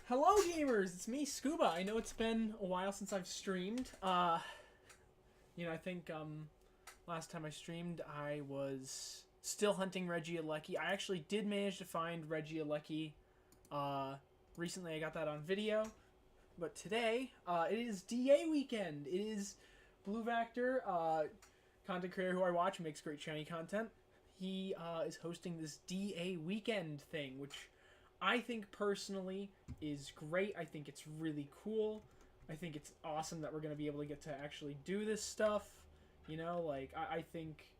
Hello gamers, it's me, Scuba. I know it's been a while since I've streamed. I think last time I streamed I was still hunting Regieleki. I actually did manage to find Regieleki. Recently I got that on video. But today, it is DA weekend. It is BlueVaktor, content creator who I watch, makes great shiny content. He is hosting this DA weekend thing, which I think personally is great. I think it's really cool. I think it's awesome that we're going to be able to get to actually do this stuff. You know, like, I think...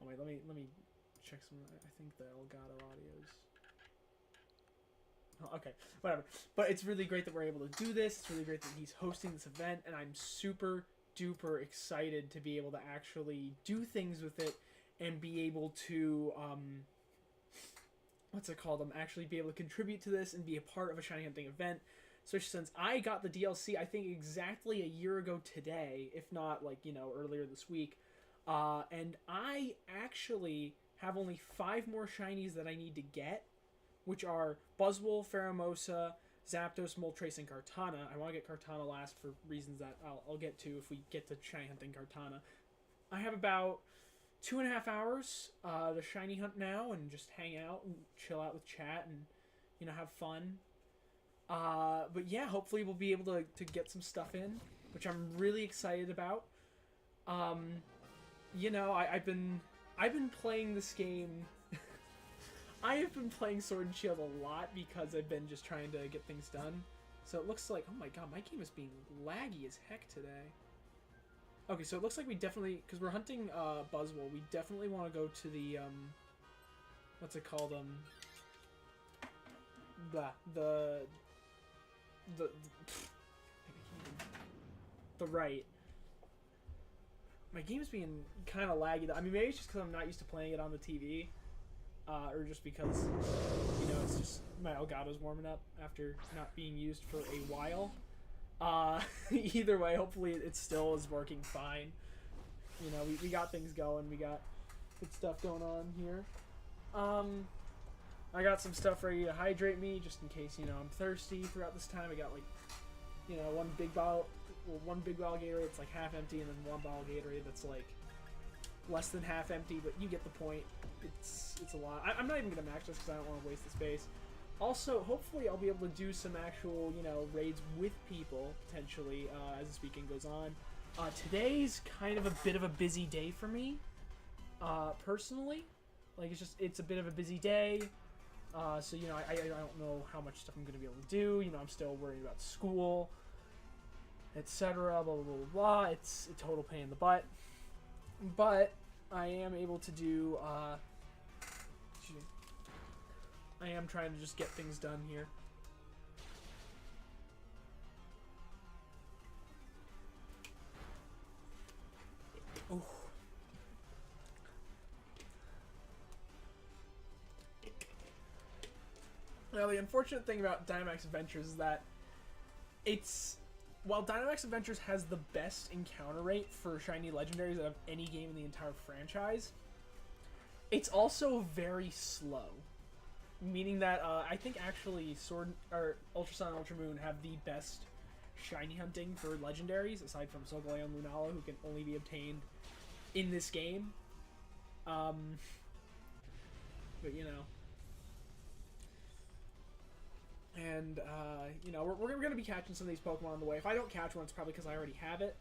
Oh, wait, let me check some... I think the Elgato audios... Oh, okay, whatever. But it's really great that we're able to do this. It's really great that he's hosting this event, and I'm super duper excited to be able to actually do things with it and be able to... actually be able to contribute to this and be a part of a shiny hunting event. Especially since I got the DLC, I think exactly a year ago today, if not, like, you know, earlier this week. And I actually have only 5 more shinies that I need to get, which are Buzzwole, Pheromosa, Zapdos, Moltres, and Kartana. I want to get Kartana last for reasons that I'll get to if we get to shiny hunting Kartana. I have about 2.5 hours to shiny hunt now and just hang out and chill out with chat and, you know, have fun. But yeah, hopefully we'll be able to get some stuff in, which I'm really excited about. You know, I've been playing this game. I have been playing Sword and Shield a lot because I've been just trying to get things done. So it looks like, oh my god, my game is being laggy as heck today. Okay, so it looks like we definitely, because we're hunting Buzzwole, we definitely want to go to the, what's it called, the right. My game's being kind of laggy. I mean, maybe it's just because I'm not used to playing it on the TV, or just because, you know, it's just my Elgato's warming up after not being used for a while. Either way, hopefully it still is working fine. You know, we got things going. We got good stuff going on here. I got some stuff ready to hydrate me, just in case, you know, I'm thirsty throughout this time. I got, like, you know, one big bottle Gatorade that's, like, half empty, and then one bottle Gatorade that's, like, less than half empty, but you get the point. It's a lot. I'm not even going to max this because I don't want to waste the space. Also, hopefully I'll be able to do some actual, you know, raids with people, potentially, as this weekend goes on. Today's kind of a bit of a busy day for me, personally. Like, it's a bit of a busy day. So, you know, I don't know how much stuff I'm going to be able to do. You know, I'm still worried about school, etc., blah, blah, blah, blah, blah. It's a total pain in the butt. But I am able to do, I am trying to just get things done here. Ooh. Now, the unfortunate thing about Dynamax Adventures is that while Dynamax Adventures has the best encounter rate for shiny legendaries out of any game in the entire franchise, it's also very slow. Meaning that I think actually Ultra Sun and Ultra Moon have the best shiny hunting for legendaries, aside from Solgaleo and Lunala, who can only be obtained in this game. But you know. And, you know, we're going to be catching some of these Pokemon on the way. If I don't catch one, it's probably because I already have it.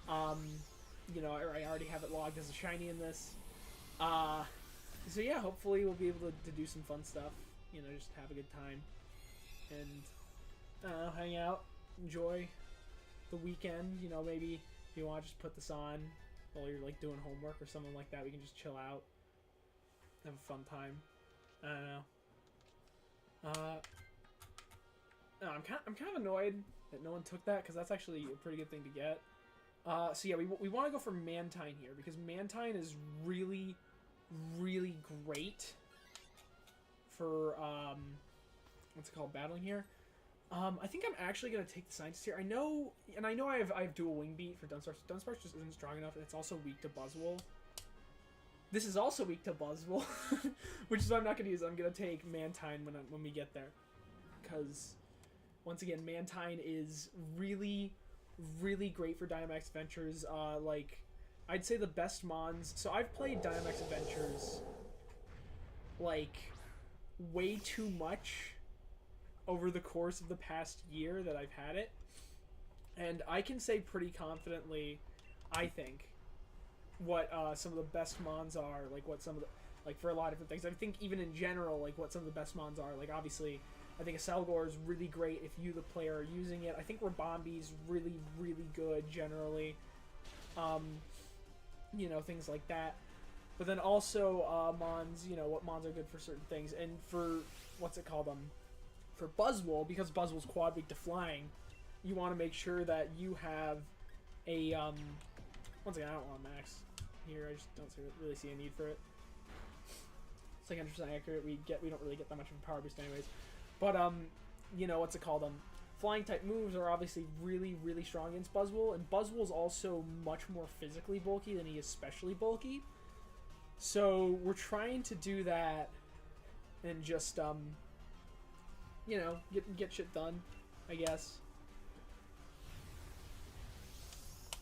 You know, I already have it logged as a shiny in this. So yeah, hopefully we'll be able to do some fun stuff. You know, just have a good time. And, I don't know, hang out, enjoy the weekend. You know, maybe if you want to just put this on while you're, like, doing homework or something like that. We can just chill out. Have a fun time. I don't know. No, I'm kind of annoyed that no one took that, because that's actually a pretty good thing to get. So yeah, we want to go for Mantine here, because Mantine is really, really great for, what's it called, battling here. I think I'm actually going to take the Scientist here. I know I have dual Wing Beat for Dunsparce. Dunsparce just isn't strong enough, and it's also weak to Buzzwole. This is also weak to Buzzwole, which is why I'm not going to use it. I'm going to take Mantine when we get there, because once again, Mantine is really, really great for Dynamax Adventures. Like, I'd say the best mons. So I've played Dynamax Adventures, like, way too much over the course of the past year that I've had it. And I can say pretty confidently, I think, what some of the best mons are. Like, what some of the... Like, for a lot of different things. I think even in general, like, what some of the best mons are. Like, obviously, I think a Selgor is really great if you, the player, are using it. I think Rabombi's really, really good, generally. You know, things like that. But then also, mons, you know, what mons are good for certain things. And for, what's it called, for Buzzwole, because Buzzwole's quad weak to flying, you want to make sure that you have a, once again, I don't want to max here, I just don't really see a need for it. It's like 100% accurate, we don't really get that much of a power boost anyways. But, you know, what's it called, flying type moves are obviously really, really strong against Buzzwole, and Buzzwole's also much more physically bulky than he is specially bulky. So we're trying to do that and just, you know, get shit done, I guess.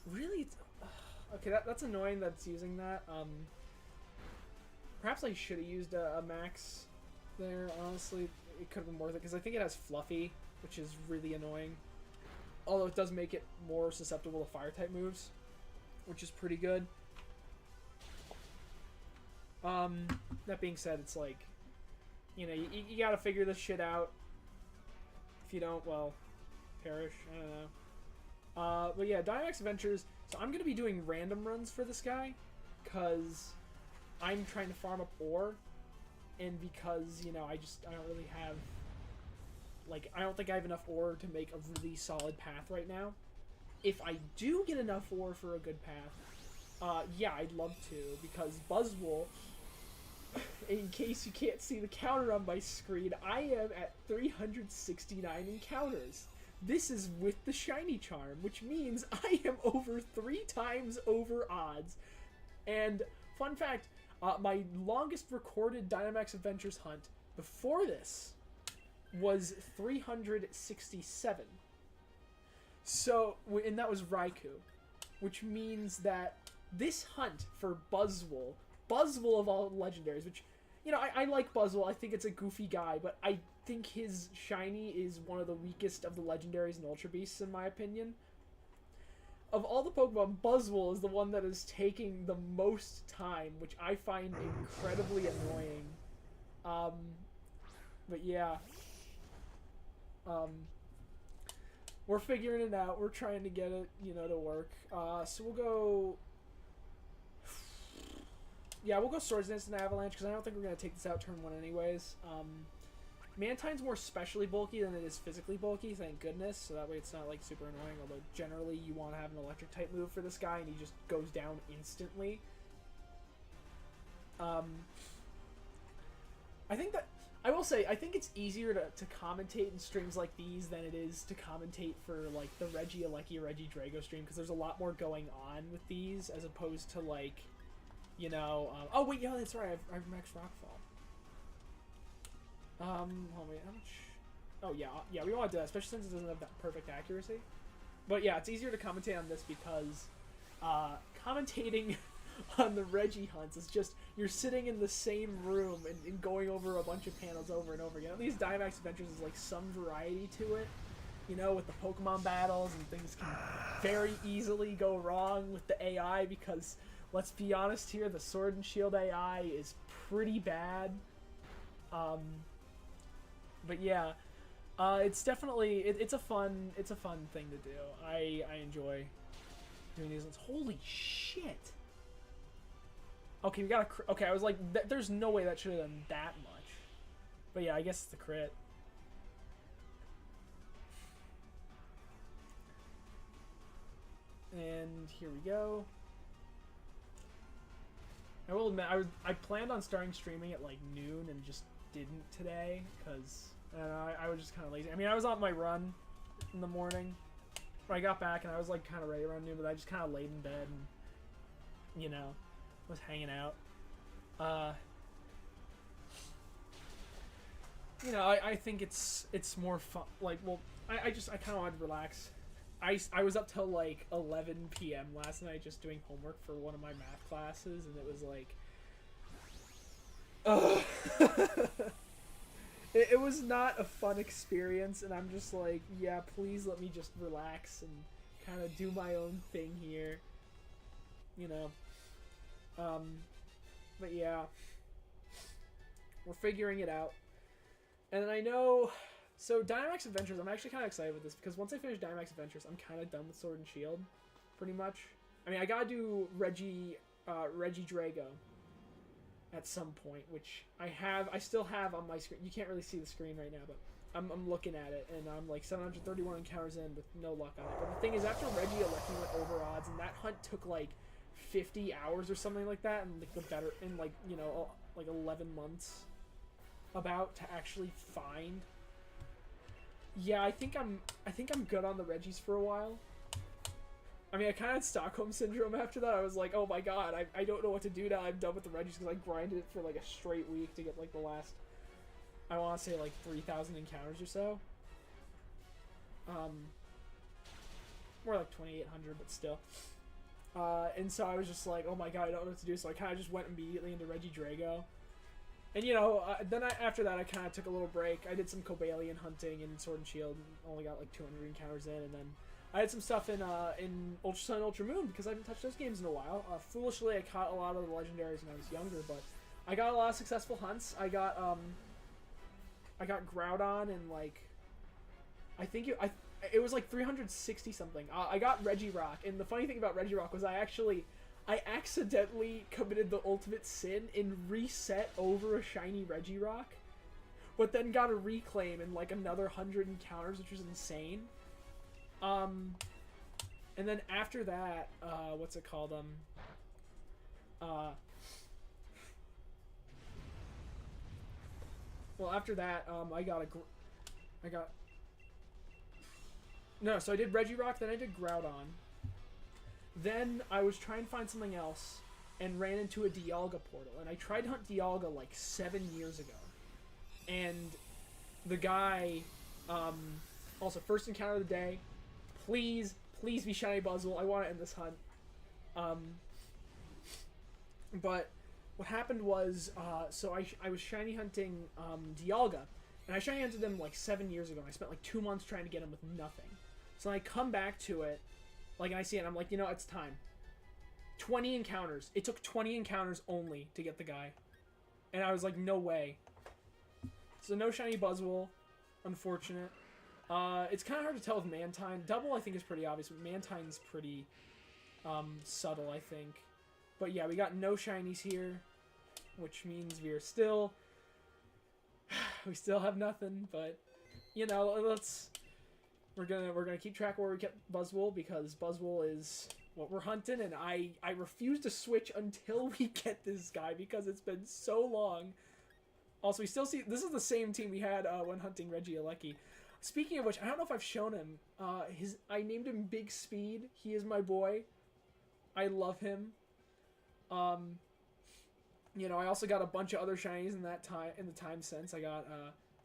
Really? Okay, that's annoying that's using that. Perhaps I should have used a max there, honestly. It could have been worth it, because I think it has Fluffy, which is really annoying. Although it does make it more susceptible to fire-type moves, which is pretty good. That being said, it's like, you know, you gotta figure this shit out. If you don't, well, perish. I don't know. But yeah, Dynamax Adventures. So I'm gonna be doing random runs for this guy, because I'm trying to farm up ore, and because, you know, I don't really have, like, I don't think I have enough ore to make a really solid path right now. If I do get enough ore for a good path, yeah, I'd love to, because Buzzwole, in case you can't see the counter on my screen, I am at 369 encounters. This is with the shiny charm, which means I am over 3 times over odds. And, fun fact, my longest recorded Dynamax Adventures hunt before this was 367. So, and that was Raikou, which means that this hunt for Buzzwole of all legendaries, which, you know, I like Buzzwole, I think it's a goofy guy, but I think his shiny is one of the weakest of the legendaries and Ultra Beasts, in my opinion. Of all the Pokemon, Buzzwole is the one that is taking the most time, which I find incredibly annoying. But yeah. We're figuring it out. We're trying to get it, you know, to work. So we'll go... Yeah, we'll go Swords Dance and Avalanche, because I don't think we're going to take this out turn 1 anyways. Mantine's more specially bulky than it is physically bulky, thank goodness, so that way it's not, like, super annoying, although generally you want to have an electric type move for this guy, and he just goes down instantly. I think that... I will say, I think it's easier to commentate in streams like these than it is to commentate for, like, the Reggie Alecki Reggie Drago stream, because there's a lot more going on with these, as opposed to, like, you know... oh, wait, yeah, that's right, I've maxed Rockfall. Oh wait, how much? Oh yeah, we want to do that, especially since it doesn't have that perfect accuracy. But yeah, it's easier to commentate on this because commentating on the Reggie hunts is just, you're sitting in the same room and going over a bunch of panels over and over again. At least Dynamax Adventures is like some variety to it, you know, with the Pokemon battles, and things can very easily go wrong with the AI because, let's be honest here, the Sword and Shield AI is pretty bad. But yeah, it's definitely it's a fun thing to do. I enjoy doing these ones. Holy shit! Okay, we got a okay. I was like, there's no way that should have done that much. But yeah, I guess it's the crit. And here we go. I will admit, I planned on starting streaming at like noon and just didn't today because I was just kind of lazy. I mean, I was on my run in the morning. But I got back and I was like kind of ready around noon, but I just kind of laid in bed and, you know, was hanging out. You know, I think it's more fun. Like, well, I kind of wanted to relax. I was up till like 11 p.m. last night just doing homework for one of my math classes, and it was like, ugh. It was not a fun experience, and I'm just like, yeah, please let me just relax and kind of do my own thing here, you know. But yeah, we're figuring it out. And then I know, so Dynamax Adventures, I'm actually kind of excited with this, because once I finish Dynamax Adventures, I'm kind of done with Sword and Shield, pretty much. I mean, I gotta do Regidrago at some point, which I still have on my screen. You can't really see the screen right now, but I'm looking at it, and I'm like 731 encounters in with no luck on it. But the thing is, after Regieleki went over odds, and that hunt took like 50 hours or something like that, and like like, you know, like 11 months about to actually find. Yeah, I think I'm good on the Regis for a while. I mean, I kind of had Stockholm Syndrome after that. I was like, oh my god, I don't know what to do now. I'm done with the Regis, because I grinded it for like a straight week to get like the last, I want to say like 3,000 encounters or so. More like 2,800, but still. And so I was just like, oh my god, I don't know what to do. So I kind of just went immediately into Regidrago. And you know, then after that I kind of took a little break. I did some Cobalion hunting and Sword and Shield, and only got like 200 encounters in, and then I had some stuff in Ultra Sun and Ultra Moon, because I haven't touched those games in a while. Foolishly, I caught a lot of the legendaries when I was younger, but I got a lot of successful hunts. I got Groudon, and like, I think it was like 360 something. I got Regirock, and the funny thing about Regirock was I accidentally committed the ultimate sin and reset over a shiny Regirock, but then got a reclaim in like another 100 encounters, which was insane. And then after that, what's it called? Well, after that, so I did Regirock, then I did Groudon. Then I was trying to find something else and ran into a Dialga portal. And I tried to hunt Dialga like 7 years ago. And the guy, also first encounter of the day, please be shiny Buzzwole. I want to end this hunt. But what happened was, so I was shiny hunting Dialga, and I shiny hunted them like 7 years ago, and I spent like 2 months trying to get him with nothing. So I come back to it, like, and I see it, and I'm like, you know, it's time. 20 encounters. It took 20 encounters only to get the guy. And I was like, no way. So no shiny Buzzwole. Unfortunate. It's kind of hard to tell with Mantine. Double, I think, is pretty obvious, but Mantine's pretty subtle, I think. But yeah, we got no shinies here, which means we still have nothing. But you know, we're gonna keep track of where we get Buzzwole, because Buzzwole is what we're hunting, and I refuse to switch until we get this guy, because it's been so long. Also, we still see this is the same team we had when hunting Regieleki. Speaking of which, I don't know if I've shown him. I named him Big Speed. He is my boy. I love him. You know, I also got a bunch of other shinies in the time since. I got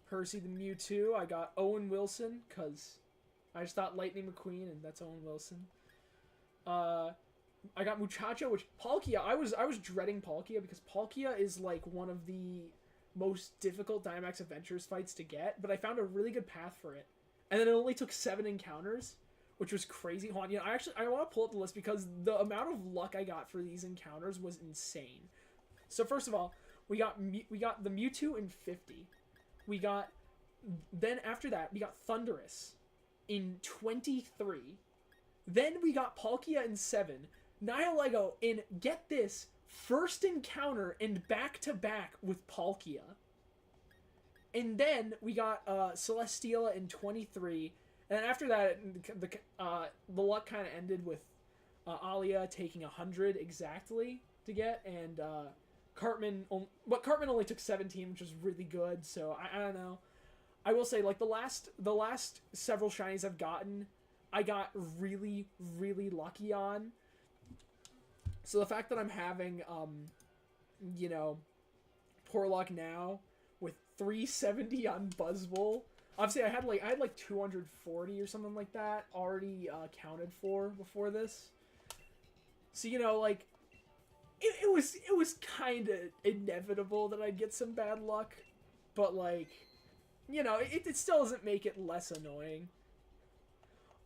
Percy the Mewtwo. I got Owen Wilson, because I just thought Lightning McQueen, and that's Owen Wilson. I got Muchacho, which Palkia. I was dreading Palkia, because Palkia is like one of the most difficult Dynamax Adventures fights to get, but I found a really good path for it. And then it only took 7 encounters, which was crazy. Hold on, you know, I want to pull up the list, because the amount of luck I got for these encounters was insane. So first of all, we got the Mewtwo in 50. Then after that, we got Thundurus in 23. Then we got Palkia in 7. Nihilego in, get this, first encounter and back-to-back with Palkia. And then we got Celesteela in 23. And then after that, the luck kind of ended with Alia taking 100 exactly to get, and Cartman only took 17, which was really good. So I don't know. I will say, like, the last several shinies I've gotten, I got really, really lucky on. So the fact that I'm having, you know, poor luck now with 370 on Buzzwole, Obviously, I had like 240 or something like that already counted for before this. So you know, like it was kind of inevitable that I'd get some bad luck, but like, you know, it still doesn't make it less annoying.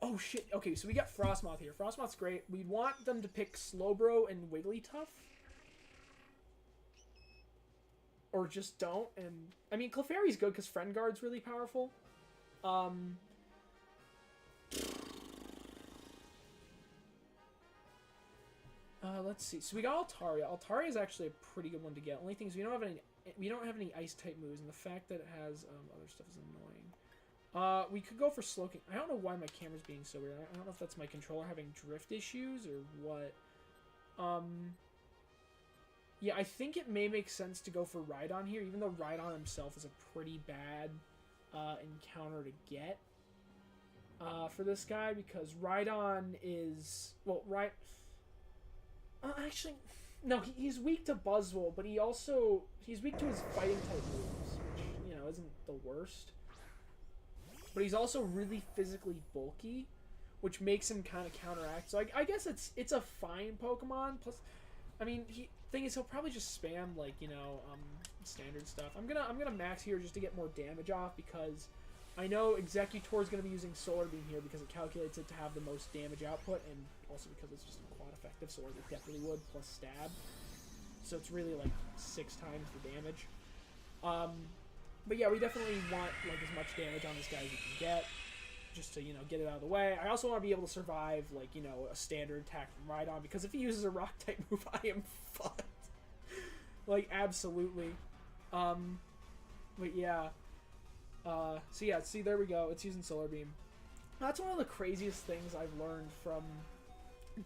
Oh shit! Okay, so we got Frostmoth here. Frostmoth's great. We want them to pick Slowbro and Wigglytuff. Or just don't, and... I mean, Clefairy's good because Friend Guard's really powerful. Let's see. So we got Altaria. Altaria is actually a pretty good one to get. Only thing is we don't have any Ice-type moves, and the fact that it has other stuff is annoying. We could go for Slowking. I don't know why my camera's being so weird. I don't know if that's my controller having drift issues or what. Yeah, I think it may make sense to go for Rhydon here, even though Rhydon himself is a pretty bad encounter to get for this guy, because Rhydon is... Well, actually, no, he's weak to Buzzwole, but he's weak to his fighting-type moves, which, you know, isn't the worst. But he's also really physically bulky, which makes him kind of counteract. So I guess it's a fine Pokemon. Plus, I mean, thing is, he'll probably just spam, like, you know, standard stuff. I'm gonna max here just to get more damage off, because I know Executor is gonna be using Solar Beam here because it calculates it to have the most damage output, and also because it's just quad effective, so it definitely would, plus stab. So it's really like 6 times the damage. But yeah, we definitely want like as much damage on this guy as we can get, just to, you know, get it out of the way. I also want to be able to survive, like, you know, a standard attack from Rhydon, because if he uses a rock type move, I am fucked. Like, absolutely. But yeah. So yeah, see, there we go. It's using Solar Beam. That's one of the craziest things I've learned from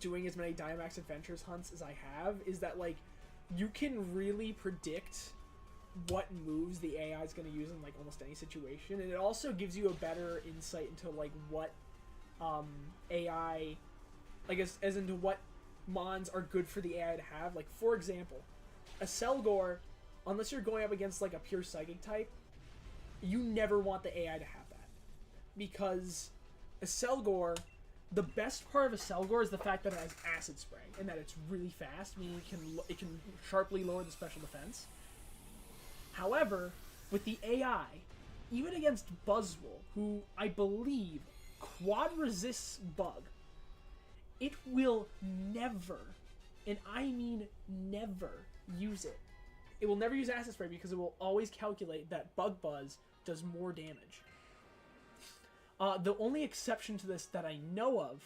doing as many Dynamax Adventures hunts as I have, is that, like, you can really predict what moves the AI is going to use in, like, almost any situation, and it also gives you a better insight into, like, what AI, I guess, as into what mons are good for the AI to have. Like, for example, a Selgor, unless you're going up against, like, a pure Psychic type, you never want the AI to have that, because a Selgor, the best part of a Selgor is the fact that it has Acid Spray, and that it's really fast, meaning it can sharply lower the special defense. However, with the AI, even against Buzzwole, who I believe quad resists Bug, it will never, and I mean never, use it. It will never use Acid Spray because it will always calculate that Bug Buzz does more damage. The only exception to this that I know of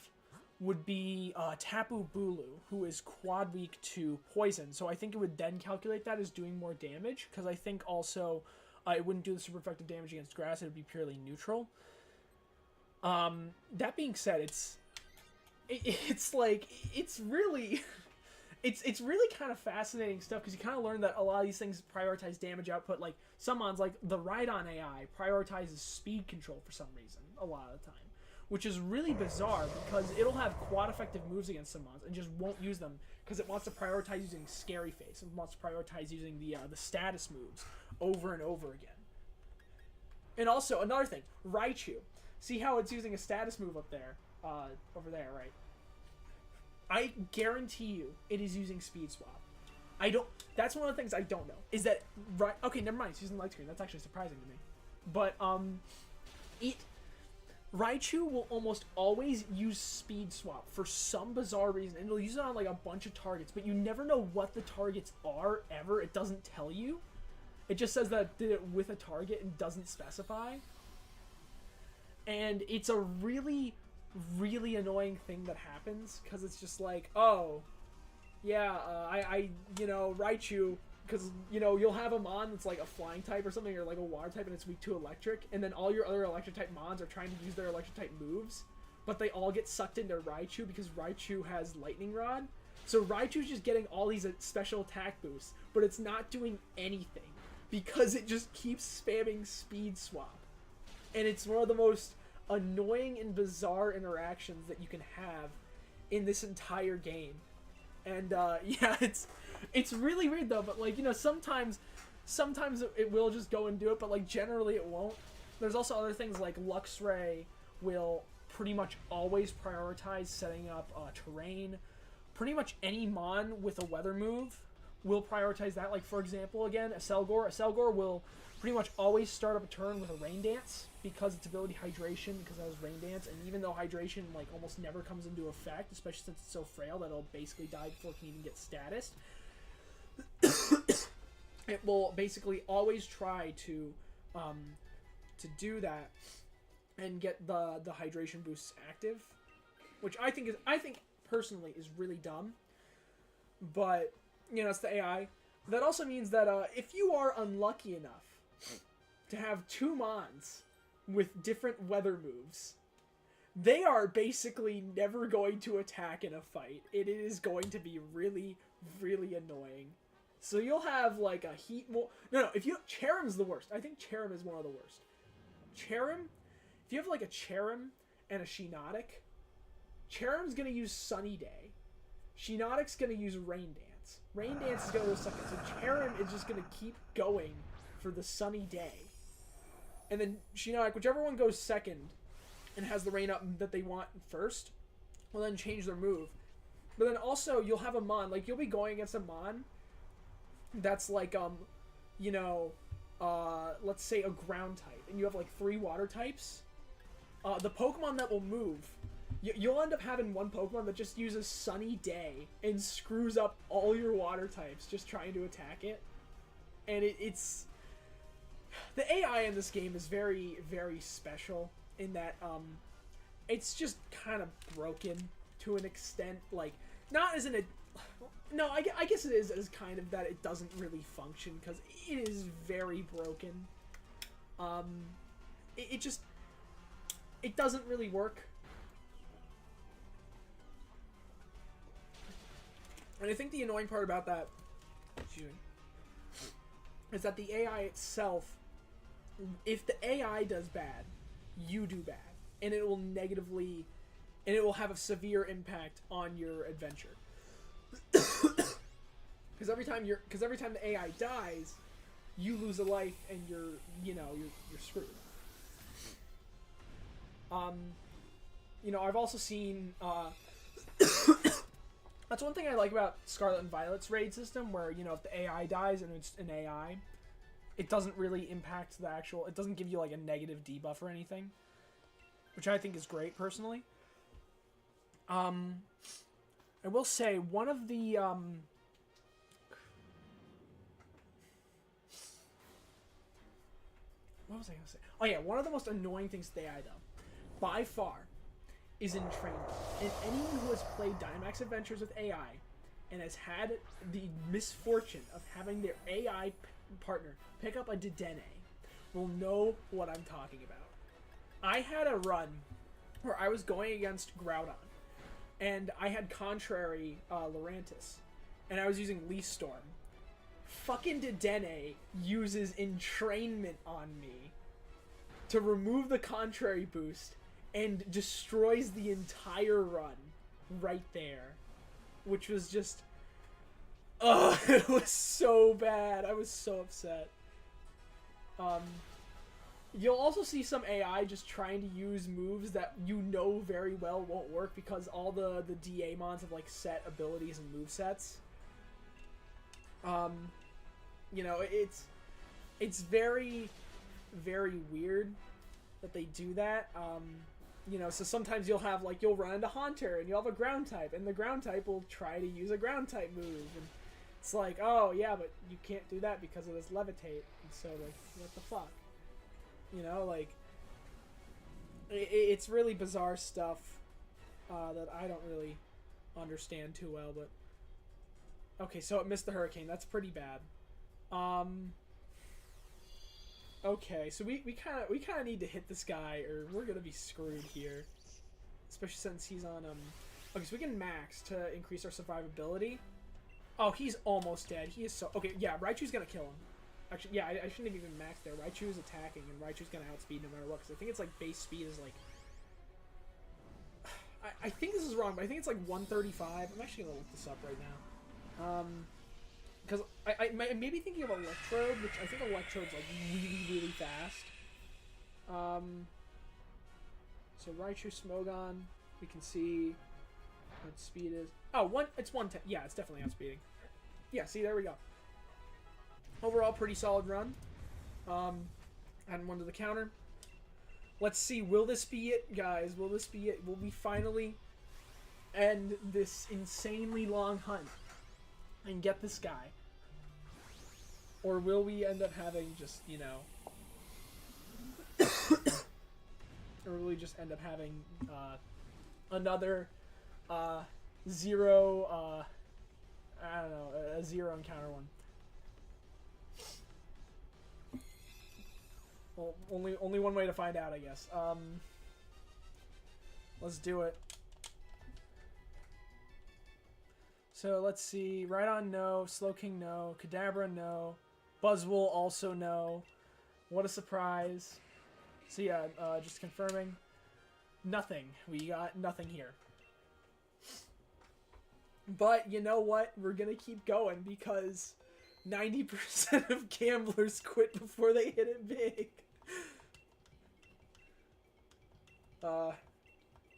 would be Tapu Bulu, who is quad weak to Poison. So I think it would then calculate that as doing more damage, because I think also it wouldn't do the super effective damage against Grass. It would be purely neutral. That being said, it's really it's really kind of fascinating stuff, because you kind of learn that a lot of these things prioritize damage output. Like some mons, like the Rhydon AI, prioritizes speed control for some reason a lot of the time, which is really bizarre, because it'll have quad effective moves against some mons and just won't use them because it wants to prioritize using Scary Face and wants to prioritize using the status moves over and over again. And also another thing, Raichu. See how it's using a status move up there, over there, right? I guarantee you it is using Speed Swap. That's one of the things I don't know. Is that right? Okay, never mind. It's using Light Screen. That's actually surprising to me. But Raichu will almost always use Speed Swap for some bizarre reason, and it'll use it on like a bunch of targets, but you never know what the targets are ever. It doesn't tell you. It just says that it did it with a target and doesn't specify. And it's a really, really annoying thing that happens, because it's just like, oh, yeah, you know, Raichu, because, you know, you'll have a mon that's like a flying type or something, or like a water type, and it's weak to electric, and then all your other electric type mons are trying to use their electric type moves, but they all get sucked into Raichu because Raichu has Lightning Rod. So Raichu's just getting all these special attack boosts, but it's not doing anything because it just keeps spamming Speed Swap. And it's one of the most annoying and bizarre interactions that you can have in this entire game. And yeah, it's really weird though, but like, you know, sometimes it will just go and do it, but like generally it won't. There's also other things like Luxray will pretty much always prioritize setting up terrain. Pretty much any Mon with a weather move will prioritize that. Like, for example, again, a Selgor will pretty much always start up a turn with a Rain Dance because its ability Hydration, because that was Rain Dance, and even though Hydration like almost never comes into effect, especially since it's so frail that it'll basically die before it can even get status, it will basically always try to do that and get the hydration boosts active, which I think personally is really dumb. But you know, it's the AI. That also means that if you are unlucky enough to have 2 Mons with different weather moves, they are basically never going to attack in a fight. It is going to be really, really annoying. So you'll have like a Heat No, Cherim's the worst. I think Cherim is one of the worst. Cherim, if you have like a Cherim and a Shiinotic, Cherim's going to use Sunny Day. Shiinotic's going to use Rain Dance. Rain Dance is going to go second. So Cherim is just going to keep going for the Sunny Day. And then Shiinotic, whichever one goes second and has the rain up that they want first, will then change their move. But then also, you'll have a Mon. Like, you'll be going against a Mon that's like, let's say a ground type. And you have like 3 water types. The Pokemon that will move, you'll end up having one Pokemon that just uses Sunny Day and screws up all your water types just trying to attack it. And it's... The AI in this game is very, very special in that it's just kind of broken to an extent. Like, not as in a... No, I guess it is as kind of that it doesn't really function because it is very broken. It doesn't really work. And I think the annoying part about that is that the AI itself, if the AI does bad, you do bad. And it will have a severe impact on your adventure. Because every time the AI dies, you lose a life and you're screwed. I've also seen that's one thing I like about Scarlet and Violet's raid system, where if the AI dies and it's an AI, it doesn't really impact the actual. It doesn't give you like a negative debuff or anything, which I think is great personally. I will say one of the what was I gonna say? Oh yeah, one of the most annoying things to the AI though, by far, is entrainment. And anyone who has played Dynamax Adventures with AI and has had the misfortune of having their AI partner pick up a Dedenne will know what I'm talking about. I had a run where I was going against Groudon, and I had contrary Lurantis, and I was using Leaf Storm. Fucking Dedenne uses entrainment on me to remove the contrary boost and destroys the entire run right there, which was just, it was so bad. I was so upset. You'll also see some AI just trying to use moves that very well won't work because all the DA mons have like set abilities and movesets. It's very, very weird that they do that. So sometimes you'll run into Haunter and you'll have a ground type, and the ground type will try to use a ground type move, and it's like, oh yeah, but you can't do that because of this levitate, and so like, what the fuck? It's really bizarre stuff that I don't really understand too well, but okay, so it missed the hurricane. That's pretty bad. Okay, so we kind of need to hit this guy, or we're gonna be screwed here. Especially since he's on okay, so we can max to increase our survivability. Oh, he's almost dead. He is so okay. Yeah, Raichu's gonna kill him. Actually, yeah, I shouldn't have even maxed there. Raichu is attacking, and Raichu's gonna outspeed no matter what. Because I think it's like base speed is like. I think this is wrong, but I think it's like 135. I'm actually gonna look this up right now. Because I may be thinking of Electrode, which I think Electrode's like really, really fast. So Raichu, Smogon, we can see what speed is. Oh, it's 110. Yeah, it's definitely outspeeding. Yeah, see, there we go. Overall, pretty solid run. Adding one to the counter. Let's see, will this be it, guys? Will this be it? Will we finally end this insanely long hunt and get this guy? Or will we end up having just, you know... or will we just end up having another zero, I don't know, a zero encounter one? Well, only one way to find out, I guess. Let's do it. So let's see. Rhydon, no. Slowking, no. Kadabra, no. Buzzwole, also no. What a surprise. So yeah, just confirming. Nothing. We got nothing here. But you know what? We're gonna keep going because 90% of gamblers quit before they hit it big.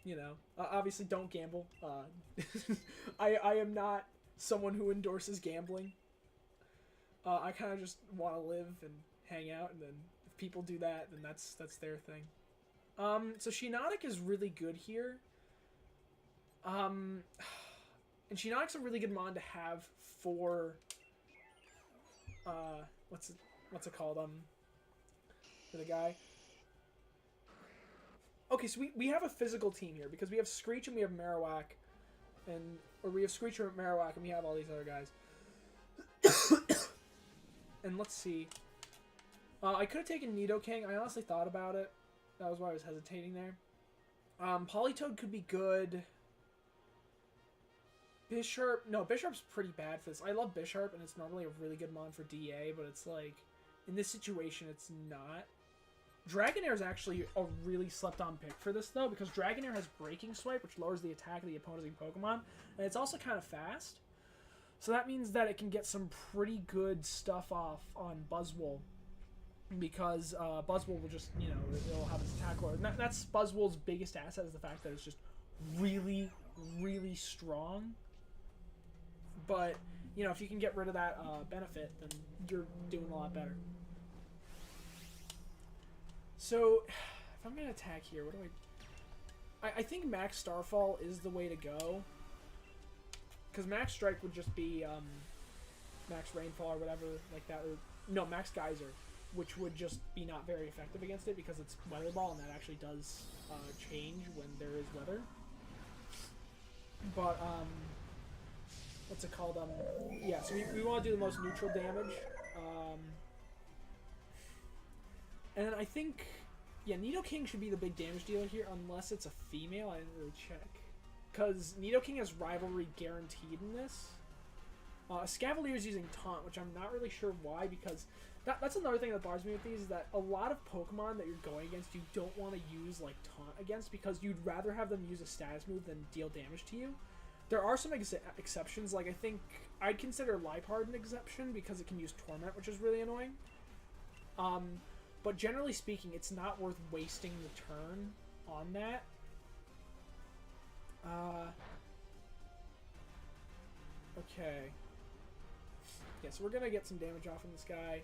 You know, obviously don't gamble. I am not someone who endorses gambling. I kind of just want to live and hang out, and then if people do that, then that's their thing. So Shiinotic is really good here. And Shiinotic's a really good mon to have for what's it called? For the guy. Okay, so we have a physical team here because we have Screech and we have Marowak, or we have Screech and Marowak and we have all these other guys. And let's see. I could have taken Nidoking. I honestly thought about it. That was why I was hesitating there. Politoed could be good. Bisharp. No, Bisharp's pretty bad for this. I love Bisharp, and it's normally a really good mon for DA, but it's like, in this situation, it's not. Dragonair is actually a really slept-on pick for this, though, because Dragonair has Breaking Swipe, which lowers the attack of the opposing Pokemon, and it's also kind of fast. So that means that it can get some pretty good stuff off on Buzzwole, because Buzzwole will just, you know, it'll have its attack lower. And that's Buzzwole's biggest asset, is the fact that it's just really, really strong. But, you know, if you can get rid of that benefit, then you're doing a lot better. So, if I'm going to attack here, what do I think Max Starfall is the way to go. Because Max Strike would just be Max Rainfall or whatever like that. Or, no, Max Geyser, which would just be not very effective against it because it's Weather Ball, and that actually does change when there is weather. But, what's it called? Yeah, so we want to do the most neutral damage. And then I think, yeah, Nidoking should be the big damage dealer here, unless it's a female. I didn't really check. Because Nidoking has Rivalry guaranteed in this. Escavalier is using Taunt, which I'm not really sure why, because that's another thing that bothers me with these, is that a lot of Pokemon that you're going against you don't want to use, like, Taunt against, because you'd rather have them use a status move than deal damage to you. There are some exceptions, like I think I'd consider Liepard an exception because it can use Torment, which is really annoying. But generally speaking, it's not worth wasting the turn on that. Okay. Yeah, so we're gonna get some damage off on this guy.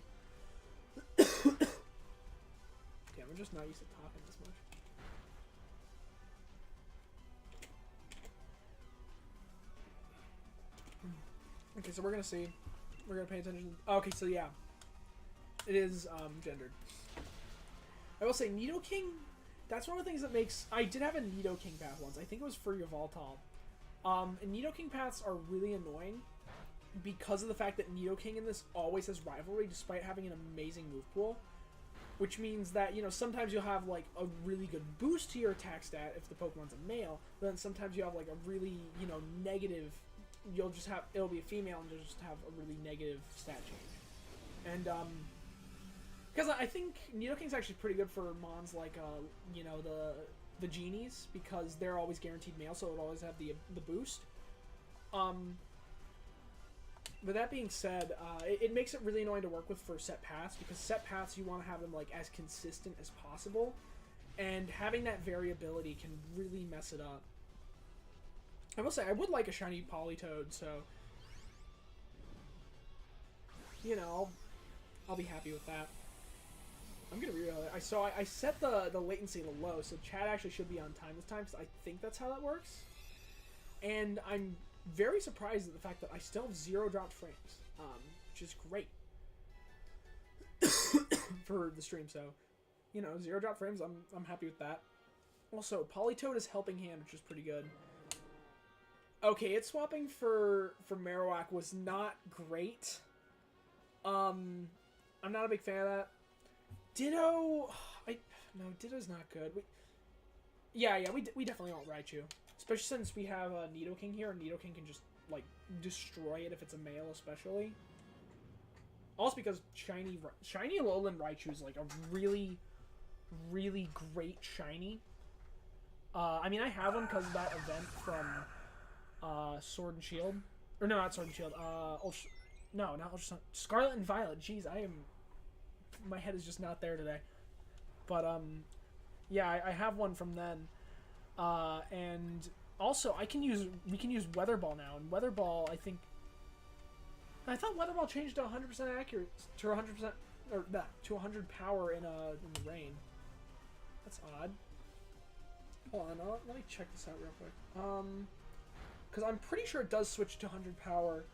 Yeah, we're just not used to talking this much. Okay, so we're gonna see. We're gonna pay attention. Okay, so yeah, it is gendered. I will say Nidoking. That's one of the things that makes. I did have a Nidoking path once. I think it was for Yveltal. And Nidoking paths are really annoying because of the fact that Nidoking in this always has Rivalry, despite having an amazing move pool. Which means that, you know, sometimes you'll have like a really good boost to your attack stat if the Pokemon's a male. But then sometimes you have like a really, you know, negative. You'll just have, it'll be a female and you'll just have a really negative stat change. And, because I think Nidoking's actually pretty good for mons like, you know, the genies, because they're always guaranteed male, so it'll always have the boost. with that being said, it makes it really annoying to work with for set paths, because set paths you want to have them like as consistent as possible, and having that variability can really mess it up. I will say I would like a shiny Politoed, so you know, I'll be happy with that. I'm gonna reroll it. I set the latency to low, so chat actually should be on time this time, because I think that's how that works. And I'm very surprised at the fact that I still have 0 dropped frames, which is great for the stream. So, you know, 0 dropped frames. I'm happy with that. Also, Politoed is helping hand, which is pretty good. Okay, its swapping for Marowak was not great. I'm not a big fan of that. Ditto, no, Ditto's not good. We definitely want Raichu. Especially since we have Nidoking here, and Nidoking can just, like, destroy it if it's a male, especially. Also because shiny Alolan Raichu is, like, a really, really great shiny. I mean, I have one because of that event from Sword and Shield. Or, no, not Sword and Shield. No, not Ultra Sun. Scarlet and Violet. Jeez, my head is just not there today. But, yeah, I have one from then. And also we can use Weather Ball now, and Weather Ball, I thought Weather Ball changed to 100% accurate, to 100%, or that, to 100 power in the rain. That's odd. Hold on, let me check this out real quick. Because I'm pretty sure it does switch to 100 power.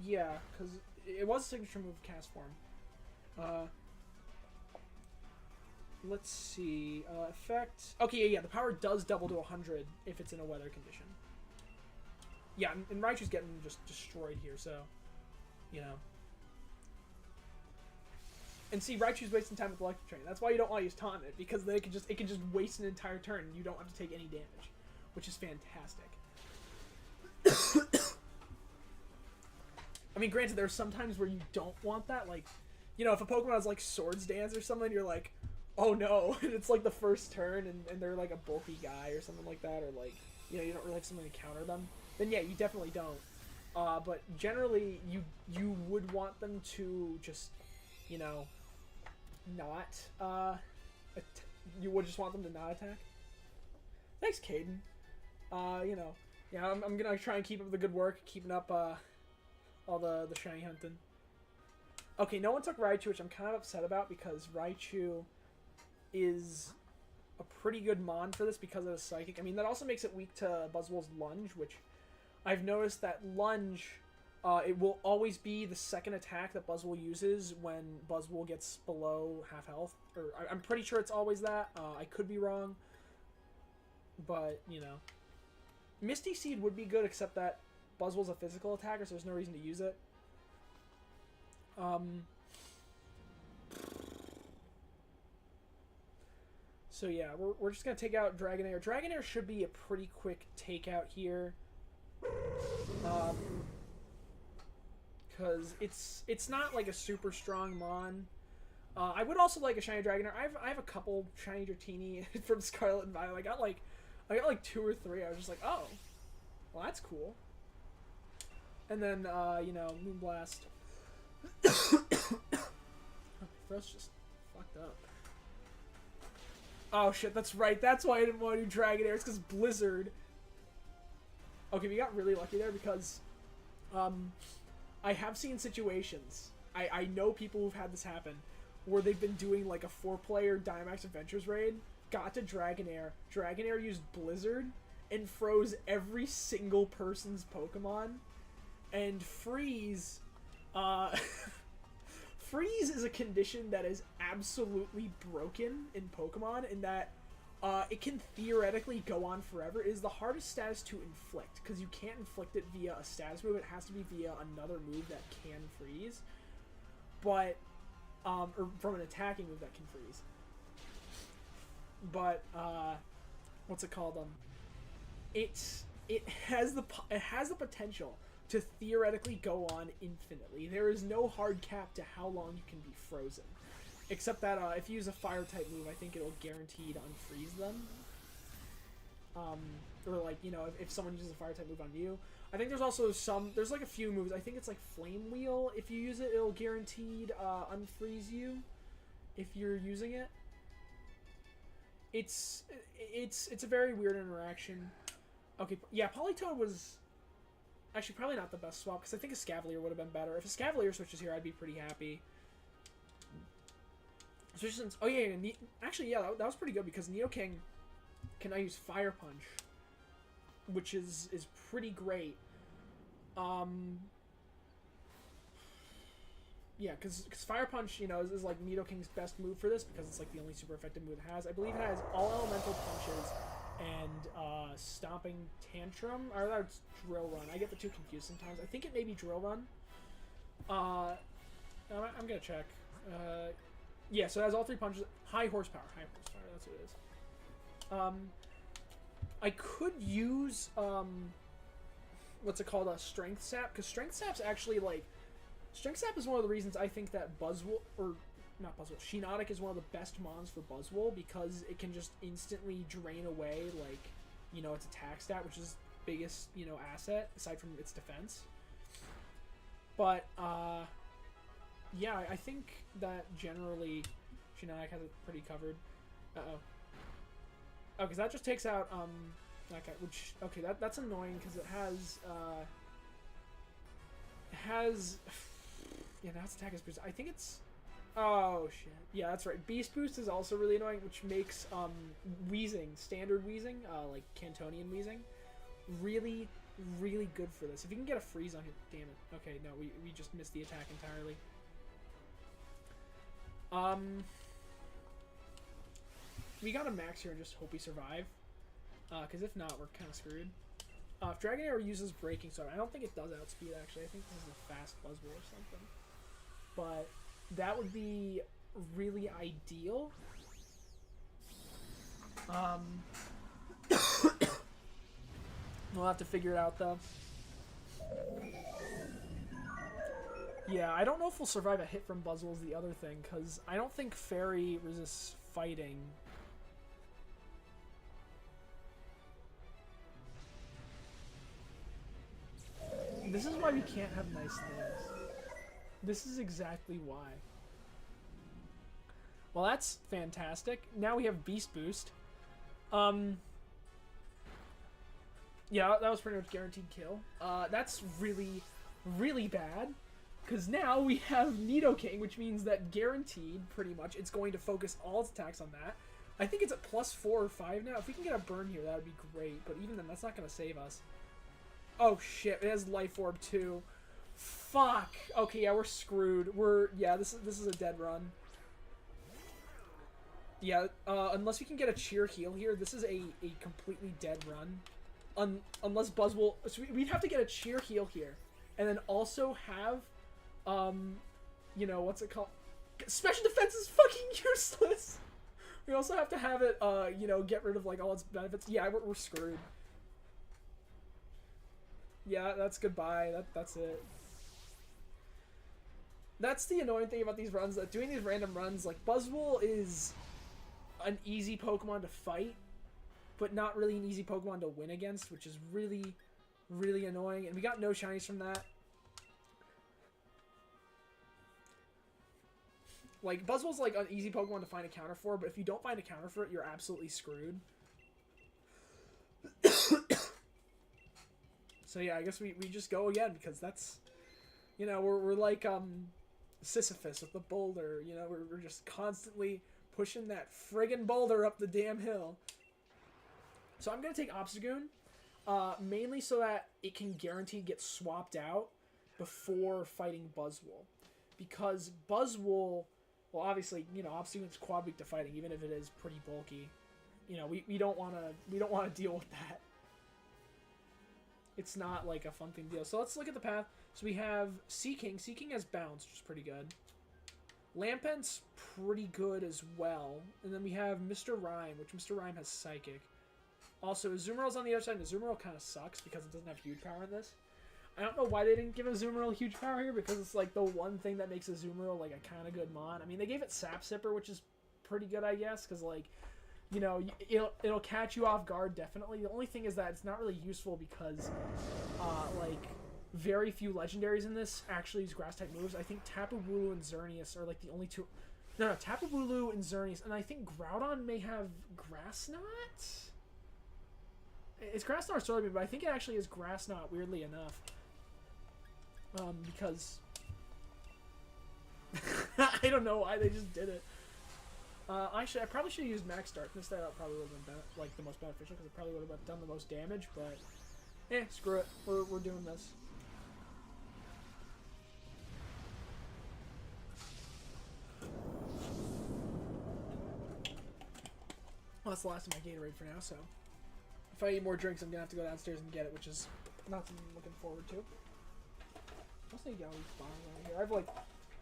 Yeah, because it was a signature move cast form. Let's see. Effect. Okay, yeah, the power does double to 100 if it's in a weather condition. Yeah, and Raichu's getting just destroyed here, so, you know. And see, Raichu's wasting time with Electric Train. That's why you don't want to use Taunt It, because then it can just waste an entire turn and you don't have to take any damage, which is fantastic. I mean, granted, there's some times where you don't want that, like, you know, if a Pokemon has, like, Swords Dance or something, you're like, oh no, and it's like the first turn, and they're like a bulky guy or something like that, or like, you know, you don't really have something to counter them, then yeah, you definitely don't. But generally, you would want them to just, you know, not, you would just want them to not attack. Thanks, Caden. You know, yeah, I'm gonna try and keep up the good work, keeping up, all the shiny hunting. Okay, no one took Raichu, which I'm kind of upset about, because Raichu is a pretty good mon for this because of the Psychic. I mean, that also makes it weak to Buzzwole's Lunge, which I've noticed that Lunge, it will always be the second attack that Buzzwole uses when Buzzwole gets below half health. Or I'm pretty sure it's always that. I could be wrong. But, you know. Misty Seed would be good, except that Buzzwole's a physical attacker, so there's no reason to use it. So yeah, we're just gonna take out Dragonair. Dragonair should be a pretty quick takeout here, because it's not like a super strong mon. I would also like a shiny Dragonair. I have a couple shiny Dratini from Scarlet and Violet. I got like 2 or 3. I was just like, oh, well, that's cool. And then you know, Moonblast. My throat's just fucked up. Oh shit, that's right. That's why I didn't want to do Dragonair. It's because Blizzard. Okay, we got really lucky there because I have seen situations. I know people who've had this happen where they've been doing like a 4-player Dynamax Adventures raid, got to Dragonair. Dragonair used Blizzard and froze every single person's Pokemon. And Freeze, Freeze is a condition that is absolutely broken in Pokemon in that it can theoretically go on forever. It is the hardest status to inflict, because you can't inflict it via a status move. It has to be via another move that can freeze. But, or from an attacking move that can freeze. But, what's it called? It has the potential to theoretically go on infinitely. There is no hard cap to how long you can be frozen. Except that if you use a fire type move, I think it'll guarantee to unfreeze them. or like, you know, if someone uses a fire type move on you. I think there's also there's like a few moves. I think it's like Flame Wheel. If you use it, it'll guaranteed unfreeze you if you're using it. It's a very weird interaction. Okay, yeah, Politoed was actually probably not the best swap, because I think a Scavalier would have been better. If a Scavalier switches here, I'd be pretty happy. Especially since, oh yeah, actually, yeah, that was pretty good, because Nidoking can now use Fire Punch, which is pretty great. Yeah, because Fire Punch, you know, is like Nidoking's best move for this, because it's like the only super effective move it has. I believe it has all elemental punches and Stomping Tantrum, or that's Drill Run. I get the two confused sometimes. I think it may be Drill Run. I'm gonna check. Yeah, so it has all three punches. High horsepower, that's what it is. I could use what's it called, a Strength Sap, because Strength Sap's actually like, Strength Sap is one of the reasons I think that Buzzwole, or not Buzzwole, Shiinotic is one of the best mons for Buzzwole, because it can just instantly drain away, like, you know, its attack stat, which is biggest, you know, asset aside from its defense. But yeah, I think that generally Shiinotic has it pretty covered. Uh-oh. Oh, because that just takes out that guy, which, okay, that's annoying, because it has yeah, now its attack is boost. I think it's, oh shit, yeah, that's right, Beast Boost is also really annoying, which makes Wheezing, standard Wheezing, like Cantonian Wheezing, really good for this. If you can get a freeze on it, damn it. Okay, no, we just missed the attack entirely. We gotta max here and just hope we survive, because if not, we're kind of screwed. If Dragonair uses Breaking Stone, I don't think it does outspeed, actually. I think this is a fast Buzzwole or something. But that would be really ideal. We'll have to figure it out, though. Yeah, I don't know if we'll survive a hit from Buzzwole is the other thing, because I don't think Fairy resists fighting. This is why we can't have nice things. This is exactly why. Well, that's fantastic. Now we have Beast Boost. Yeah, that was pretty much guaranteed kill. That's really bad, because now we have Nidoking, which means that guaranteed, pretty much, it's going to focus all its attacks on that. I think it's at +4 or 5 now. If we can get a burn here, that would be great, but even then, that's not going to save us. Oh shit, it has Life Orb too. Fuck. Okay, yeah, we're screwed. Yeah, this is a dead run. Yeah, unless we can get a Cheer Heal here, this is a completely dead run. Unless Buzzwole, so we'd have to get a Cheer Heal here, and then also have, you know, what's it called? Special Defense is fucking useless. We also have to have it, you know, get rid of like all its benefits. Yeah, we're screwed. Yeah, that's goodbye. That's it. That's the annoying thing about these runs, that doing these random runs, like, Buzzwole is an easy Pokemon to fight, but not really an easy Pokemon to win against, which is really annoying, and we got no shinies from that. Like, Buzzwole's like an easy Pokemon to find a counter for, but if you don't find a counter for it, you're absolutely screwed. So yeah, I guess we just go again, because that's, you know, we're like Sisyphus with the boulder, you know, we're just constantly pushing that friggin' boulder up the damn hill. So I'm going to take Obstagoon, mainly so that it can guaranteed get swapped out before fighting Buzzwole. Because Buzzwole, well, obviously, you know, Obstagoon's quad weak to fighting, even if it is pretty bulky. You know, we don't want to deal with that. It's not like a fun thing to deal. So let's look at the path. So we have Seaking. Seaking has Bounce, which is pretty good. Lampent's pretty good as well. And then we have Mr. Rime, which Mr. Rime has Psychic. Also, Azumarill's on the other side, and Azumarill kind of sucks because it doesn't have huge power in this. I don't know why they didn't give Azumarill huge power here, because it's like the one thing that makes Azumarill like a kind of good mon. I mean, they gave it Sap Sipper, which is pretty good, I guess, because like, you know, it'll catch you off guard, definitely. The only thing is that it's not really useful because, like, very few legendaries in this actually use grass-type moves. I think Tapu Bulu and Xerneas are, like, the only two... No, Tapu Bulu and Xerneas, and I think Groudon may have Grass Knot? It's Grass Knot or Solar Beam, but I think it actually is Grass Knot, weirdly enough. Because... I don't know why they just did it. Actually, I probably should have used Max Darkness. That probably would have been like the most beneficial because it probably would have done the most damage. But, screw it. We're doing this. Well, that's the last of my Gatorade for now. So, if I eat more drinks, I'm gonna have to go downstairs and get it, which is not something I'm looking forward to. I also need to get all these bottles out here.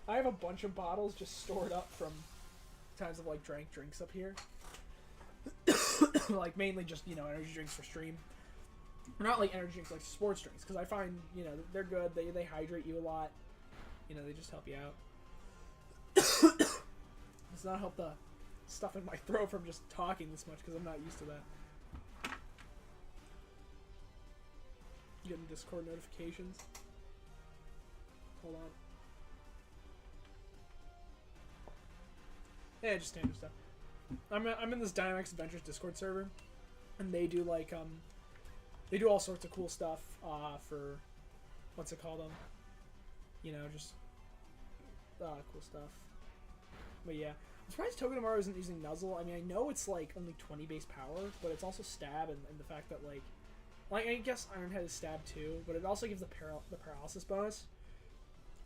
I have a bunch of bottles just stored up from times I've like drank drinks up here. Like mainly just, you know, energy drinks for stream. Or not like energy drinks, like sports drinks, because I find, you know, they're good. They hydrate you a lot. You know, they just help you out. Does not help the stuff in my throat from just talking this much because I'm not used to that. Getting Discord notifications. Hold on. Yeah, just standard stuff. I'm in this Dynamax Adventures Discord server, and they do like they do all sorts of cool stuff for what's it called you know, just cool stuff. But yeah, I'm surprised Togedemaru isn't using Nuzzle. I mean, I know it's like only 20 base power, but it's also stab, and the fact that like I guess Iron Head is stab too, but it also gives the paralysis bonus.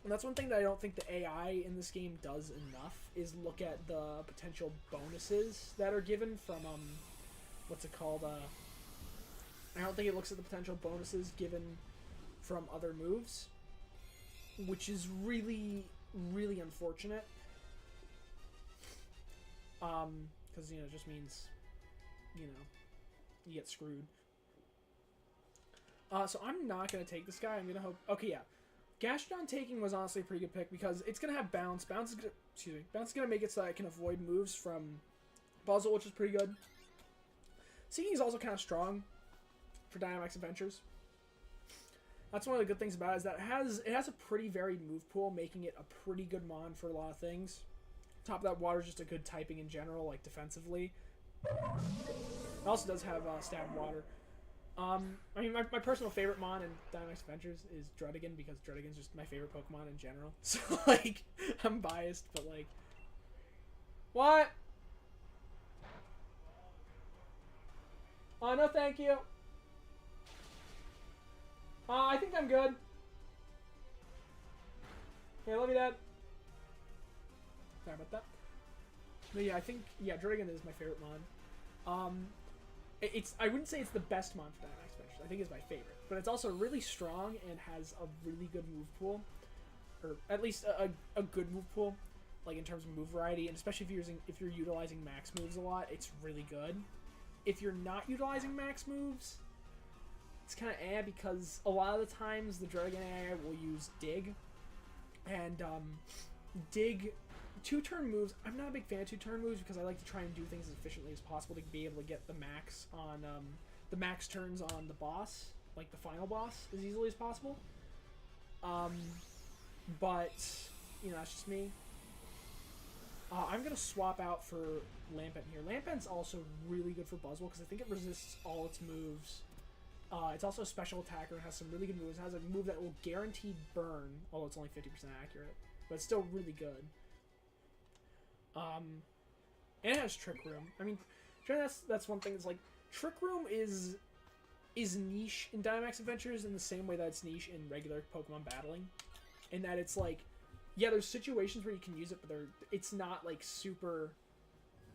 And that's one thing that I don't think the AI in this game does enough, is look at the potential bonuses that are given from, what's it called, I don't think it looks at the potential bonuses given from other moves, which is really, really unfortunate. Because, you know, it just means, you know, you get screwed. So I'm not going to take this guy. I'm going to hope... Okay, yeah. Gastrodon taking was honestly a pretty good pick because it's going to have bounce. Bounce is going to make it so that I can avoid moves from Buzzwole, which is pretty good. Seeking is also kind of strong for Dynamax Adventures. That's one of the good things about it, is that it has a pretty varied move pool, making it a pretty good mon for a lot of things. Top of that, water is just a good typing in general, like defensively. It also does have stab water. I mean, my personal favorite mon in Dynamax Adventures is Druddigon, because Druddigon's just my favorite Pokemon in general. So, like, I'm biased, but, like... What? Oh, no thank you. I think I'm good. Okay, love you, Dad. Sorry about that. But yeah, I think, yeah, Druddigon is my favorite mon. I wouldn't say it's the best mon for Dynamax Adventures. I think it's my favorite. But it's also really strong and has a really good move pool. Or at least a good move pool. Like in terms of move variety. And especially if you're utilizing max moves a lot, it's really good. If you're not utilizing max moves, it's kind of because a lot of the times the Druddigon AI will use Dig. And Dig... Two-turn moves, I'm not a big fan of two-turn moves because I like to try and do things as efficiently as possible to be able to get the max on, the max turns on the boss, like the final boss, as easily as possible. But, you know, that's just me. I'm going to swap out for Lampent here. Lampent's also really good for Buzzwole because I think it resists all its moves. It's also a special attacker and has some really good moves. It has a move that will guaranteed burn, although it's only 50% accurate, but it's still really good. And it has Trick Room. I mean, that's one thing that's like, Trick Room is niche in Dynamax Adventures in the same way that it's niche in regular Pokemon battling. In that it's like, yeah, there's situations where you can use it, but it's not like super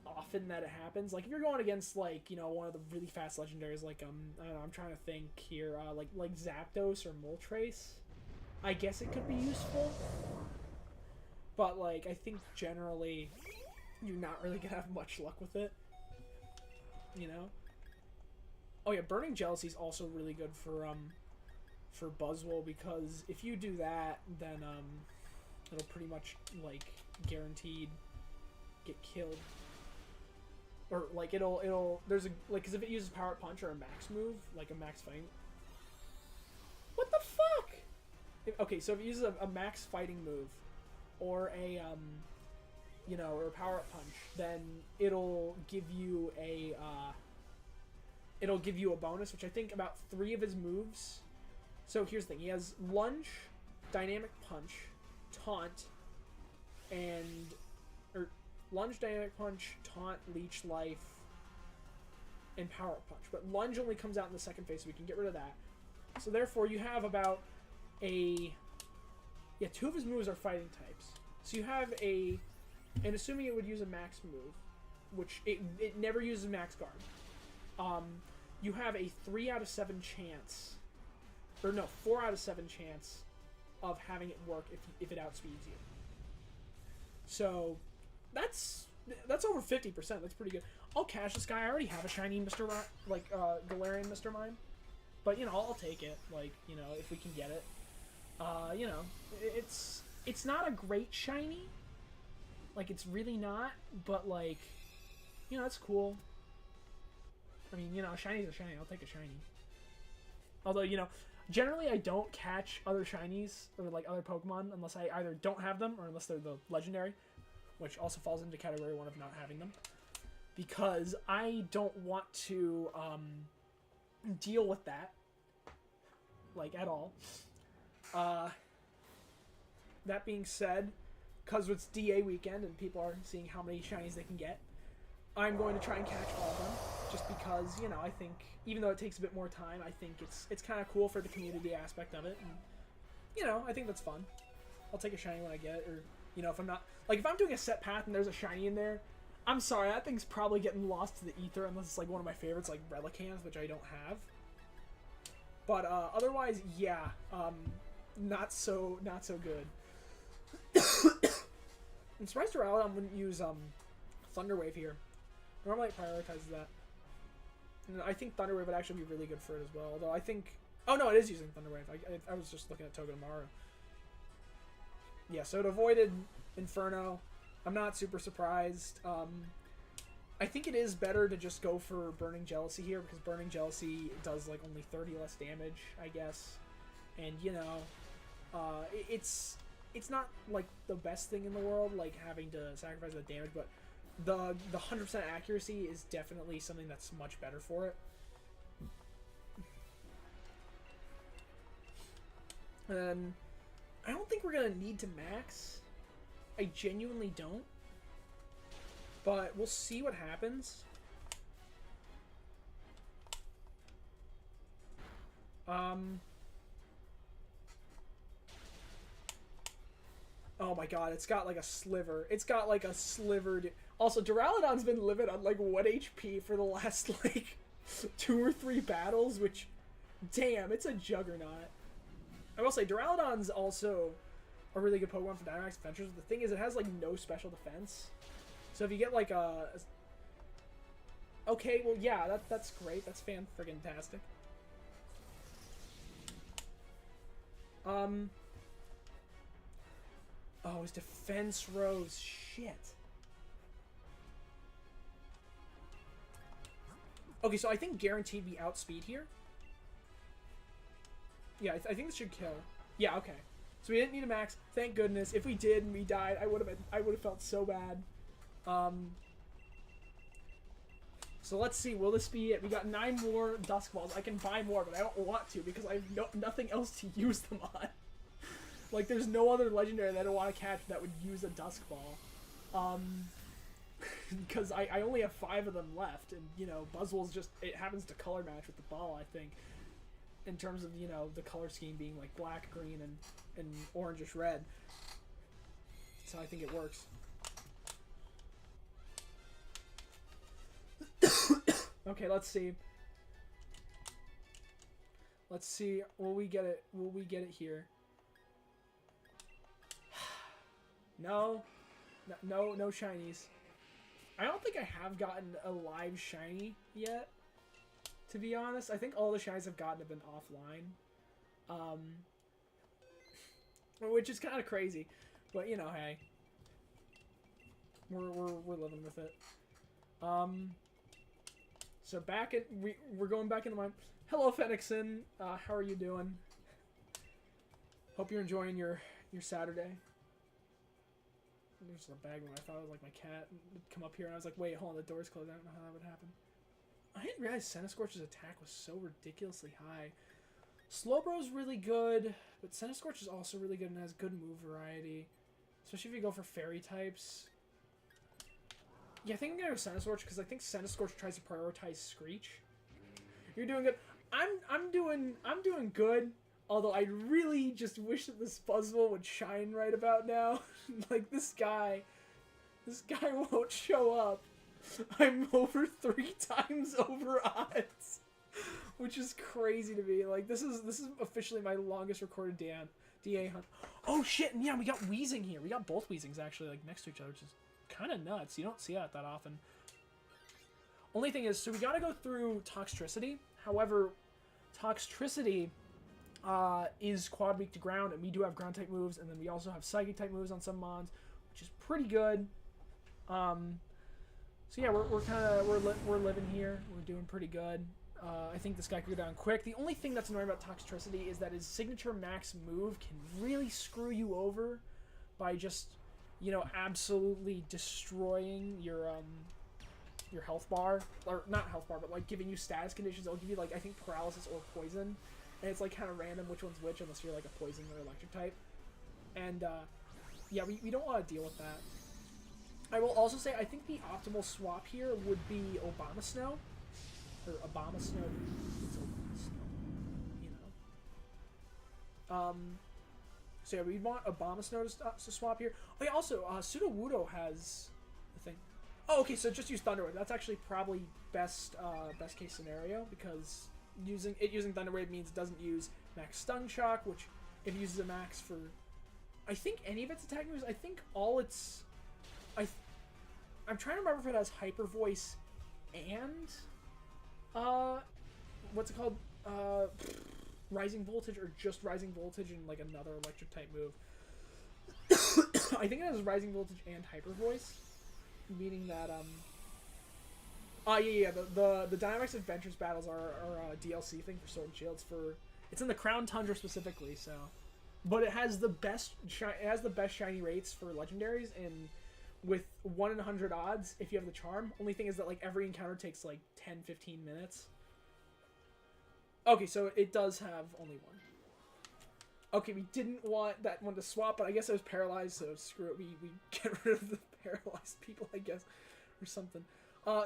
often that it happens. Like if you're going against like, you know, one of the really fast legendaries, like I don't know, I'm trying to think here, like Zapdos or Moltres, I guess it could be useful. But like I think generally you're not really gonna have much luck with it. You know? Oh yeah, Burning Jealousy is also really good for Buzzwole, because if you do that, then it'll pretty much like guaranteed get killed. or like it'll there's a like because if it uses power punch or a max move like a max fighting. What the fuck? Okay, so if it uses a max fighting move or a you know, or a power up punch, then it'll give you a bonus, which I think about 3 of his moves. So here's the thing: he has lunge, dynamic punch, taunt, or lunge, dynamic punch, taunt, leech life, and power up punch. But lunge only comes out in the second phase, so we can get rid of that. So therefore, you have about 2 of his moves are fighting types. So you have and assuming it would use a max move, which it never uses max guard. You have a 3 out of 7 chance, or no, 4 out of 7 chance of having it work if it outspeeds you. So that's over 50%. That's pretty good. I'll cash this guy. I already have a shiny Galarian Mr. Mime, but you know I'll take it. Like, you know, if we can get it. You know, it's not a great shiny. Like, it's really not, but like, you know, it's cool. I mean, you know, shini's a shiny. I'll take a shiny. Although, you know, generally I don't catch other shinies or like other Pokemon unless I either don't have them or unless they're the legendary, which also falls into category 1 of not having them, because I don't want to deal with that, like, at all. That being said, because it's DA weekend and people are seeing how many shinies they can get, I'm going to try and catch all of them, just because, you know, I think, even though it takes a bit more time, I think it's kind of cool for the community aspect of it, and, you know, I think that's fun. I'll take a shiny when I get it, or, you know, if I'm not, like, if I'm doing a set path and there's a shiny in there, I'm sorry, that thing's probably getting lost to the ether, unless it's, like, one of my favorites, like Relicans, which I don't have. But, otherwise, yeah, not so good. I'm surprised Duraludon wouldn't use Thunder Wave here. Normally it prioritizes that. And I think Thunder Wave would actually be really good for it as well. Although I think... Oh no, it is using Thunder Wave. I was just looking at Togedemaru. Yeah, so it avoided Inferno. I'm not super surprised. I think it is better to just go for Burning Jealousy here, because Burning Jealousy does like only 30 less damage, I guess. And, you know, it's not like the best thing in the world, like having to sacrifice the damage, but the 100% accuracy is definitely something that's much better for it. And I don't think we're gonna need to max. I genuinely don't. But we'll see what happens. Oh my god, it's got like a sliver. It's got like a slivered... Also, Duraludon's been living on like 1 HP for the last like 2 or 3 battles, which, damn, it's a juggernaut. I will say, Duraludon's also a really good Pokemon for Dynamax Adventures. The thing is, it has like no special defense. So if you get like a... Okay, well yeah, that's great. That's fan-friggin-tastic. Oh, his defense rose. Shit. Okay, so I think guaranteed we outspeed here. Yeah, I think this should kill. Yeah, okay. So we didn't need a max. Thank goodness. If we did and we died, I would have felt so bad. So let's see. Will this be it? We got 9 more Dusk Balls. I can buy more, but I don't want to because I have nothing else to use them on. Like, there's no other legendary that I want to catch that would use a Dusk Ball. Because I only have 5 of them left, and, you know, Buzzwole's just, it happens to color match with the ball, I think, in terms of, you know, the color scheme being, like, black, green, and orangish red. So I think it works. Okay, let's see. Let's see, will we get it here? No shinies. I don't think I have gotten a live shiny yet, to be honest. I think all the shinies I've gotten have been offline. Which is kind of crazy. But, you know, hey. We're living with it. So back at we're going back into my. Hello, Fenixon. How are you doing? Hope you're enjoying your Saturday. There's a bag when I thought it was like my cat would come up here, and I was like, wait, hold on, the door's closed. I don't know how that would happen. I didn't realize Centiskorch's attack was so ridiculously high. Slowbro's really good, but Centiskorch is also really good and has good move variety. Especially if you go for fairy types. Yeah, I think I'm gonna go Centiskorch because I think Centiskorch tries to prioritize Screech. You're doing good. I'm doing good. Although I really just wish that this Buzzwole would shine right about now. Like this guy won't show up. I'm over 3 times over odds, which is crazy to me. Like this is officially my longest recorded DA hunt. Oh shit! And yeah, we got Weezing here. We got both Weezings actually like next to each other, which is kind of nuts. You don't see that often. Only thing is, so we gotta go through Toxtricity. However, Toxtricity is quad weak to ground, and we do have ground type moves, and then we also have psychic type moves on some mons, which is pretty good. So yeah, we're living here. We're doing pretty good. I think this guy could go down quick. The only thing that's annoying about Toxtricity is that his signature max move can really screw you over by just, you know, absolutely destroying your health bar, or not health bar, but like giving you status conditions. It'll give you like I think paralysis or poison. And it's like kind of random which one's which unless you're like a poison or electric type. And yeah, we don't want to deal with that. I will also say I think the optimal swap here would be Obama Snow. Or Obama Snow. It's Obama Snow. You know. So yeah, we want Obama Snow to swap here. Oh yeah, also, Sudowoodo has the thing. Oh, okay, so just use Thunder Wave. That's actually probably best case scenario because using Thunder Wave means it doesn't use max Stun Shock, which it uses a max for, I think any of its attack moves. I think all its, I'm trying to remember if it has Hyper Voice and what's it called? Rising Voltage or just Rising Voltage and like another electric type move. I think it has Rising Voltage and Hyper Voice, meaning that the Dynamax Adventures battles are a DLC thing for Sword and Shield. It's in the Crown Tundra specifically, so. But it has the best shiny rates for legendaries, and with 1 in 100 odds if you have the charm. Only thing is that like every encounter takes like 10-15 minutes. Okay, so it does have only one. Okay, we didn't want that one to swap, but I guess I was paralyzed, so screw it. We get rid of the paralyzed people, I guess, or something.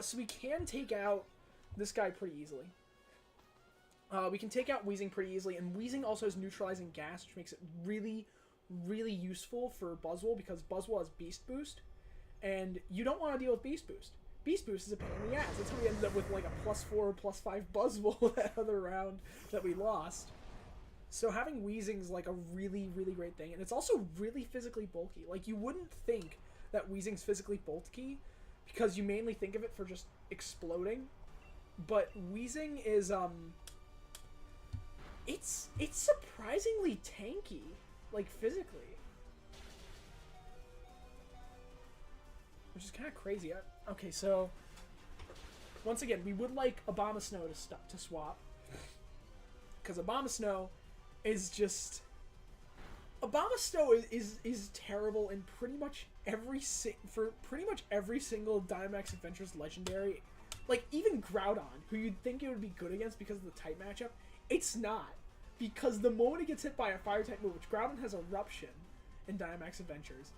So we can take out this guy pretty easily. We can take out Weezing pretty easily, and Weezing also has neutralizing gas, which makes it really, really useful for Buzzwole, because Buzzwole has Beast Boost, and you don't want to deal with Beast Boost. Beast Boost is a pain in the ass. That's how we ended up with like a +4, +5 Buzzwole that other round that we lost. So having Weezing's like a really, really great thing, and it's also really physically bulky. Like you wouldn't think that Weezing's physically bulky, because you mainly think of it for just exploding, but Weezing is it's surprisingly tanky, like physically, which is kind of crazy. Okay, so once again, we would like Obama Snow to swap, because Obama Snow is just is terrible in pretty much every single Dynamax Adventures legendary. Like even Groudon, who you'd think it would be good against because of the type matchup, it's not, because the moment it gets hit by a fire type move, which Groudon has Eruption in Dynamax Adventures,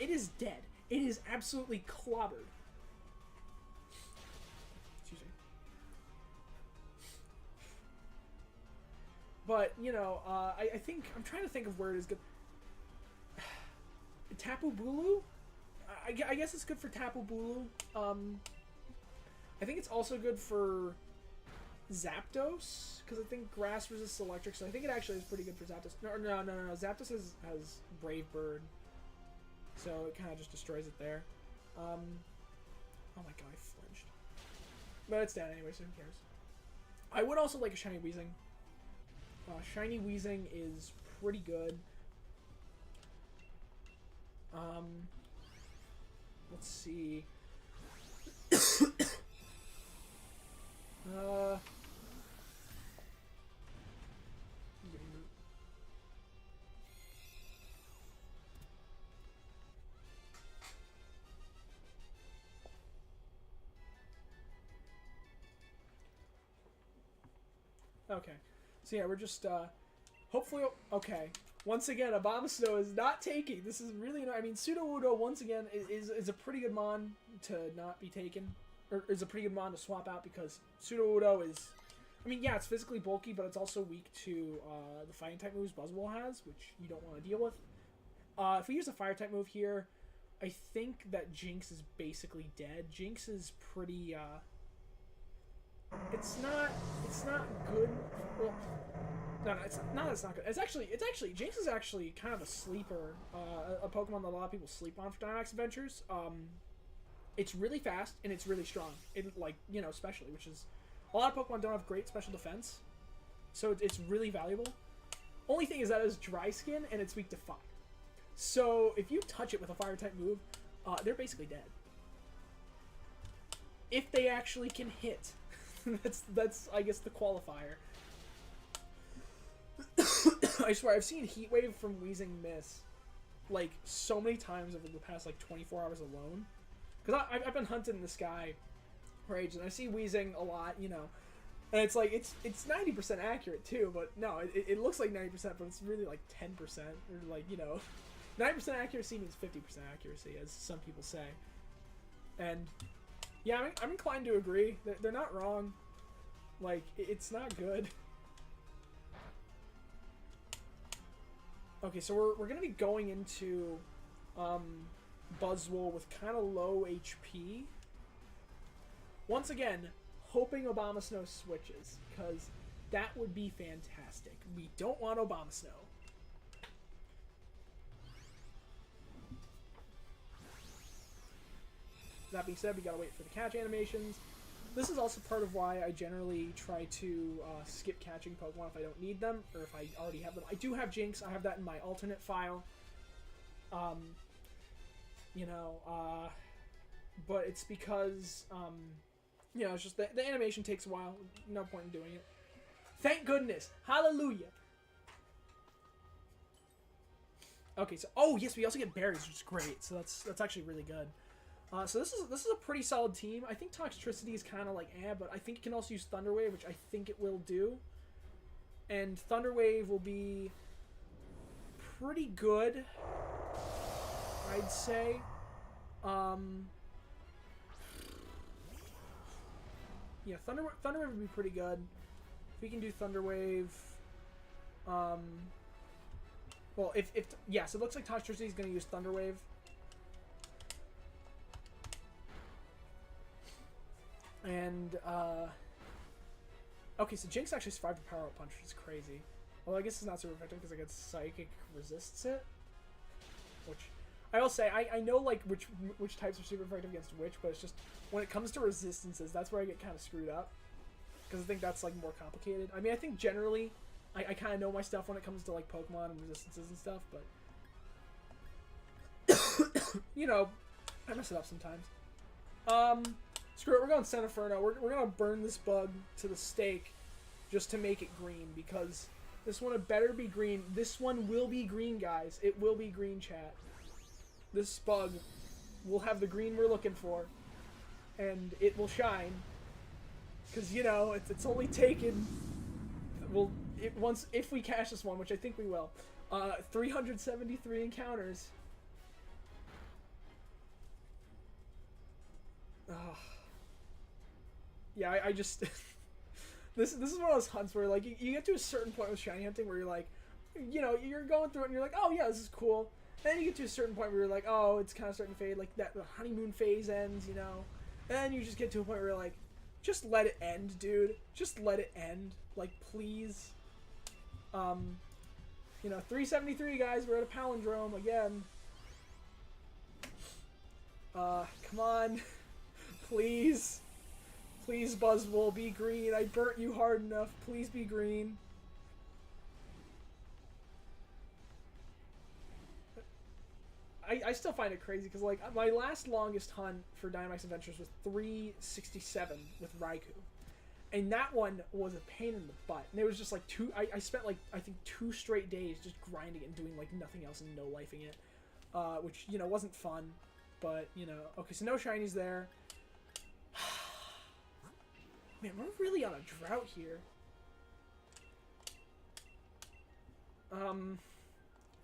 it is dead. It is absolutely clobbered. Excuse me. But, you know, I think, I'm trying to think of where it is good. Tapu Bulu? I guess it's good for Tapu Bulu. I think it's also good for Zapdos, because I think Grass resists Electric, so I think it actually is pretty good for Zapdos. No. Zapdos has Brave Bird, so it kind of just destroys it there. Oh my god, I flinched. But it's down anyway, so who cares? I would also like a Shiny Weezing. Shiny Weezing is pretty good. Let's see. Okay. So yeah, we're just, hopefully, okay. Once again, Abomasnow is not taking. This is really, I mean, Sudowoodo, once again, is a pretty good mon to not be taken. Or is a pretty good mon to swap out because Sudowoodo is, I mean, yeah, it's physically bulky, but it's also weak to the fighting type moves Buzzwole has, which you don't want to deal with. If we use a fire type move here, I think that Jinx is basically dead. Jinx is pretty, it's not good. Well, it's not good. It's actually Jinx is actually kind of a sleeper, a Pokemon that a lot of people sleep on for Dynamax Adventures. It's really fast and it's really strong. Especially, which is a lot of Pokemon don't have great special defense, so it's really valuable. Only thing is that it's dry skin and it's weak to fire. So if you touch it with a fire type move, they're basically dead. If they actually can hit. that's I guess the qualifier. I swear I've seen Heat Wave from Weezing miss like so many times over the past like 24 hours alone. Because I've been hunting this guy for ages and I see Weezing a lot, you know. And it's like it's 90% accurate too, but no, it looks like 90%, but it's really like 10% or like, you know, 90% accuracy means 50% accuracy, as some people say. And yeah, I'm inclined to agree. They're not wrong. Like, it's not good. Okay, so we're going to be going into Buzzwole with kind of low HP. Once again, hoping Abomasnow switches, because that would be fantastic. We don't want Abomasnow. That being said, we gotta wait for the catch animations. This is also part of why I generally try to skip catching Pokemon if I don't need them, or if I already have them. I do have Jinx, I have that in my alternate file. But it's because, it's just the animation takes a while. No point in doing it. Thank goodness! Hallelujah! Okay, so, oh yes, we also get berries, which is great. So that's actually really good. So this is a pretty solid team. I think Toxtricity is kind of like but I think it can also use Thunder Wave, which I think it will do. And Thunder Wave will be pretty good, I'd say. Yeah, Thunder Wave would be pretty good. If we can do Thunder Wave, well, so it looks like Toxtricity is going to use Thunder Wave. And, okay, so Jinx actually survived the Power-Up Punch, which is crazy. Well, I guess it's not super effective because I guess Psychic resists it. Which, I will say, I know, like, which types are super effective against which, but it's just, when it comes to resistances, that's where I get kind of screwed up. Because I think that's, like, more complicated. I mean, I think generally, I kind of know my stuff when it comes to, like, Pokemon and resistances and stuff, but... you know, I mess it up sometimes. Screw it, we're going Centinferno. We're going to burn this bug to the stake just to make it green, because this one had better be green. This one will be green, guys. It will be green, chat. This bug will have the green we're looking for, and it will shine. Because, you know, it's only taken... if we catch this one, which I think we will, 373 encounters. Ugh. Yeah, I just... this is one of those hunts where, like, you get to a certain point with shiny hunting where you're like, you know, you're going through it and you're like, oh yeah, this is cool. And then you get to a certain point where you're like, oh, it's kind of starting to fade, like, the honeymoon phase ends, you know? And then you just get to a point where you're like, just let it end, dude. Just let it end. Like, please. 373, guys, we're at a palindrome again. Come on. Please. Please, Buzzwole, be green. I burnt you hard enough. Please be green. I still find it crazy because like my last longest hunt for Dynamax Adventures was 367 with Raikou, and that one was a pain in the butt. And it was just like I spent like I think 2 straight days just grinding it and doing like nothing else and no lifing it, which you know wasn't fun, but you know okay. So no shinies there. Man, we're really on a drought here.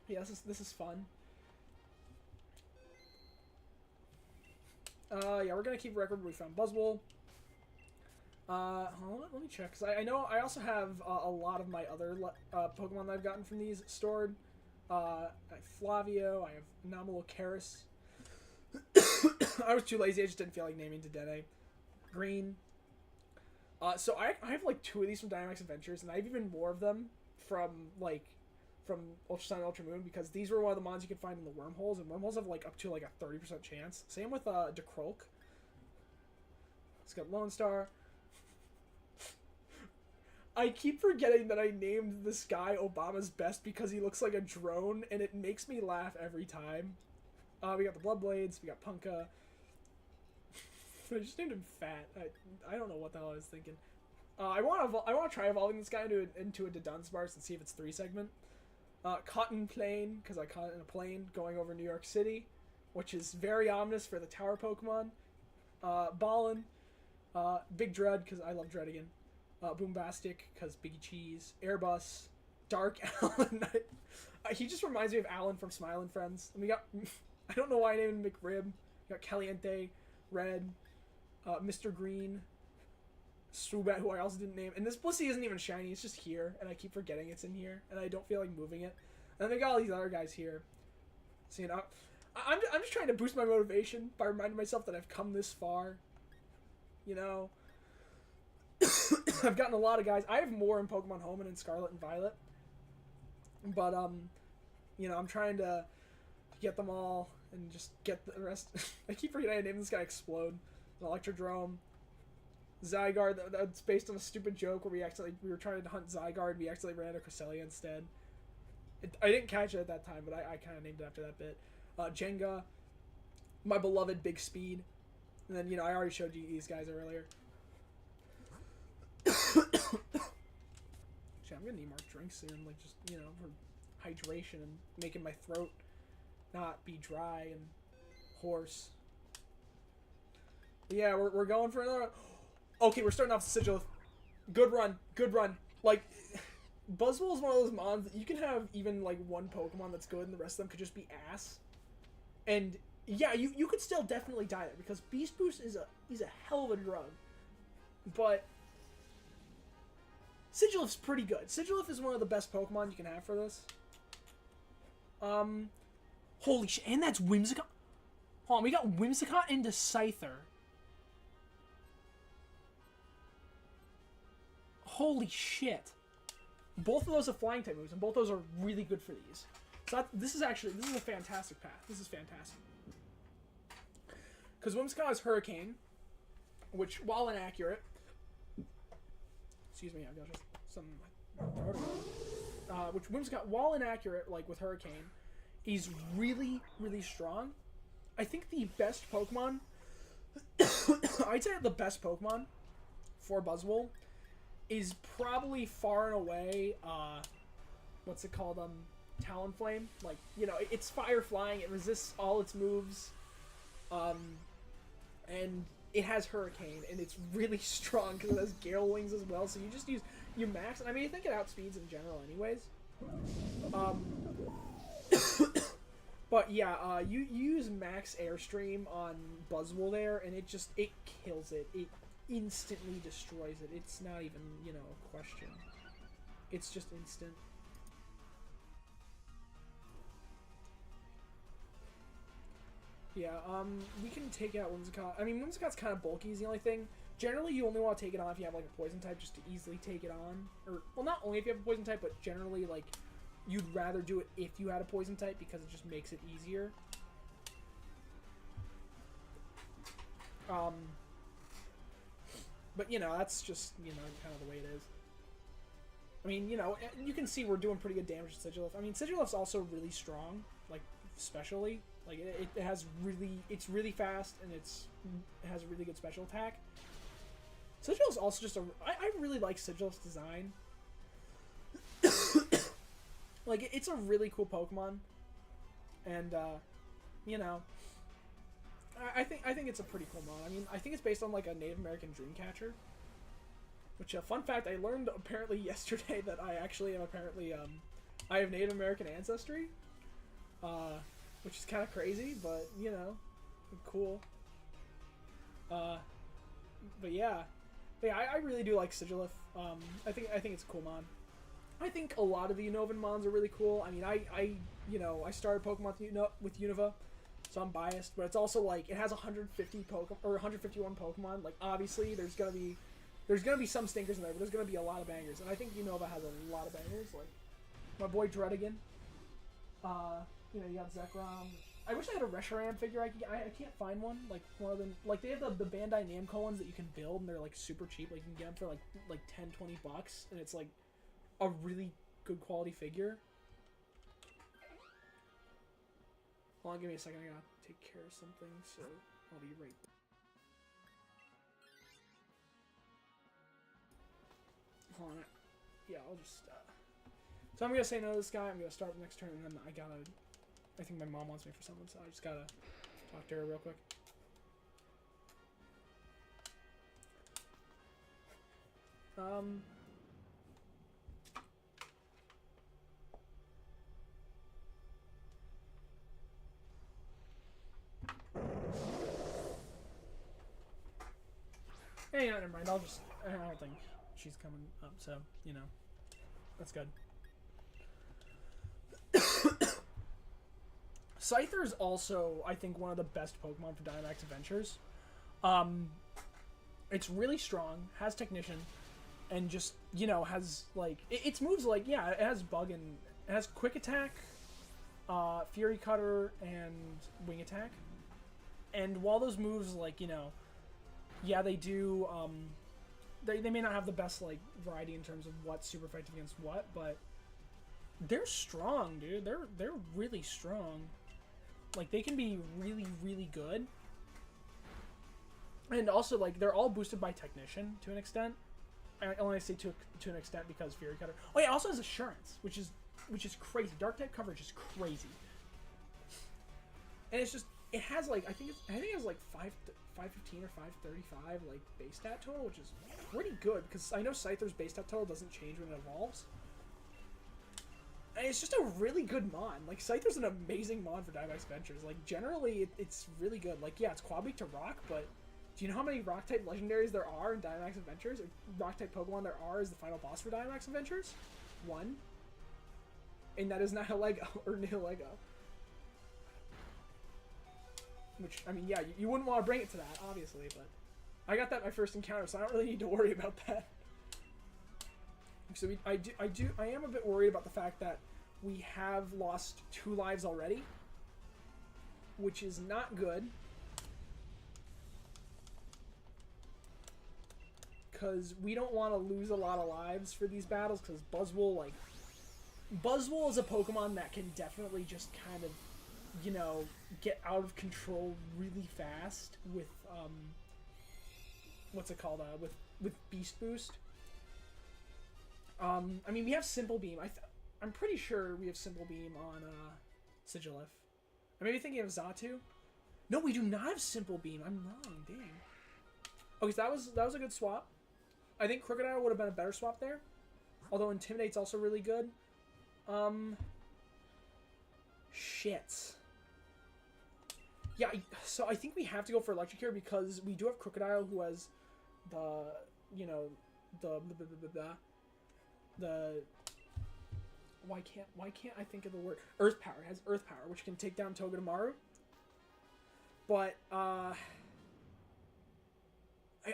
Yeah, this is fun. Yeah, we're gonna keep record. We found Buzzwole. Hold on, let me check, because I know I also have a lot of my other Pokemon that I've gotten from these stored. I have Flavio, I have Anomalocaris. I was too lazy, I just didn't feel like naming Dedenne. Green. So I have like 2 of these from Dynamax Adventures, and I have even more of them from Ultra Sun and Ultra Moon, because these were one of the mons you could find in the wormholes, and wormholes have like up to like a 30% chance. Same with DeKrolk. It's got Lone Star. I keep forgetting that I named this guy Obama's Best because he looks like a drone, and it makes me laugh every time. We got the Bloodblades, we got Punka. I just named him Fat. I don't know what the hell I was thinking. I want to try evolving this guy into a Dunsparce and see if it's 3-segment. Cotton Plane, because I caught it in a plane going over New York City, which is very ominous for the tower Pokemon. Ballin, Big Dread, because I love Dredigan. Boombastic, because Biggie Cheese. Airbus, Dark Alan. He just reminds me of Alan from Smile and Friends. And we got, I don't know why I named him McRib. We got Caliente, Red, Mr. Green, Swoobat, who I also didn't name. And this Blissey isn't even shiny, it's just here, and I keep forgetting it's in here, and I don't feel like moving it. And then they got all these other guys here. So, you know, I'm just trying to boost my motivation by reminding myself that I've come this far. You know? I've gotten a lot of guys. I have more in Pokemon Home and in Scarlet and Violet. But, you know, I'm trying to get them all and just get the rest. I keep forgetting I named this guy Explode. An Electrodrome. Zygarde, that's based on a stupid joke where we were trying to hunt Zygarde, we accidentally ran into Cresselia instead. I didn't catch it at that time, but I kind of named it after that bit. Jenga, my beloved Big Speed, and then, you know, I already showed you these guys earlier. Actually, I'm gonna need more drinks soon, like, just, you know, for hydration and making my throat not be dry and hoarse. But yeah, we're going for another. Okay, we're starting off the Sigilith. Good run, good run. Like, Buzzwole is one of those mons that you can have even, like, one Pokemon that's good and the rest of them could just be ass. And, yeah, you could still definitely die there, because Beast Boost is a hell of a drug. But Sigilith's pretty good. Sigilith is one of the best Pokemon you can have for this. Holy shit, and that's Whimsicott. Hold on, we got Whimsicott into Scyther. Holy shit. Both of those are flying type moves, and both of those are really good for these. So this is a fantastic path. This is fantastic. Because Whimsicott is Hurricane, which, while inaccurate... Excuse me, I've got just some... which Whimsicott, while inaccurate, like with Hurricane, is really, really strong. I think the best Pokemon... I'd say the best Pokemon for Buzzwole is probably far and away, what's it called, Talonflame. Like, you know, it's fire flying, it resists all its moves, and it has Hurricane, and it's really strong because it has Gale Wings as well, so you just use, you max, I mean, I think it outspeeds in general anyways. But yeah, you use max Airstream on Buzzwole there, and it kills it. It instantly destroys it. It's not even, you know, a question. It's just instant. Yeah, we can take out Whimsicott. I mean, Whimsicott's kind of bulky is the only thing. Generally, you only want to take it on if you have, like, a poison type, just to easily take it on. Or, well, not only if you have a poison type, but generally, like, you'd rather do it if you had a poison type, because it just makes it easier. But, you know, that's just, you know, kind of the way it is. I mean, you know, you can see we're doing pretty good damage to Sigilith. I mean, Sigilith's also really strong, like, especially. Like it has it's really fast and it has a really good special attack. Sigil is also just I really like Sigil's design. Like it's a really cool Pokemon, and you know, I think it's a pretty cool mod. I mean, I think it's based on like a Native American Dreamcatcher. Which, fun fact, I learned apparently yesterday that I actually am apparently I have Native American ancestry, which is kind of crazy, but you know, cool. But yeah, I really do like Sigilif. I think it's a cool mod. I think a lot of the Unovan mods are really cool. I mean, I started Pokemon with Unova, so I'm biased, but it's also like it has 150 Pokemon or 151 Pokemon. Like obviously, there's gonna be some stinkers in there, but there's gonna be a lot of bangers, and I think Unova has a lot of bangers. Like my boy Dredigan. You know, you got Zekrom. I wish I had a Reshiram figure. I can't find one. Like one of them. Like they have the Bandai Namco ones that you can build, and they're like super cheap. Like you can get them for like 10, 20 bucks, and it's like a really good quality figure. Hold on, give me a second. I gotta take care of something, so I'll be right back. Hold on. Yeah, I'll just. So I'm gonna say no to this guy. I'm gonna start the next turn, and then I think my mom wants me for something, so I just gotta talk to her real quick. Hey, never mind. I don't think she's coming up, so you know, that's good. Scyther is also, I think, one of the best Pokemon for Dynamax Adventures. It's really strong, has Technician, and just, you know, has, like, its moves, like, yeah, it has Bug and, it has Quick Attack, Fury Cutter, and Wing Attack. And while those moves, like, you know, yeah, they do, they may not have the best, like, variety in terms of what's super effective against what, but they're strong, dude. They're really strong. Like, they can be really, really good. And also, like, they're all boosted by Technician to an extent. I only say to an extent because Fury Cutter. Oh yeah, it also has Assurance, which is crazy. Dark type coverage is crazy. And it's just, it has like, I think it has like 515 or 535 like base stat total, which is pretty good because I know Scyther's base stat total doesn't change when it evolves. And it's just a really good mod. Like, Scyther's an amazing mod for Dynamax Adventures. Like, generally, it's really good. Like, yeah, it's quad weak to rock, but do you know how many rock-type legendaries there are in Dynamax Adventures? Or rock-type Pokemon there are as the final boss for Dynamax Adventures? 1. And that is Nihilego, or Nihilego. Which, I mean, yeah, you wouldn't want to bring it to that, obviously, but I got that my first encounter, so I don't really need to worry about that. So I am a bit worried about the fact that we have lost 2 lives already, which is not good. Because we don't want to lose a lot of lives for these battles, because Buzzwole is a Pokemon that can definitely just kind of, you know, get out of control really fast with, what's it called, with Beast Boost. I mean, we have Simple Beam. I'm pretty sure we have Simple Beam on, Sigilif. I may be thinking of Xatu. No, we do not have Simple Beam. I'm wrong, dang. Okay, so that was a good swap. I think Crocodile would have been a better swap there. Although Intimidate's also really good. Shit. Yeah, so I think we have to go for Electric here because we do have Crocodile who has the, you know, the why can't I think of the word Earth Power? It has Earth Power, which can take down Togedemaru. But I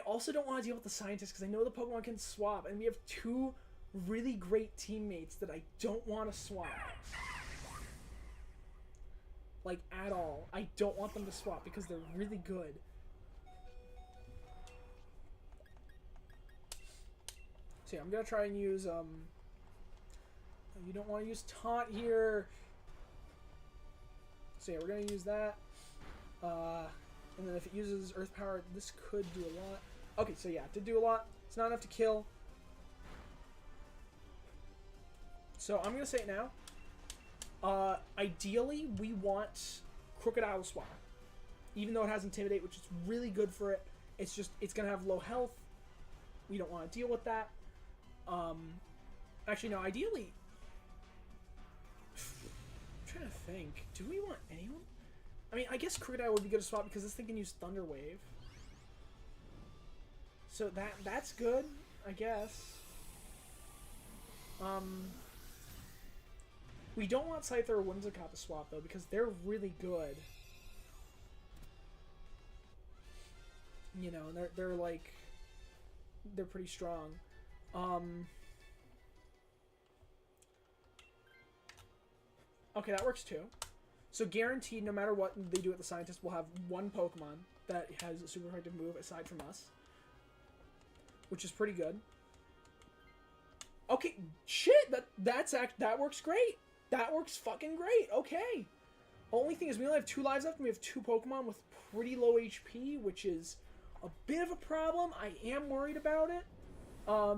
also don't want to deal with the Scientist because I know the Pokemon can swap, and we have 2 really great teammates that I don't want to swap. Like, at all. I don't want them to swap because they're really good. So yeah, I'm gonna try and use, you don't want to use Taunt here. So yeah, we're gonna use that. And then if it uses Earth Power, this could do a lot. Okay, so yeah, it did do a lot. It's not enough to kill. So I'm gonna say it now. Ideally, we want Crocodile Swap. Even though it has Intimidate, which is really good for it, it's gonna have low health. We don't want to deal with that. Actually, no. Ideally, I'm trying to think. Do we want anyone? I mean, I guess Crocodile would be good to swap because this thing can use Thunder Wave. So that's good, I guess. We don't want Scyther or Whimsicott to swap though because they're really good. You know, they're like they're pretty strong. Okay, that works too. So guaranteed, no matter what they do at the Scientist, we'll have one Pokemon that has a super effective move aside from us, which is pretty good. Okay, shit, that works great. That works fucking great. Okay. Only thing is we only have 2 lives left and we have 2 Pokemon with pretty low HP, which is a bit of a problem. I am worried about it. I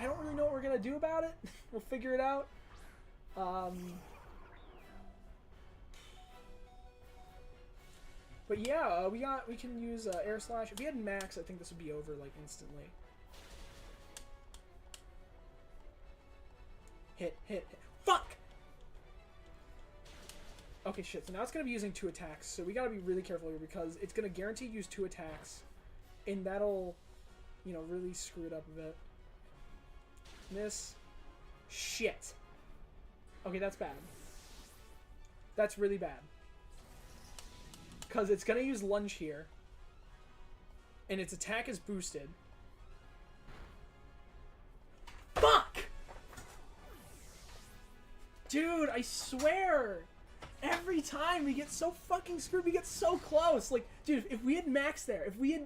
don't really know what we're gonna do about it. We'll figure it out. But yeah, we can use Air Slash. If we had Max, I think this would be over like instantly. Hit. Fuck! Okay, shit. So now it's going to be using 2 attacks. So we got to be really careful here because it's going to guarantee use 2 attacks. And that'll, you know, really screw it up a bit. Miss. Shit. Okay, that's bad. That's really bad. Because it's going to use Lunge here. And its attack is boosted. Fuck! Dude, I swear! Every time we get so fucking screwed, we get so close. Like, dude, if we had maxed there, if we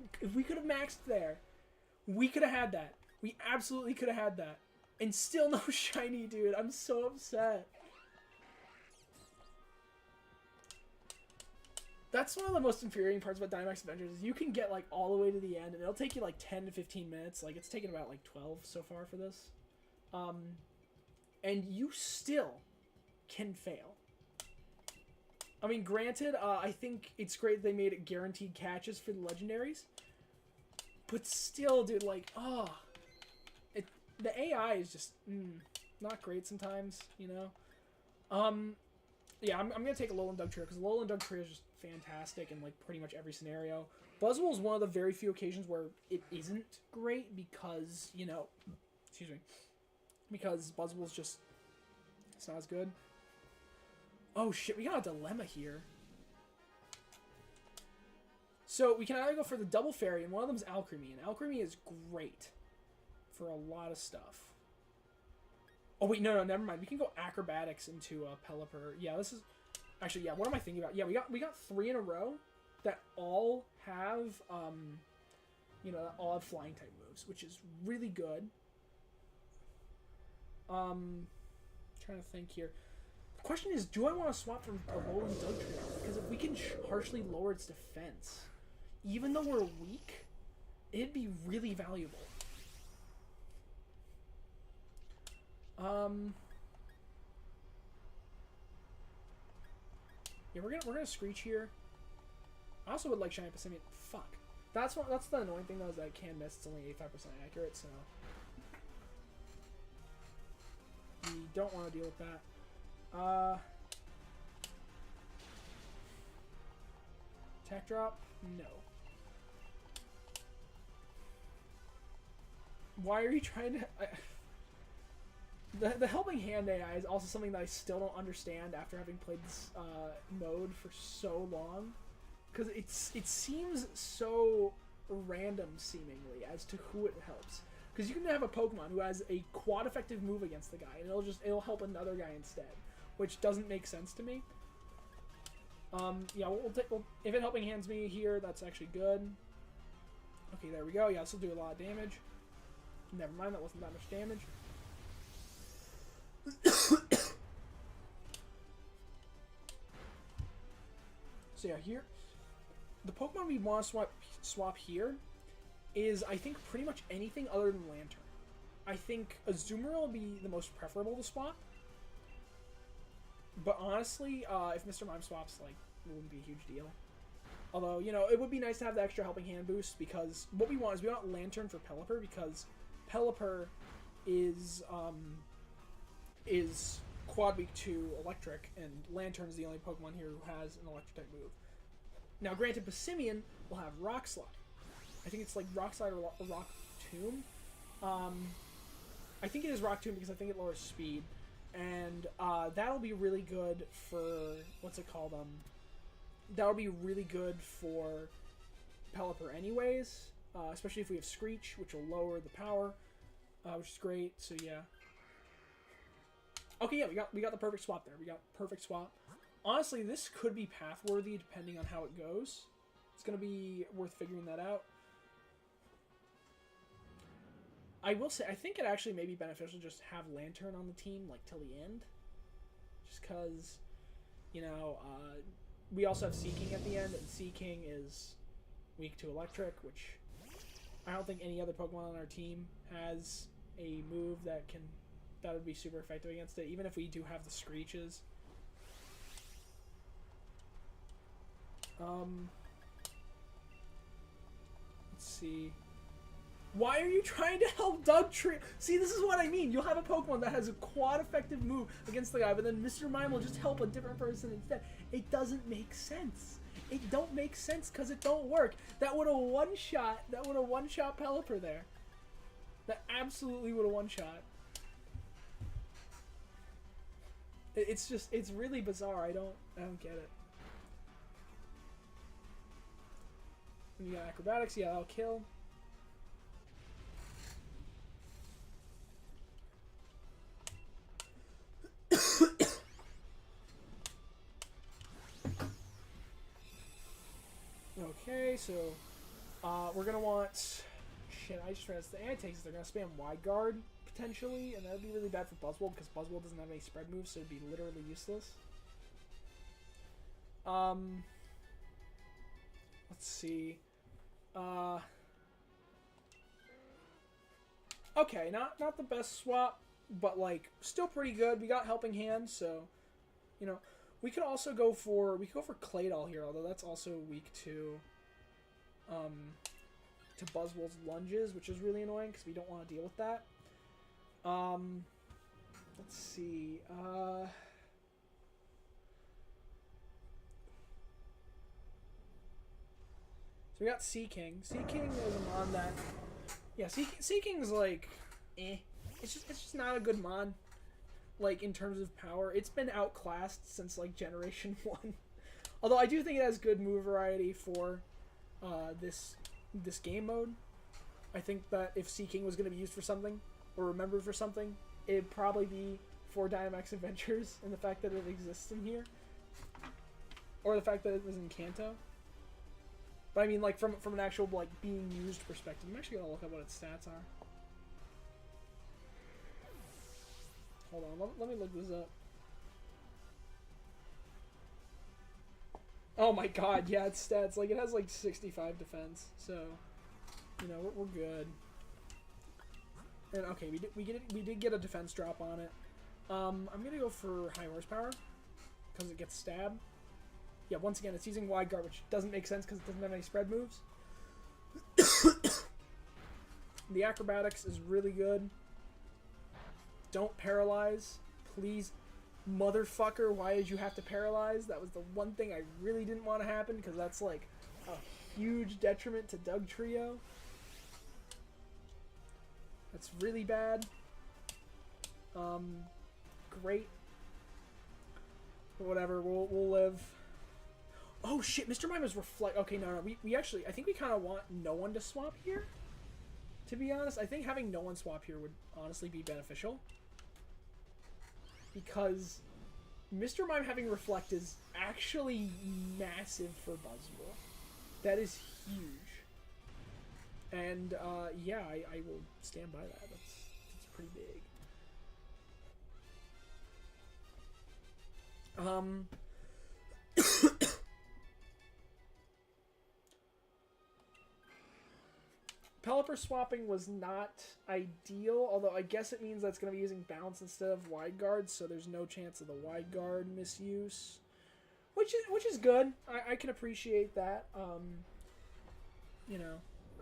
could have maxed there, we could have had that. We absolutely could have had that. And still no shiny, dude. I'm so upset. That's one of the most infuriating parts about Dynamax Adventures is you can get like all the way to the end and it'll take you like 10 to 15 minutes. Like it's taken about like 12 so far for this. And you still can fail. I mean, granted, I think it's great they made it guaranteed catches for the legendaries. But still, dude, like, the AI is just not great sometimes, you know? Yeah, I'm going to take a Alolan Dugtrio, because Alolan Dugtrio is just fantastic in, like, pretty much every scenario. Buzzwole is one of the very few occasions where it isn't great because, you know, excuse me, because Buzzwole's just, it's not as good. Oh shit, we got a dilemma here. So we can either go for the double fairy, and one of them is Alchemy, and Alchemy is great for a lot of stuff. Oh wait, no, never mind. We can go acrobatics into Pelipper. Yeah, this is actually, yeah. What am I thinking about? Yeah, we got 3 in a row that all have you know, all have flying type moves, which is really good. Trying to think here. The question is, do I want to swap from Alolan Dugtrio? Because if we can harshly lower its defense, even though we're weak, it'd be really valuable. Yeah, we're gonna Screech here. I also would like Shiny Passimian. Fuck. That's the annoying thing though, is that I can miss. It's only 85% accurate, so we don't want to deal with that. Attack drop? No. Why are you trying to... The Helping Hand AI is also something that I still don't understand after having played this mode for so long. Because it seems so random, seemingly, as to who it helps. Because you can have a Pokemon who has a quad effective move against the guy, and it'll help another guy instead. Which doesn't make sense to me. Yeah, if it Helping Hands me here, that's actually good. Okay, there we go. Yeah, this will do a lot of damage. Never mind, that wasn't that much damage. So yeah, here, the Pokemon we want to swap here is, I think, pretty much anything other than Lantern. I think Azumarill would be the most preferable to swap. But honestly, if Mr. Mime swaps, like, it wouldn't be a huge deal. Although, you know, it would be nice to have the extra Helping Hand boost, because what we want is we want Lantern for Pelipper, because Pelipper is Quad Weak to Electric, and Lantern is the only Pokemon here who has an Electric-type move. Now, granted, Passimian will have Rock Slide. I think it's like Rock Slide or Rock Tomb. I think it is Rock Tomb because I think it lowers speed. And that'll be really good for, what's it called? That'll be really good for Pelipper anyways, especially if we have Screech, which will lower the power, which is great. So yeah. Okay, yeah, we got the perfect swap there. We got perfect swap. Honestly, this could be path worthy depending on how it goes. It's gonna be worth figuring that out. I will say, I think it actually may be beneficial just to have Lantern on the team, like, till the end. Just because, you know, we also have Seaking at the end, and Seaking is weak to Electric, which I don't think any other Pokemon on our team has a move that would be super effective against it, even if we do have the Screeches. Let's see. Why are you trying to help Dugtrio? See, this is what I mean. You'll have a Pokemon that has a quad effective move against the guy, but then Mr. Mime will just help a different person instead. It doesn't make sense. It don't make sense because it don't work. That would have one-shot Pelipper there. That absolutely would have one-shot. It's just, it's really bizarre. I don't get it. You got Acrobatics, yeah, that'll kill. Okay, so we're gonna want, shit, I just realized the anti-takes, they're gonna spam Wide Guard potentially, and that would be really bad for Buzzwole because Buzzwole doesn't have any spread moves, so it'd be literally useless. Let's see. Okay, not the best swap, but like still pretty good. We got Helping Hand, so you know, we could go for Claydol here, although that's also weak to Buzzwole's lunges, which is really annoying because we don't want to deal with that. Let's see. So we got Seaking. Seaking is a mon that, yeah, Seaking's like, eh. It's just not a good mon. Like in terms of power, it's been outclassed since like Generation 1. Although I do think it has good move variety for this game mode. I think that if Seaking was going to be used for something or remembered for something, it'd probably be for Dynamax Adventures, and the fact that it exists in here, or the fact that it was in Kanto. But I mean, like from an actual like being used perspective, I'm actually gonna look up what its stats are. Hold on, let me look this up. Oh my god, yeah, its stats, like, it has like 65 defense, so, you know, we're good. And okay, we did get a defense drop on it. I'm gonna go for high horsepower because it gets stabbed. Yeah, once again, it's using Wide Guard, which doesn't make sense because it doesn't have any spread moves. The acrobatics is really good. Don't paralyze, please. Motherfucker, why did you have to paralyze? That was the one thing I really didn't want to happen, because that's like a huge detriment to Dugtrio. That's really bad. Great. But whatever, we'll live. Oh shit, Mr. Mime is reflect. Okay, no, we actually, I think we kind of want no one to swap here. To be honest, I think having no one swap here would honestly be beneficial. Because Mr. Mime having Reflect is actually massive for Buzzwole. That is huge. And, yeah, I will stand by that. That's pretty big. Pelipper swapping was not ideal, although I guess it means that's going to be using Bounce instead of Wide Guard, so there's no chance of the Wide Guard misuse, which is good. I can appreciate that. You know,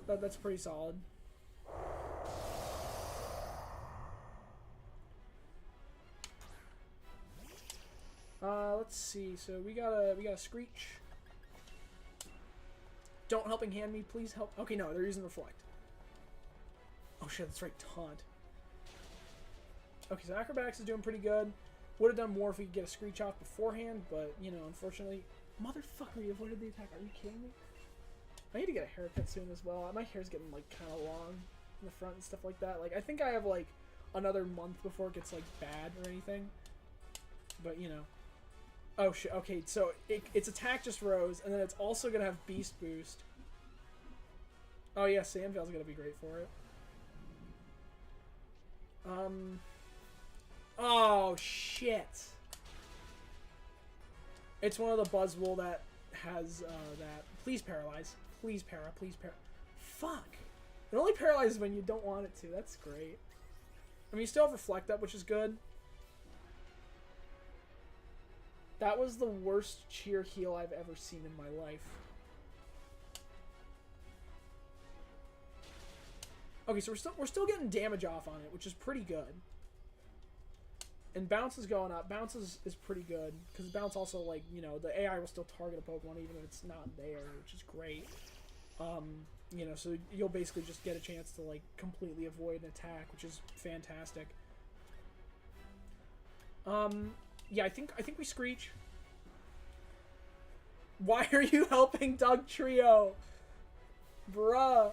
that's pretty solid. Let's see. So we got a Screech. Don't helping hand me, please help. Okay, no, they're using Reflect. Oh shit, that's right, Taunt. Okay, so Acrobatics is doing pretty good. Would have done more if we could get a Screech off beforehand, but, you know, unfortunately... Motherfucker, you avoided the attack. Are you kidding me? I need to get a haircut soon as well. My hair's getting, like, kind of long in the front and stuff like that. Like, I think I have, like, another month before it gets, like, bad or anything. But, you know. Oh, shit. Okay, so its attack just rose, and then it's also going to have Beast Boost. Oh, yeah, Sandveil's going to be great for it. Oh, shit. It's one of the Buzzwole that has, that... Please paralyze. Please para. Please para. Fuck. It only paralyzes when you don't want it to. That's great. I mean, you still have Reflect Up, which is good. That was the worst cheer heal I've ever seen in my life. Okay, so we're still getting damage off on it, which is pretty good. And Bounce is going up. Bounce is pretty good, because Bounce also, like, you know, the AI will still target a Pokemon even if it's not there, which is great. You know, so you'll basically just get a chance to, like, completely avoid an attack, which is fantastic. Yeah, I think we Screech. Why are you helping Doug Trio? Bruh.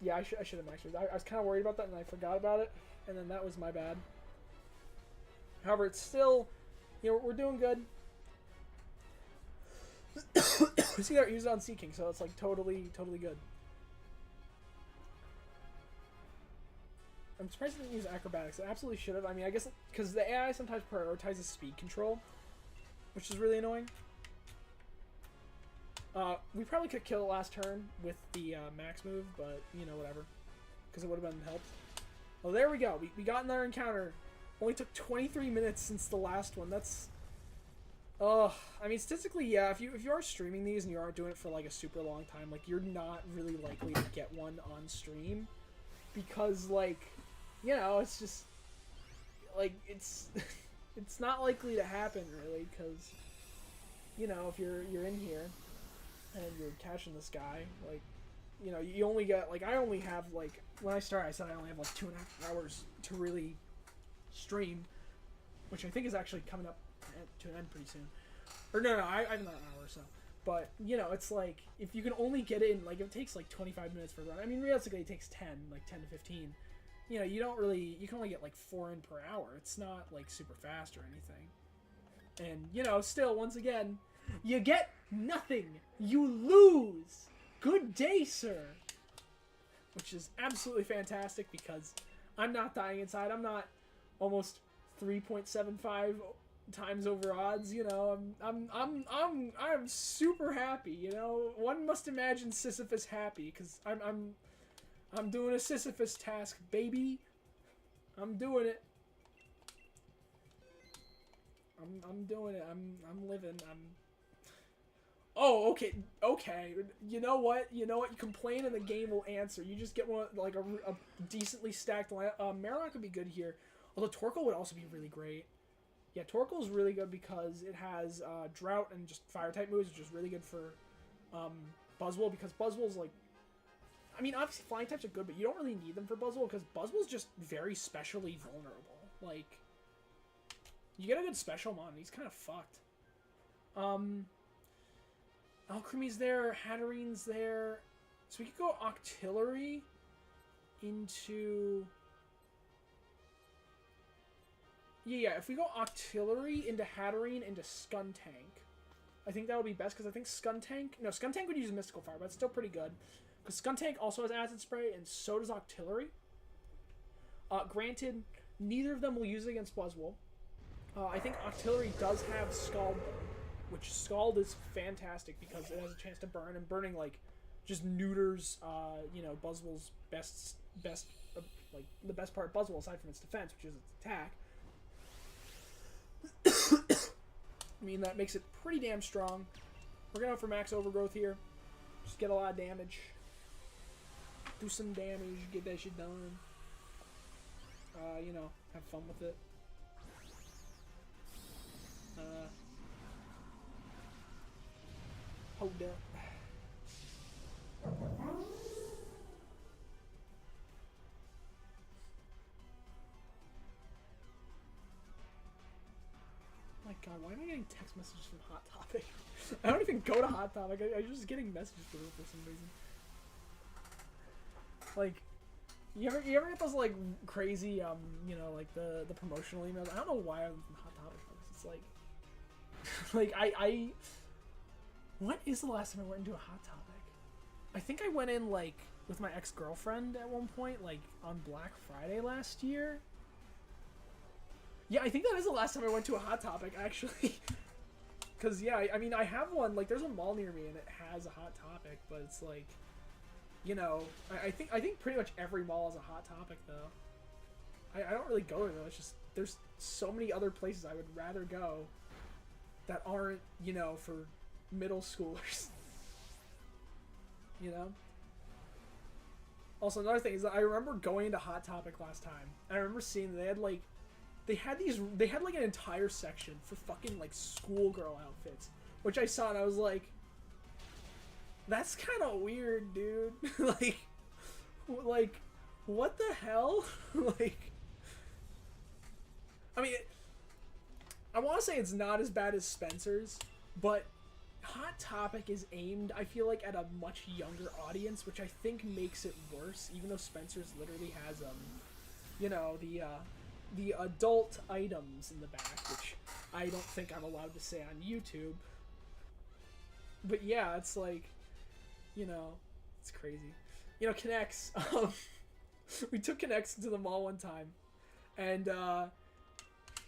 Yeah, I should have actually. I was kind of worried about that and I forgot about it. And then that was my bad. However, it's still, you know, we're doing good. See, there, use it on Sea King, so it's like totally good. I'm surprised it didn't use Acrobatics. It absolutely should have. I mean, I guess because the AI sometimes prioritizes speed control, which is really annoying. We probably could kill it last turn with the max move, but, you know, whatever. Because it would have been helped. Oh, there we go. We got in their encounter. Only took 23 minutes since the last one. That's... I mean, statistically, yeah, if you are streaming these and you aren't doing it for, like, a super long time, like, you're not really likely to get one on stream. Because, like, you know, it's just... Like, it's... it's not likely to happen, really, because... You know, if you're in here and you're catching this guy, like, you know, you only get, like, I only have, like, when I started, I said I only have, like, 2.5 hours to really stream, which I think is actually coming up to an end pretty soon. Or, no, I have another hour or so. But, you know, it's like, if you can only get in, like, if it takes, like, 25 minutes for a run, I mean, realistically, it takes 10 to 15. You know, you don't really, you can only get, like, 4 in per hour. It's not, like, super fast or anything. And, you know, still, once again, you get nothing. You lose. Good day, sir. Which is absolutely fantastic because I'm not dying inside. I'm not almost 3.75 times over odds. You know, I'm super happy. You know, one must imagine Sisyphus happy because I'm doing a Sisyphus task, baby. I'm doing it. I'm doing it. I'm living. Oh, okay. You know what? You complain and the game will answer. You just get one, like, a decently stacked line. Marowak could be good here. Although Torkoal would also be really great. Yeah, Torkoal is really good because it has Drought and just Fire-type moves, which is really good for Buzzwole, because Buzzwole's, like... I mean, obviously Flying types are good, but you don't really need them for Buzzwole, because Buzzwole's just very specially vulnerable. Like, you get a good special mon, and he's kind of fucked. Alcremie's there, Hatterene's there. So we could go Octillery into... Yeah, if we go Octillery into Hatterene into Skuntank, I think that would be best, because I think Skuntank... No, Skuntank would use Mystical Fire, but it's still pretty good. Because Skuntank also has Acid Spray, and so does Octillery. Granted, neither of them will use it against Buzzwole. I think Octillery does have Scald, though, which Scald is fantastic because it has a chance to burn, and burning, like, just neuters, you know, Buzzwole's like the best part of Buzzwole aside from its defense, which is its attack. I mean, that makes it pretty damn strong. We're gonna go for max overgrowth here. Just get a lot of damage. Do some damage, get that shit done. You know, have fun with it. Hold up. My god, why am I getting text messages from Hot Topic? I don't even go to Hot Topic. I'm just getting messages from it for some reason. Like, you ever get those like crazy you know, like the promotional emails? I don't know why I'm from Hot Topic. It's like I what is the last time I went into a Hot Topic? I think I went in like with my ex-girlfriend at one point, like on Black Friday last year. Yeah, I think that is the last time I went to a Hot Topic, actually. Because, yeah, I mean, I have one. Like, there's a mall near me, and it has a Hot Topic, but it's like, you know, I think pretty much every mall has a Hot Topic, though. I don't really go there, though. It's just, there's so many other places I would rather go that aren't, you know, for middle schoolers. You know? Also, another thing is that I remember going to Hot Topic last time, and I remember seeing they had, like, they had like an entire section for fucking like schoolgirl outfits, which I saw and I was like, that's kind of weird, dude. like what the hell? Like, I mean, I want to say it's not as bad as Spencer's, but Hot Topic is aimed, I feel like, at a much younger audience, which I think makes it worse, even though Spencer's literally has you know, the adult items in the back, which I don't think I'm allowed to say on YouTube. But yeah, it's like, you know, it's crazy. You know, Connects, we took Connects to the mall one time, and I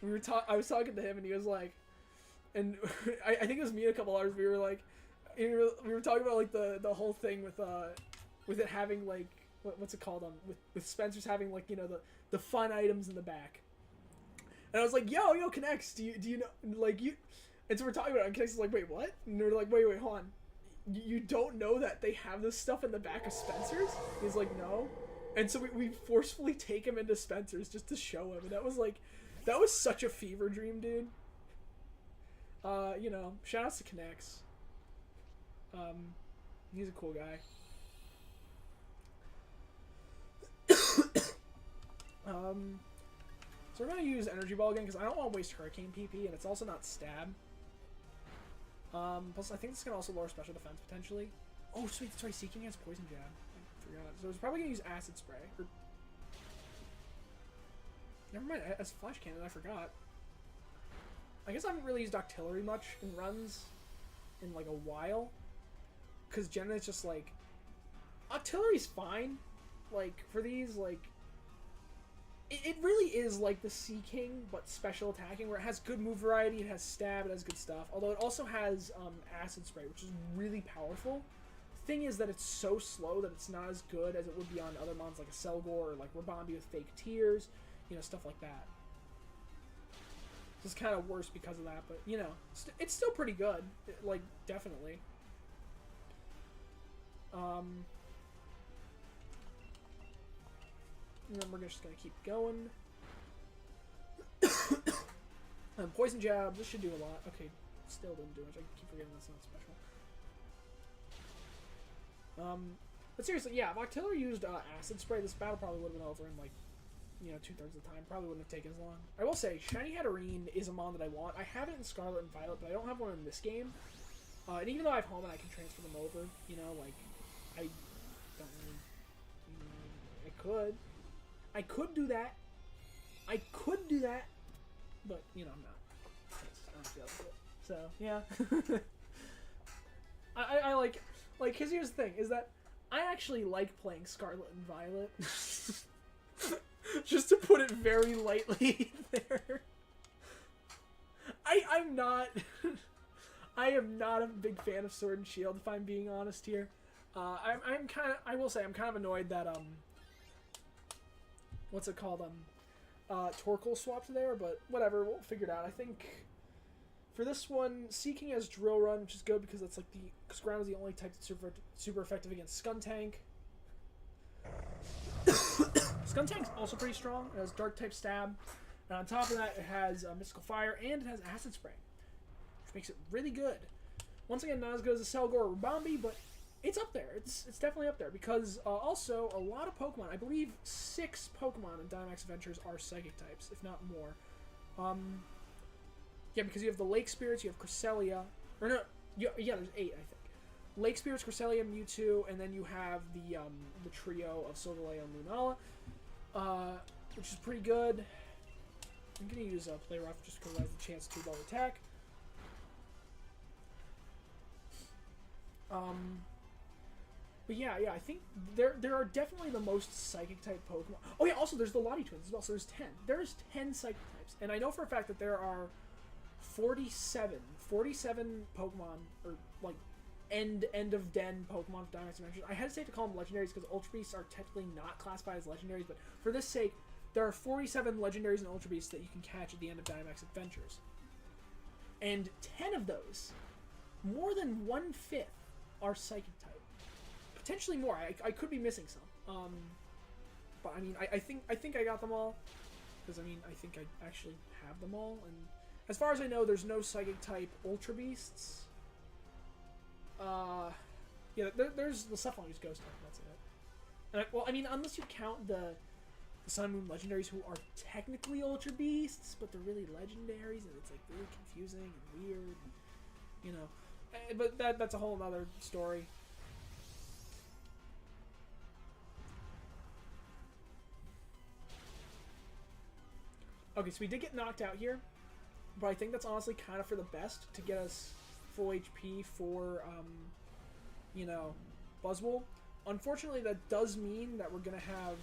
was talking to him, and he was like, and I think it was me and a couple others, we were like, we were talking about like the whole thing with it having like, what's it called, with Spencer's having like, you know, the fun items in the back. And I was like, yo, Connects, do you know, like, you, and so we're talking about it, and Connects is like, wait, what? And they're like, wait, hold on. You don't know that they have this stuff in the back of Spencer's? He's like, no. And so we forcefully take him into Spencer's just to show him, and that was such a fever dream, dude. You know, shout outs to Connects. He's a cool guy. So we're gonna use Energy Ball again because I don't want to waste Hurricane PP, and it's also not Stab. Plus, I think this can also lower special defense potentially. Oh, sweet, that's right. Seeking has Poison Jab. I forgot. So it's probably gonna use Acid Spray. Or... Never mind. As Flash Cannon, I forgot. I guess I haven't really used Octillery much in runs in like a while, because generally it's just like Octillery's fine. Like for these, like. It really is like the Sea King, but special attacking, where it has good move variety, it has stab, it has good stuff. Although it also has Acid Spray, which is really powerful. Thing is that it's so slow that it's not as good as it would be on other mons like a Selgor or like Rabambi with Fake Tears, you know, stuff like that. So it's kind of worse because of that, but you know, it's still pretty good, like definitely. And then we're just going to keep going. Poison Jab, this should do a lot. Okay, still didn't do much. I keep forgetting that's not special. But seriously, yeah, if Octillery used Acid Spray, this battle probably would have been over in, like, you know, 2/3 of the time. Probably wouldn't have taken as long. I will say, Shiny Hatterene is a mon that I want. I have it in Scarlet and Violet, but I don't have one in this game. And even though I have Home and I can transfer them over, you know, like, I don't really... You know, I could. I could do that. But, you know, I'm not. I don't feel like it. So, yeah. I like, because here's the thing, is that I actually like playing Scarlet and Violet. Just to put it very lightly there. I'm not... I am not a big fan of Sword and Shield, if I'm being honest here. I'm kind of, I will say, I'm kind of annoyed that, what's it called, Torkoal swapped there, but whatever, we'll figure it out. I think for this one, Seeking has Drill Run, which is good because that's like because ground is the only type that's super effective against Skuntank. Skuntank's also pretty strong. It has Dark type Stab, and on top of that, it has Mystical Fire and it has Acid Spray, which makes it really good. Once again, not as good as a Selgor or Rubambi, but it's up there. It's definitely up there because also a lot of Pokemon, I believe 6 Pokemon in Dynamax Adventures are Psychic types, if not more. Yeah, because you have the Lake Spirits, you have Cresselia, or no, yeah, there's 8, I think. Lake Spirits, Cresselia, Mewtwo, and then you have the trio of Silverlay and Lunala, which is pretty good. I'm gonna use Play Rough just because I have the chance to double attack. But yeah, I think there are definitely the most Psychic type Pokemon. Oh yeah, also there's the Lottie Twins as well, so there's 10. There's 10 Psychic types, and I know for a fact that there are 47 Pokemon, or like end of den Pokemon of Dynamax Adventures. I hesitate to call them legendaries because Ultra Beasts are technically not classified as legendaries, but for this sake, there are 47 legendaries and Ultra Beasts that you can catch at the end of Dynamax Adventures. And 10 of those, more than 1/5, are Psychic type. Potentially more. I could be missing some. But I mean, I think I got them all. Because I mean, I think I actually have them all. And as far as I know, there's no Psychic type Ultra Beasts. Yeah, there's the stuff on Ghost type. That's it. And well, I mean, unless you count the Sun and Moon legendaries who are technically Ultra Beasts, but they're really legendaries, and it's like really confusing and weird. You know, but that's a whole other story. Okay, so we did get knocked out here, but I think that's honestly kind of for the best to get us full HP for, you know, Buzzwole. Unfortunately, that does mean that we're going to have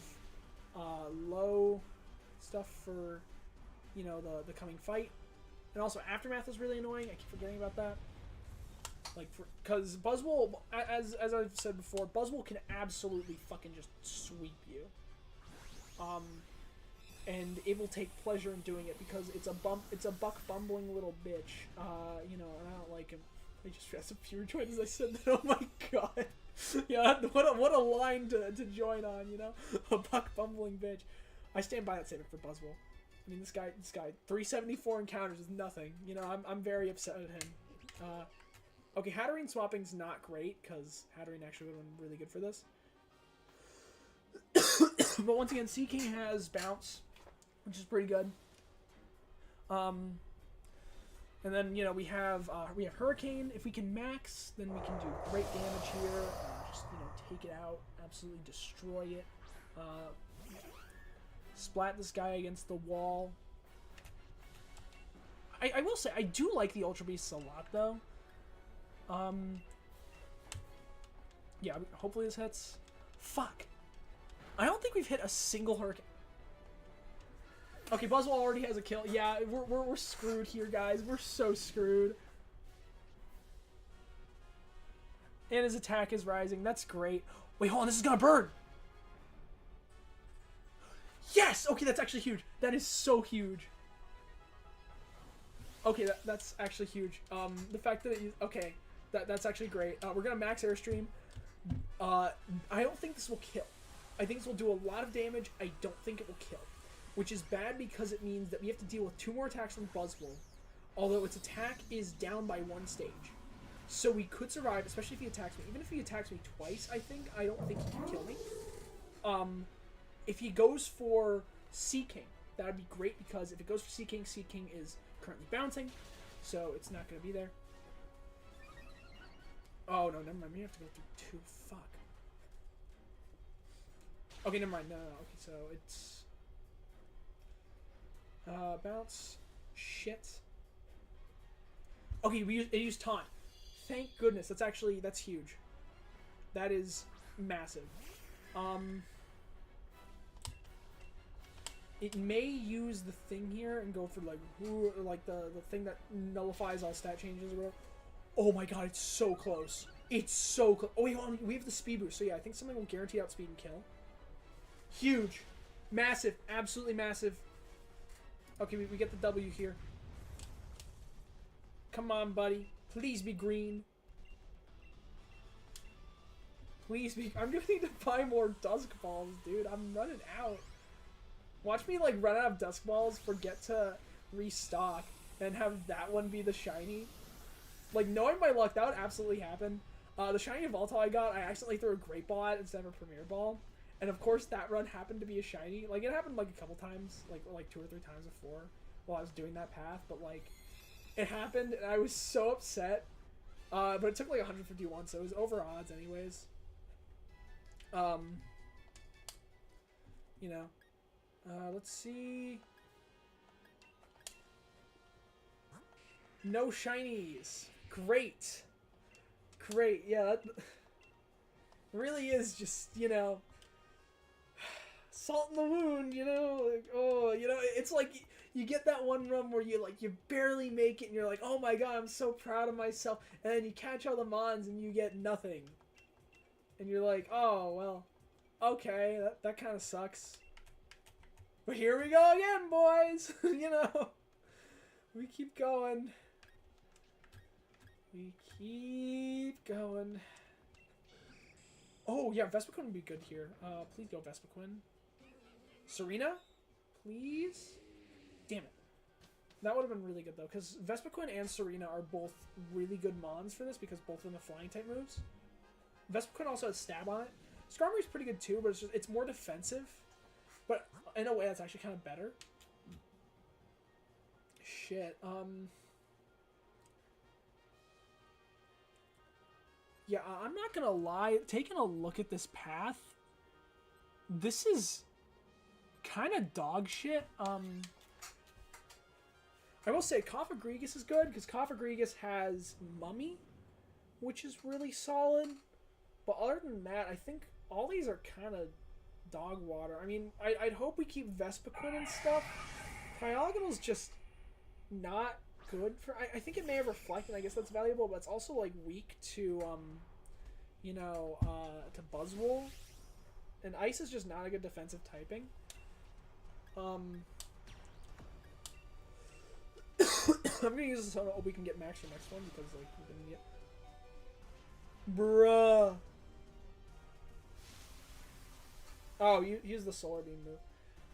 low stuff for, you know, the coming fight. And also, Aftermath is really annoying. I keep forgetting about that. Like, because Buzzwole, as I've said before, Buzzwole can absolutely fucking just sweep you. And it will take pleasure in doing it because it's a buck bumbling little bitch. You know, and I don't like him. I just fast a pure join as I said that. Oh my god. Yeah, what a line to join on, you know? A buck bumbling bitch. I stand by that statement for Buzzwole. I mean, this guy 374 encounters is nothing. You know, I'm very upset at him. Okay, Hatterene swapping's not great because Hatterene actually would have been really good for this. But once again, Seeking has Bounce, which is pretty good. And then, you know, we have Hurricane. If we can max, then we can do great damage here. Just, you know, take it out, absolutely destroy it. Splat this guy against the wall. I will say, I do like the Ultra Beasts a lot, though. Yeah, hopefully this hits. Fuck. I don't think we've hit a single Hurricane. Okay, Buzzwole already has a kill. Yeah, we're screwed here, guys. We're so screwed. And his attack is rising. That's great. Wait, hold on. This is gonna burn. Yes! Okay, that's actually huge. That is so huge. Okay, that's actually huge. The fact that okay, that's actually great. We're gonna max Airstream. I don't think this will kill. I think this will do a lot of damage. I don't think it will kill. Which is bad because it means that we have to deal with 2 more attacks from Buzzwole, although its attack is down by 1 stage. So we could survive, especially if he attacks me. Even if he attacks me twice, I don't think he can kill me. If he goes for Seeking, that would be great because if it goes for Seeking, Seeking is currently bouncing, so it's not going to be there. Oh, no, never mind. We have to go through 2. Fuck. Okay, never mind. No. Okay, so it's... bounce. Shit. Okay, it used taunt. Thank goodness. That's huge. That is massive. It may use the thing here and go for like the thing that nullifies all stat changes or whatever. Oh my god, it's so close. It's so close. Oh, wait, hold on. We have the speed boost. So, yeah, I think something will guarantee outspeed and kill. Huge. Massive. Absolutely massive. Okay, we get the W here. Come on, buddy. Please be green. Please be... I'm gonna need to buy more Dusk Balls, dude. I'm running out. Watch me, like, run out of Dusk Balls, forget to restock, and have that one be the shiny. Like, knowing my luck, that would absolutely happen. The shiny Voltile I got, I accidentally threw a Great Ball at it instead of a Premier Ball. And, of course, that run happened to be a shiny. Like, it happened, like, a couple times. Like 2 or 3 times before while I was doing that path. But, like, it happened, and I was so upset. But it took, like, 151, so it was over odds anyways. You know. Let's see. No shinies. Great. Great. Yeah, that really is just, you know, salt in the wound, you know? Like, oh, you know, it's like you get that one run where you barely make it and you're like, oh my god, I'm so proud of myself. And then you catch all the mons and you get nothing. And you're like, oh, well, okay, that kind of sucks. But here we go again, boys. You know, we keep going. We keep going. Oh, yeah, Vespiquen would be good here. Please go Vespiquen. Serena? Please? Damn it. That would have been really good, though, because Vespiquen and Serena are both really good mons for this because both of them have flying-type moves. Vespiquen also has stab on it. Skarmory's pretty good, too, but it's more defensive. But in a way, that's actually kind of better. Shit, yeah, I'm not gonna lie. Taking a look at this path, this is kind of dog shit. I will say Cofagrigus is good because Cofagrigus has Mummy, which is really solid. But other than that, I think all these are kind of dog water. I mean, I'd hope we keep Vespiquen and stuff. Diagonal's just not good for... I think it may have Reflect, and I guess that's valuable, but it's also, like, weak to, you know, to Buzzwole. And Ice is just not a good defensive typing. I'm gonna use this so we can get Max for next one, because, like, we're gonna get... Bruh! Oh, use the Solar Beam move.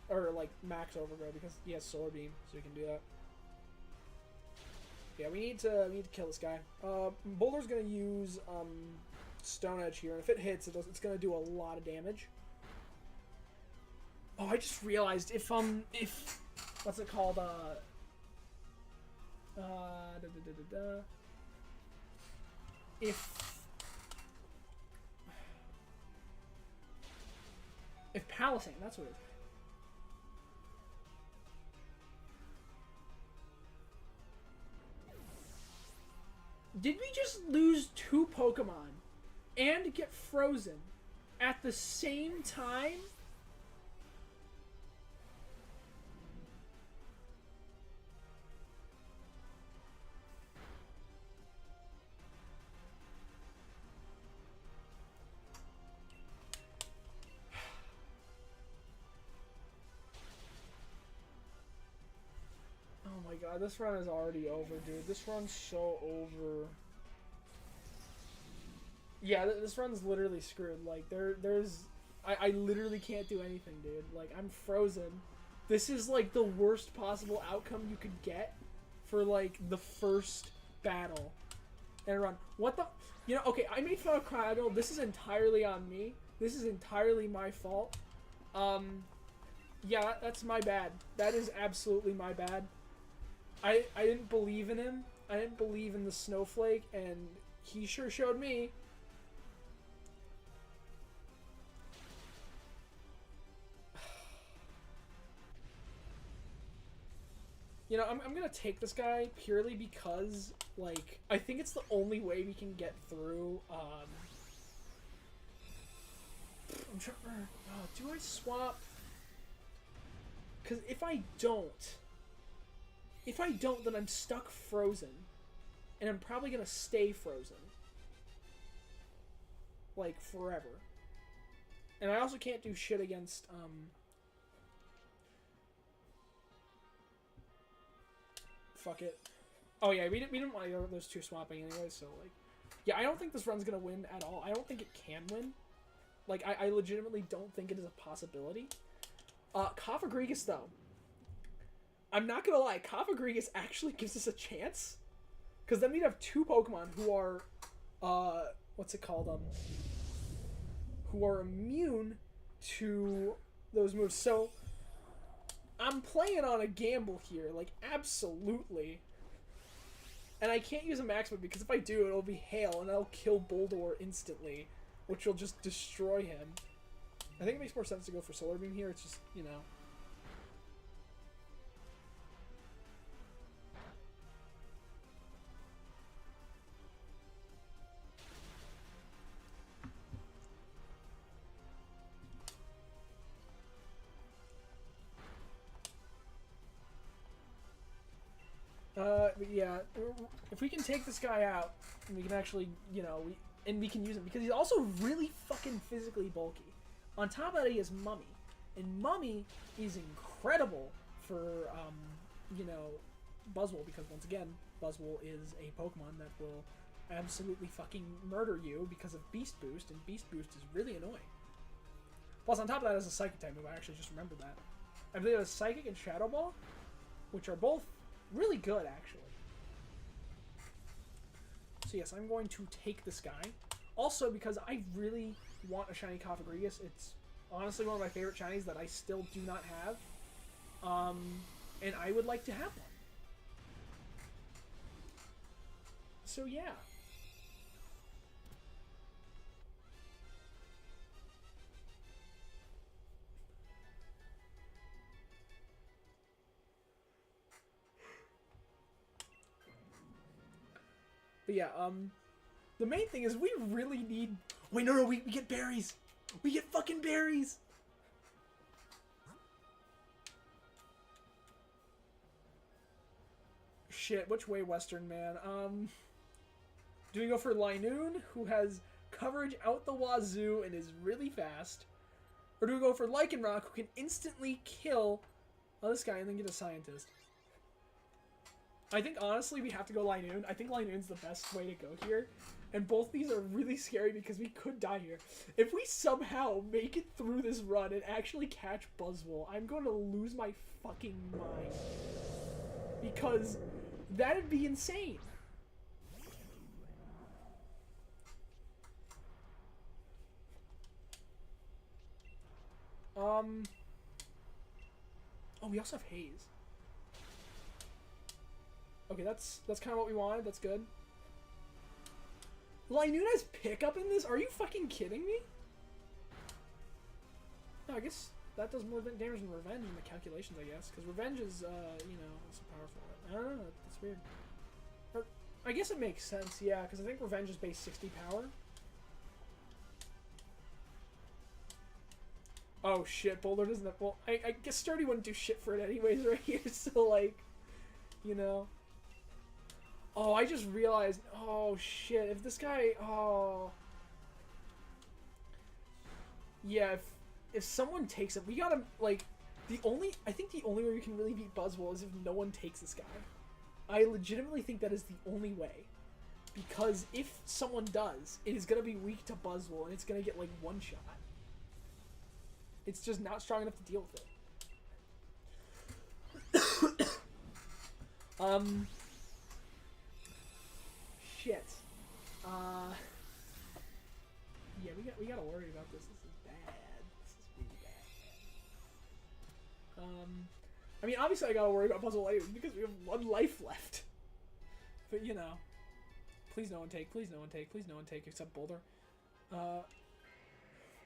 Or, like, Max Overgrow, because he has Solar Beam, so we can do that. Yeah, we need to kill this guy. Boulder's gonna use Stone Edge here, and if it hits, it's gonna do a lot of damage. Oh, I just realized if what's it called? If Palisade, that's what it is. Did we just lose 2 Pokemon and get frozen at the same time? Oh my god, this run is already over, dude. This run's so over. Yeah, this run's literally screwed. Like, I literally can't do anything, dude. Like, I'm frozen. This is, like, the worst possible outcome you could get for, like, the first battle in a run. What the... You know, okay, I made fun of Cryogonal. This is entirely on me. This is entirely my fault. Yeah, that's my bad. That is absolutely my bad. I didn't believe in him. I didn't believe in the Snowflake, and he sure showed me. You know, I'm gonna take this guy purely because, like, I think it's the only way we can get through, I'm trying... Oh, do I swap? Because if I don't, then I'm stuck frozen. And I'm probably gonna stay frozen. like, forever. And I also can't do shit against, fuck it. Oh yeah, we didn't want to go those two swapping anyway, so, like... Yeah, I don't think this run's gonna win at all. I don't think it can win. Like, I legitimately don't think it is a possibility. Cofagrigus, though. I'm not gonna lie, Cofagrigus actually gives us a chance. Because then we'd have two Pokemon who are, what's it called, who are immune to those moves. So, I'm playing on a gamble here, like, absolutely. And I can't use a max move because if I do, it'll be Hail, and that'll kill Boldore instantly, which will just destroy him. I think it makes more sense to go for Solar Beam here. It's just, you know. Yeah, if we can take this guy out, and we can actually, you know, we can use him, because he's also really fucking physically bulky. On top of that, he has Mummy. And Mummy is incredible for, you know, Buzzwole, because once again, Buzzwole is a Pokemon that will absolutely fucking murder you because of Beast Boost, and Beast Boost is really annoying. Plus, on top of that, as a Psychic type move, I actually just remembered that. I believe it has Psychic and Shadow Ball, which are both really good, actually. So yes, I'm going to take this guy. Also, because I really want a shiny Cofagrigus. It's honestly one of my favorite shinies that I still do not have. And I would like to have one. So yeah. But yeah, the main thing is we really need... Wait, no, we get berries! We get fucking berries! Shit, which way, Western man? Do we go for Linoon, who has coverage out the wazoo and is really fast? Or do we go for Lycanroc, who can instantly kill this guy and then get a Scientist? I think, honestly, we have to go Linoon. I think Linoon's the best way to go here. And both these are really scary because we could die here. If we somehow make it through this run and actually catch Buzzwole, I'm going to lose my fucking mind. Because that'd be insane. Oh, we also have Haze. Okay, that's kind of what we wanted. That's good. Linoon has pickup in this? Are you fucking kidding me? No, I guess that does more damage than Revenge in the calculations, I guess. Because Revenge is, you know, so powerful. I don't know. That's weird. Or, I guess it makes sense, yeah, because I think Revenge is base 60 power. Oh, shit. Boulder doesn't have... Well, I guess Sturdy wouldn't do shit for it anyways right here. So, like, you know... Oh, I just realized... Oh, shit. If this guy... Oh... Yeah, if someone takes it... We gotta, like... I think the only way we can really beat Buzzwole is if no one takes this guy. I legitimately think that is the only way. Because if someone does, it is gonna be weak to Buzzwole, and it's gonna get, like, one shot. It's just not strong enough to deal with it. Shit. Yeah, we gotta worry about this. This is bad. This is really bad. I mean, obviously I gotta worry about Puzzle Light because we have one life left. But, you know. Please no one take, please no one take, please no one take except Boulder.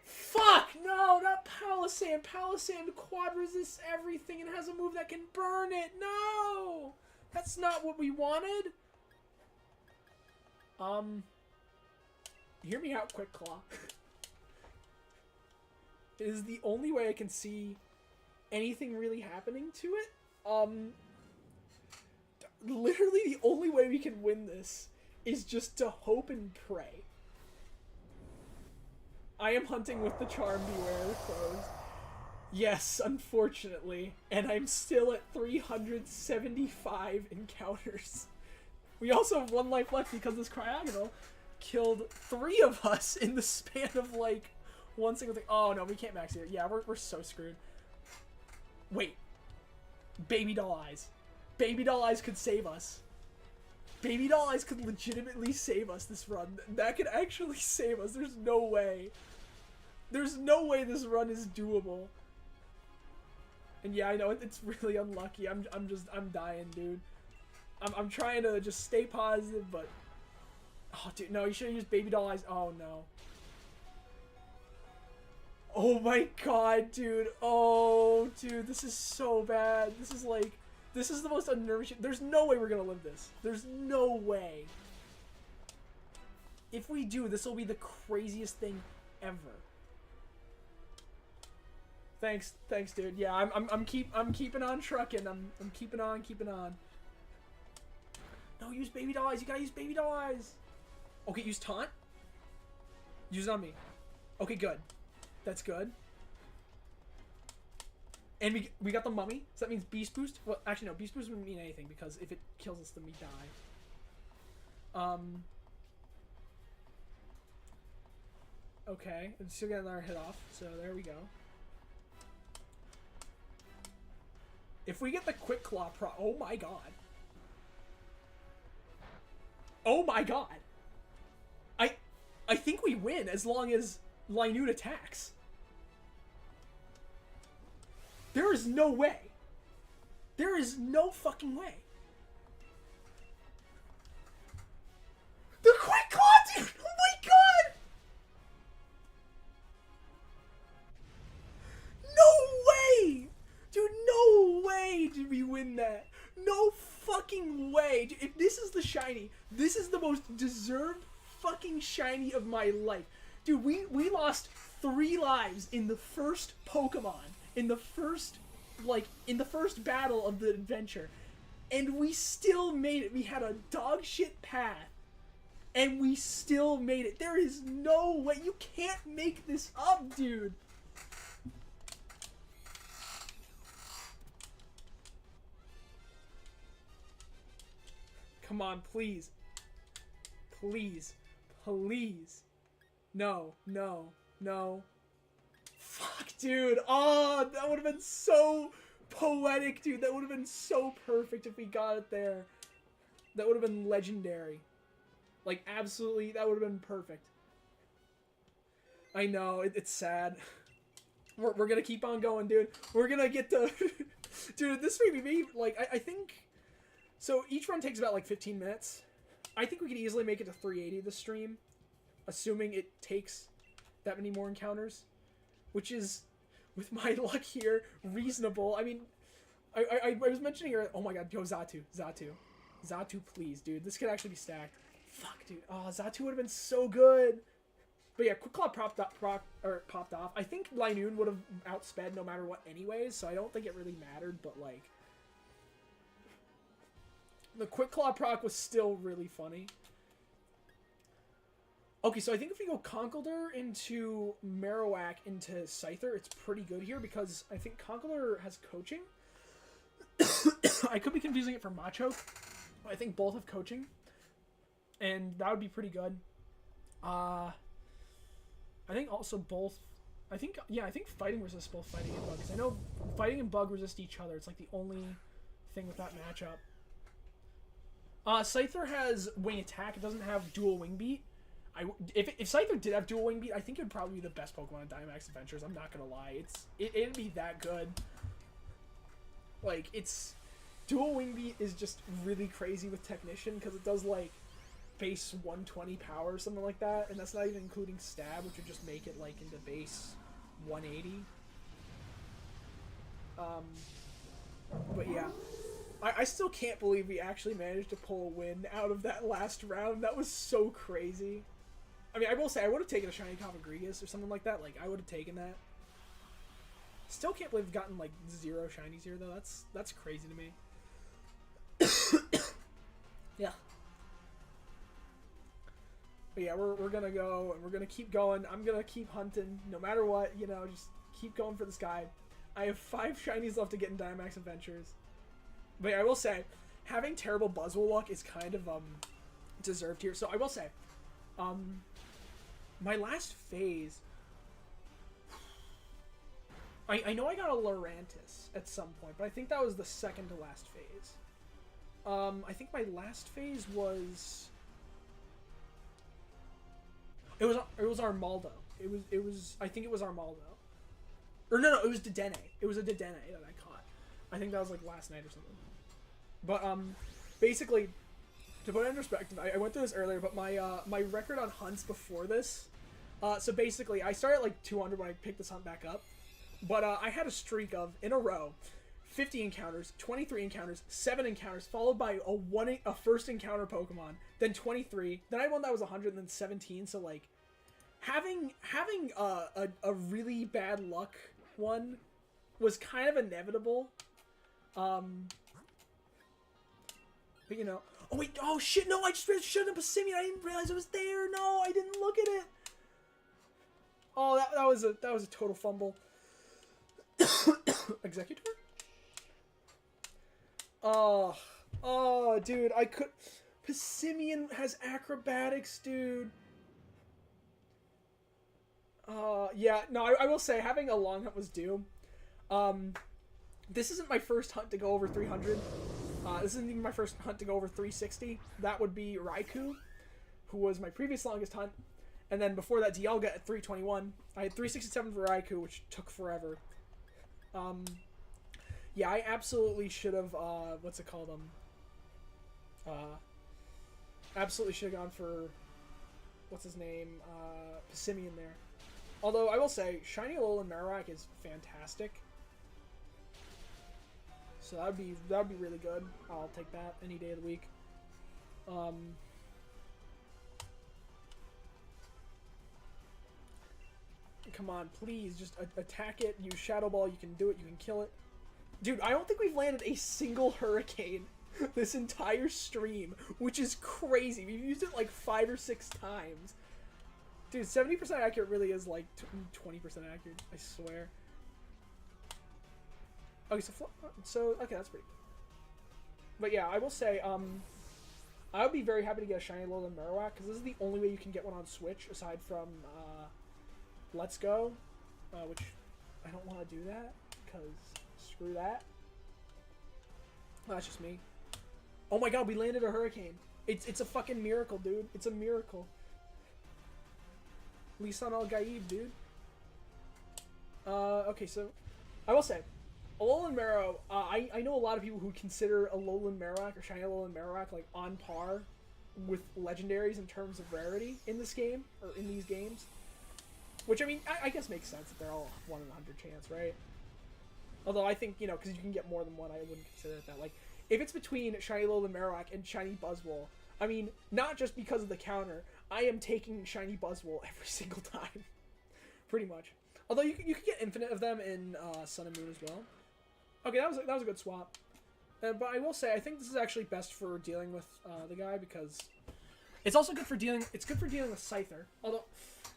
Fuck! No, not Palisand! Palisand quad resists everything and has a move that can burn it! No! That's not what we wanted! Hear me out, Quick Claw. It is the only way I can see anything really happening to it. Literally the only way we can win this is just to hope and pray. I am hunting with the Charm Beware closed. Yes, unfortunately. And I'm still at 375 encounters. We also have 1 life left because this Cryogonal killed 3 of us in the span of, like, 1 single thing. Oh, no, we can't max here. Yeah, we're so screwed. Wait. Baby Doll Eyes. Baby Doll Eyes could save us. Baby Doll Eyes could legitimately save us this run. That could actually save us. There's no way. There's no way this run is doable. And yeah, I know it's really unlucky. I'm dying, dude. I'm trying to just stay positive, but oh, dude, no, you should have used Baby Doll Eyes. Oh no. Oh my god, dude. Oh, dude, this is so bad. This is like, this is the most unnerving shit. There's no way we're gonna live this. There's no way. If we do, this will be the craziest thing ever. Thanks, dude. Yeah, I'm keeping on trucking. I'm keeping on. No, use Baby Doll Eyes. You gotta use Baby Doll Eyes. Okay, use Taunt. Use it on me. Okay, good. That's good. And we got the Mummy, so that means Beast Boost. Well, actually, no, Beast Boost wouldn't mean anything because if it kills us, then we die. Okay, and still got another hit off, so there we go. If we get the Quick Claw oh my god. Oh my god. I think we win as long as Linoot attacks. There is no way. There is no fucking way. The Quick Claw, dude! Oh my god! No way! Dude, no way did we win that. No fucking way. Dude, if this is the shiny, this is the most deserved fucking shiny of my life. Dude, we lost 3 lives in the first Pokemon. In the first battle of the adventure. And we still made it. We had a dog shit path. And we still made it. There is no way. You can't make this up, dude. Come on, please. Please. Please. No. No. No. Fuck, dude. Oh, that would have been so poetic, dude. That would have been so perfect if we got it there. That would have been legendary. Like, absolutely, that would have been perfect. I know, it's sad. We're gonna keep on going, dude. We're gonna get to... Dude, this may be, like, I think... So, each run takes about, like, 15 minutes. I think we could easily make it to 380 this stream. Assuming it takes that many more encounters. Which is, with my luck here, reasonable. I mean, I was mentioning earlier... Oh my god, yo, Xatu, please, dude. This could actually be stacked. Fuck, dude. Oh, Xatu would have been so good. But yeah, Quick Claw popped off. I think Linoon would have outsped no matter what anyways, so I don't think it really mattered, but like... The Quick Claw proc was still really funny. Okay, so I think if we go Conkeldurr into Marowak into Scyther, it's pretty good here because I think Conkeldurr has coaching. I could be confusing it for Machoke. I think both have coaching. And that would be pretty good. I think also both... I think Fighting resists both Fighting and Bug. Because I know Fighting and Bug resist each other. It's like the only thing with that matchup. Scyther has Wing Attack. It doesn't have Dual Wing Beat. If Scyther did have Dual Wing Beat, I think it would probably be the best Pokemon in Dynamax Adventures. I'm not gonna lie. It'd be that good. Like, Dual Wing Beat is just really crazy with Technician because it does, like, base 120 power or something like that, and that's not even including Stab, which would just make it, like, into base 180. But yeah. I still can't believe we actually managed to pull a win out of that last round. That was so crazy. I mean, I will say, I would have taken a Shiny Cofagrigus or something like that. Like, I would have taken that. Still can't believe we've gotten, like, 0 Shinies here, though. That's crazy to me. Yeah. But yeah, we're gonna go, and we're gonna keep going. I'm gonna keep hunting, no matter what, you know, just keep going for this guy. I have 5 shinies left to get in Dynamax Adventures. But yeah, I will say, having terrible Buzzwole luck is kind of, deserved here. So I will say, my last phase, I know I got a Lurantis at some point, but I think that was the second to last phase. I think my last phase was... It was Armaldo. I think it was Armaldo. Or no, it was Dedenne. It was a Dedenne that I caught. I think that was like last night or something. But basically, to put it in perspective, I went through this earlier, but my record on hunts before this, so basically I started at like 200 when I picked this hunt back up, but I had a streak of, in a row, 50 encounters, 23 encounters, 7 encounters, followed by a first encounter Pokemon, then 23, then I had one that was 100, and then 17, so like, having a really bad luck one was kind of inevitable. But you know, oh wait, oh shit, no, I just shut up a Simeon. I didn't realize it was there. No, I didn't look at it. Oh, that was a total fumble. Executor? Oh, dude, I could. Pissimian has acrobatics, dude. Yeah, no, I will say having a long hunt was due. This isn't my first hunt to go over 300. This isn't even my first hunt to go over 360. That would be Raikou, who was my previous longest hunt. And then before that, Dialga at 321. I had 367 for Raikou, which took forever. Yeah, I absolutely should have, what's it called, absolutely should have gone for, what's his name, Pissimian there. Although, I will say, Shiny Alolan Marowak is fantastic. So that'd be really good. I'll take that any day of the week. Come on, please, just attack it, use Shadow Ball, you can do it, you can kill it. Dude, I don't think we've landed a single Hurricane this entire stream, which is crazy. We've used it like 5 or 6 times. Dude, 70% accurate really is like 20% accurate, I swear. Okay, okay, that's pretty good. But yeah, I will say, I would be very happy to get a Shiny Alolan Marowak, because this is the only way you can get one on Switch, aside from, Let's Go, which I don't want to do that, because screw that. Oh, that's just me. Oh my god, we landed a Hurricane. It's a fucking miracle, dude. It's a miracle. Lisan Al-Gaib, dude. Okay, so, I will say, Alolan Marrow, I know a lot of people who consider Alolan Marowak or Shiny Alolan Marowak like on par with legendaries in terms of rarity in this game, or in these games. Which, I mean, I guess makes sense if they're all 1 in 100 chance, right? Although I think, you know, because you can get more than one, I wouldn't consider it that. Like, if it's between Shiny Alolan Marowak and Shiny Buzzwole, I mean, not just because of the counter, I am taking Shiny Buzzwole every single time. Pretty much. Although you could get infinite of them in Sun and Moon as well. Okay, that was a good swap. But I will say, I think this is actually best for dealing with the guy, because it's also good for dealing. It's good for dealing with Scyther. Although,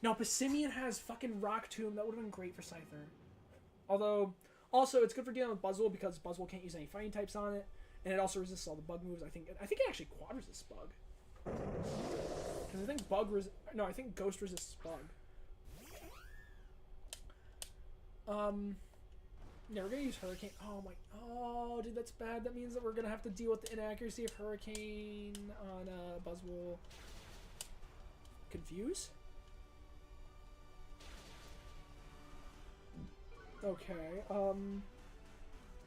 no, Pissimian has fucking Rock Tomb. That would have been great for Scyther. Although, also it's good for dealing with Buzzwole, because Buzzwole can't use any fighting types on it, and it also resists all the bug moves. I think it actually quad resists bug. Because I think I think Ghost resists bug. Yeah, we're gonna use Hurricane. Oh, dude, that's bad. That means that we're gonna have to deal with the inaccuracy of Hurricane on Buzzwole. Confuse? Okay,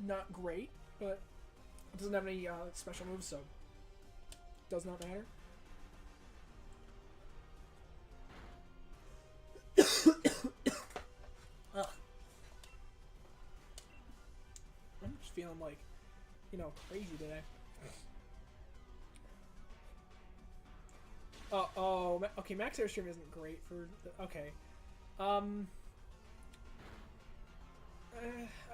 not great, but it doesn't have any special moves, so does not matter. I'm just feeling like, you know, crazy today. Okay, Max Airstream isn't great for the, okay.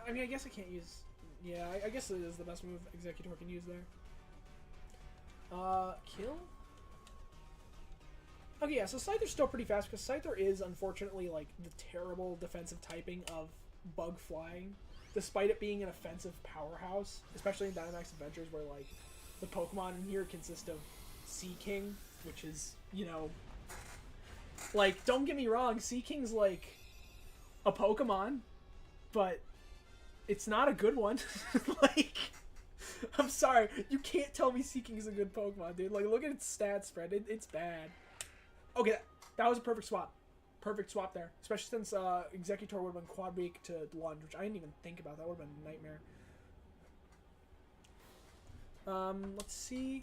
I mean, I guess I can't use, yeah, I guess it is the best move Executor can use there. Kill? Okay, yeah, so Scyther's still pretty fast, because Scyther is, unfortunately, like, the terrible defensive typing of Bug Flying, despite it being an offensive powerhouse, especially in Dynamax Adventures, where, like, the Pokemon in here consist of Sea King, which is, you know, like, don't get me wrong, Sea King's, like, a Pokemon, but it's not a good one. Like, I'm sorry, you can't tell me Sea King is a good Pokemon, dude. Like, look at its stat spread, it's bad. Okay, that was a perfect swap. Perfect swap there. Especially since Executor would have been quad weak to Lunge, which I didn't even think about. That would have been a nightmare. Let's see.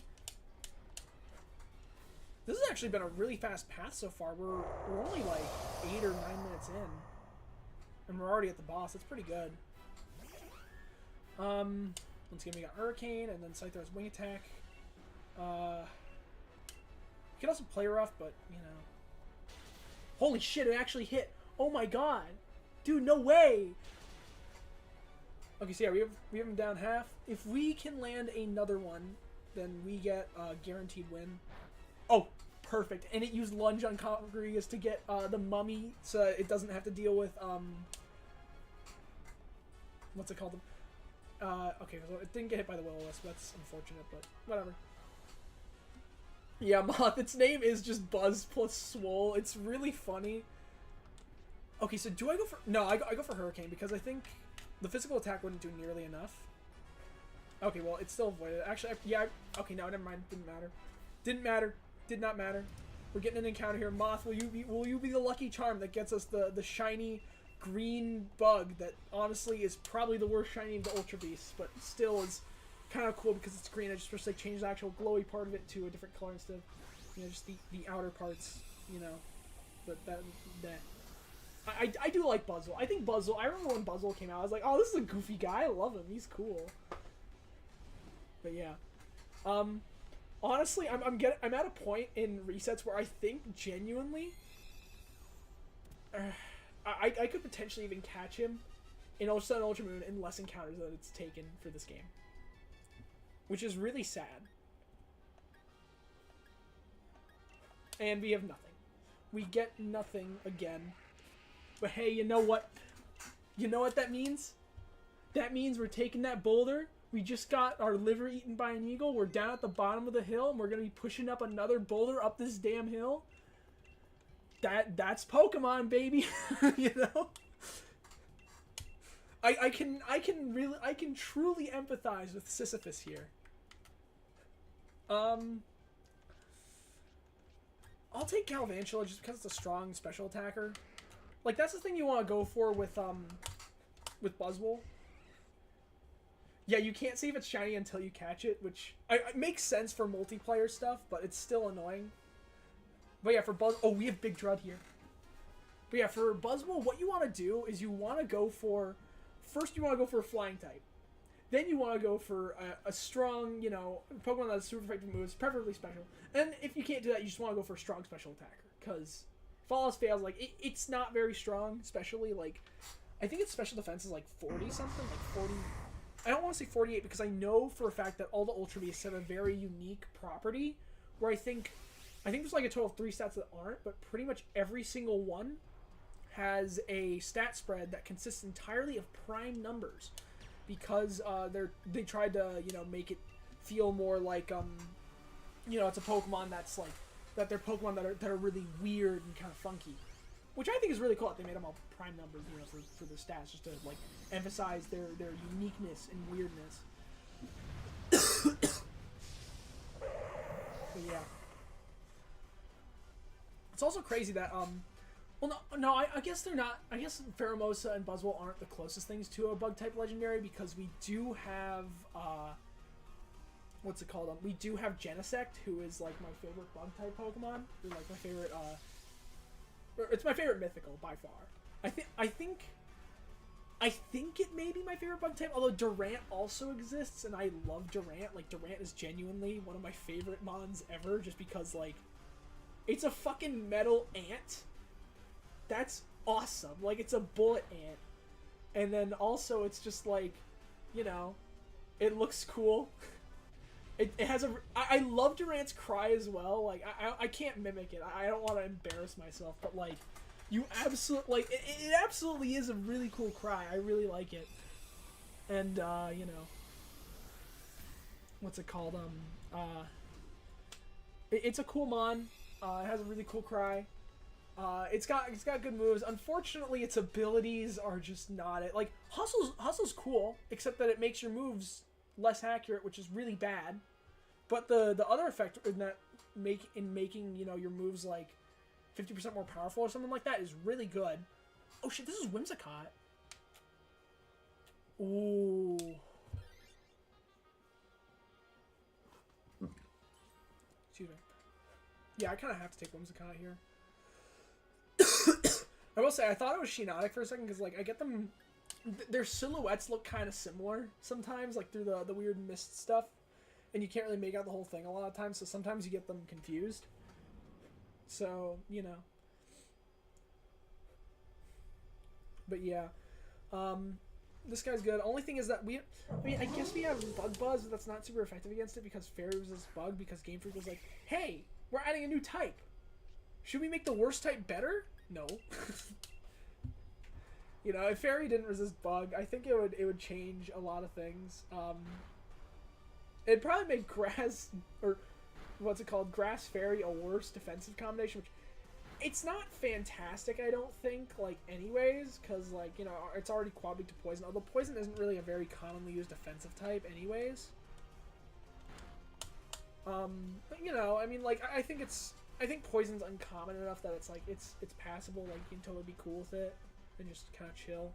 This has actually been a really fast path so far. We're only like 8 or 9 minutes in. And we're already at the boss. That's pretty good. Once again, we got Hurricane, and then Scyther has Wing Attack. You can also play rough, but, you know. Holy shit, it actually hit. Oh my god. Dude, no way. Okay, so yeah, we have him down half. If we can land another one, then we get a guaranteed win. Oh, perfect. And it used Lunge on Congress to get the Mummy, so it doesn't have to deal with, what's it called? Okay, so it didn't get hit by the Will-O-Wisp. That's unfortunate, but whatever. Yeah, Moth, its name is just Buzz plus Swole. It's really funny. Okay, so do I go for... No, I go for Hurricane, because I think the physical attack wouldn't do nearly enough. Okay, well, it's still avoided. Actually, yeah, okay, no, never mind. Didn't matter. Didn't matter. Did not matter. We're getting an encounter here. Moth, will you be the lucky charm that gets us the shiny green bug that, honestly, is probably the worst shiny of the Ultra Beasts, but still is... kind of cool because it's green. I just wish they changed the actual glowy part of it to a different color instead of, you know, just the outer parts, you know. But that. I do like Buzzwole. I think Buzzwole, I remember when Buzzwole came out, I was like, oh, this is a goofy guy. I love him. He's cool. But yeah. Honestly, I'm at a point in resets where I think genuinely I could potentially even catch him in Ultra Sun and Ultra Moon in less encounters than it's taken for this game. Which is really sad. And we have nothing. We get nothing again. But hey, you know what? You know what that means? That means we're taking that boulder. We just got our liver eaten by an eagle. We're down at the bottom of the hill, and we're going to be pushing up another boulder up this damn hill. That's Pokemon, baby. You know? I can truly empathize with Sisyphus here. I'll take Galvantula just because it's a strong special attacker. Like, that's the thing you want to go for with Buzzwole. Yeah, you can't see if it's shiny until you catch it, which it makes sense for multiplayer stuff, but it's still annoying. But yeah, for oh, we have Big Drud here. But yeah, for Buzzwole, what you want to do is you want to go for... First, you want to go for a flying type. Then you want to go for a strong, you know, Pokemon that has super effective moves, preferably special. And if you can't do that, you just want to go for a strong special attacker. Because if all else fails, like, it's not very strong, especially, like, I think its special defense is like 40-something, like 40... I don't want to say 48 because I know for a fact that all the Ultra Beasts have a very unique property where I think there's like a total of 3 stats that aren't, but pretty much every single one has a stat spread that consists entirely of prime numbers because they tried to, you know, make it feel more like you know, it's a Pokemon that's like that they're Pokemon that are really weird and kind of funky, which I think is really cool that they made them all prime numbers, you know, for their stats, just to like emphasize their uniqueness and weirdness. But yeah, it's also crazy that well, no, I guess they're not. I guess Pheromosa and Buzzwole aren't the closest things to a bug-type legendary because we do have, what's it called? We do have Genesect, who is, like, my favorite bug-type Pokemon. Or, like, my favorite, it's my favorite mythical, by far. I think it may be my favorite bug-type, although Durant also exists, and I love Durant. Like, Durant is genuinely one of my favorite mons ever, just because, like, it's a fucking metal ant. That's awesome. Like, it's a bullet ant. And then also it's just like, you know, it looks cool. It has a. I love Durant's cry as well. Like I can't mimic it. I don't want to embarrass myself, but like, you absolutely like it absolutely is a really cool cry. I really like it, and you know, what's it called? It's a cool mon. It has a really cool cry. It's got good moves. Unfortunately, its abilities are just not it. Like hustle's cool, except that it makes your moves less accurate, which is really bad. But the other effect in that making, you know, your moves like 50% more powerful or something like that is really good. Oh shit, this is Whimsicott. Ooh. Excuse me. Yeah, I kind of have to take Whimsicott here. I will say, I thought it was Shiinotic for a second, because like I get them, their silhouettes look kind of similar sometimes, like through the weird mist stuff. And you can't really make out the whole thing a lot of times, so sometimes you get them confused. So, you know. But yeah. This guy's good. Only thing is that I guess we have Bug Buzz, but that's not super effective against it because Fairy resists Bug, because Game Freak was like, hey, we're adding a new type. Should we make the worst type better? No. You know, if Fairy didn't resist Bug, I think it would change a lot of things. It'd probably make Grass, or what's it called, Grass Fairy a worse defensive combination, which it's not fantastic, I don't think, like, anyways, because, like, you know, it's already quad weak to Poison, although Poison isn't really a very commonly used defensive type anyways. But, you know, I mean, like, I think Poison's uncommon enough that it's, like, it's passable, like, you can totally be cool with it, and just kind of chill.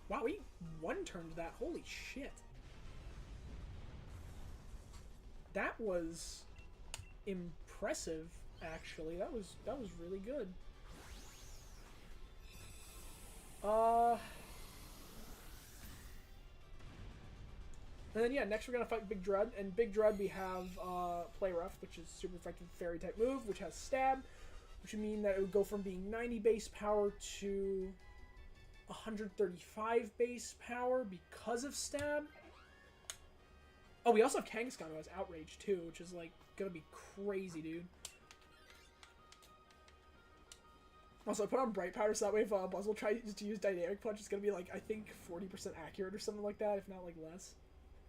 Wow, we one-turned that. Holy shit. That was impressive, actually. That was really good. And then, yeah, next we're going to fight Big Dread. And Big Dread, we have Play Rough, which is super effective Fairy-type move, which has Stab, which would mean that it would go from being 90 base power to 135 base power because of Stab. Oh, we also have Kangaskhan who has Outrage, too, which is, like, gonna be crazy, dude. Also, I put on Bright Powder so that way if Buzzwole tries to use Dynamic Punch, it's gonna be, like, I think 40% accurate or something like that, if not, like, less.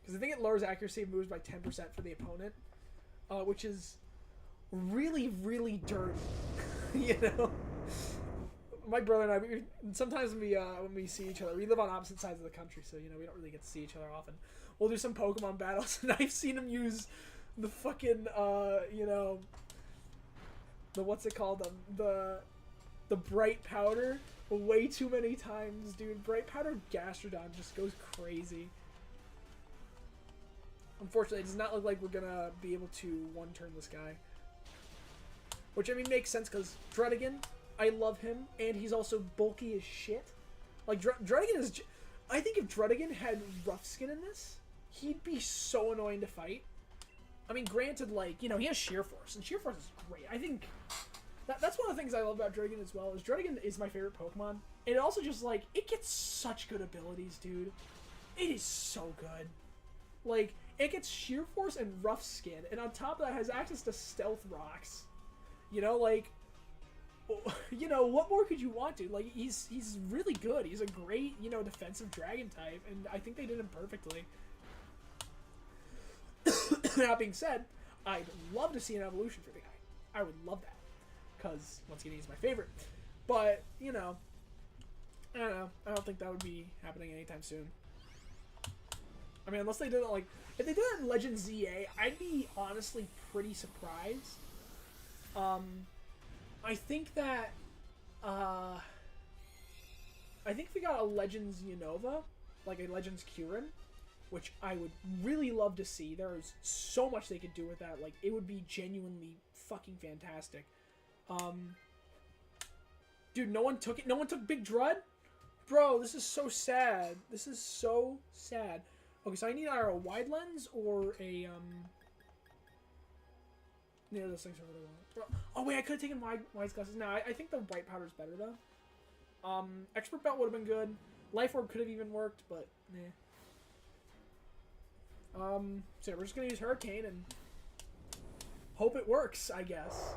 Because I think it lowers accuracy of moves by 10% for the opponent, which is really, really dirty, you know? My brother and I, sometimes when we see each other, we live on opposite sides of the country, so, you know, we don't really get to see each other often. We'll do some Pokemon battles, and I've seen him use the fucking, you know, the, what's it called, the Bright Powder way too many times, dude. Bright Powder Gastrodon just goes crazy. Unfortunately, it does not look like we're gonna be able to one-turn this guy. Which, I mean, makes sense, because Druddigon, I love him, and he's also bulky as shit. Like, Druddigon is... I think if Druddigon had Rough Skin in this, he'd be so annoying to fight. I mean, granted, like, you know, he has Sheer Force, and Sheer Force is great. I think... That's one of the things I love about Druddigon as well, is Druddigon is my favorite Pokemon. And it also just, like, it gets such good abilities, dude. It is so good. Like, it gets Sheer Force and Rough Skin, and on top of that has access to Stealth Rocks. You know, like... You know, what more could you want, dude? Like, he's really good. He's a great, you know, defensive dragon type, and I think they did him perfectly. That being said, I'd love to see an evolution for the guy. I would love that. Because, once again, he's my favorite. But, you know, I don't know. I don't think that would be happening anytime soon. I mean, unless they did it, like... If they did it in Legend ZA, I'd be honestly pretty surprised. I think that, I think if we got a Legends Unova, like a Legends Kyurem, which I would really love to see. There is so much they could do with that. Like, it would be genuinely fucking fantastic. Dude, no one took it. No one took Big Drud? Bro, this is so sad. This is so sad. Okay, so I need either a wide lens or a, neither of those things are really well. Oh wait, I could have taken wide glasses. No, I think the Bright Powder is better though. Expert Belt would have been good. Life Orb could have even worked, but nah. So we're just gonna use Hurricane and hope it works, I guess.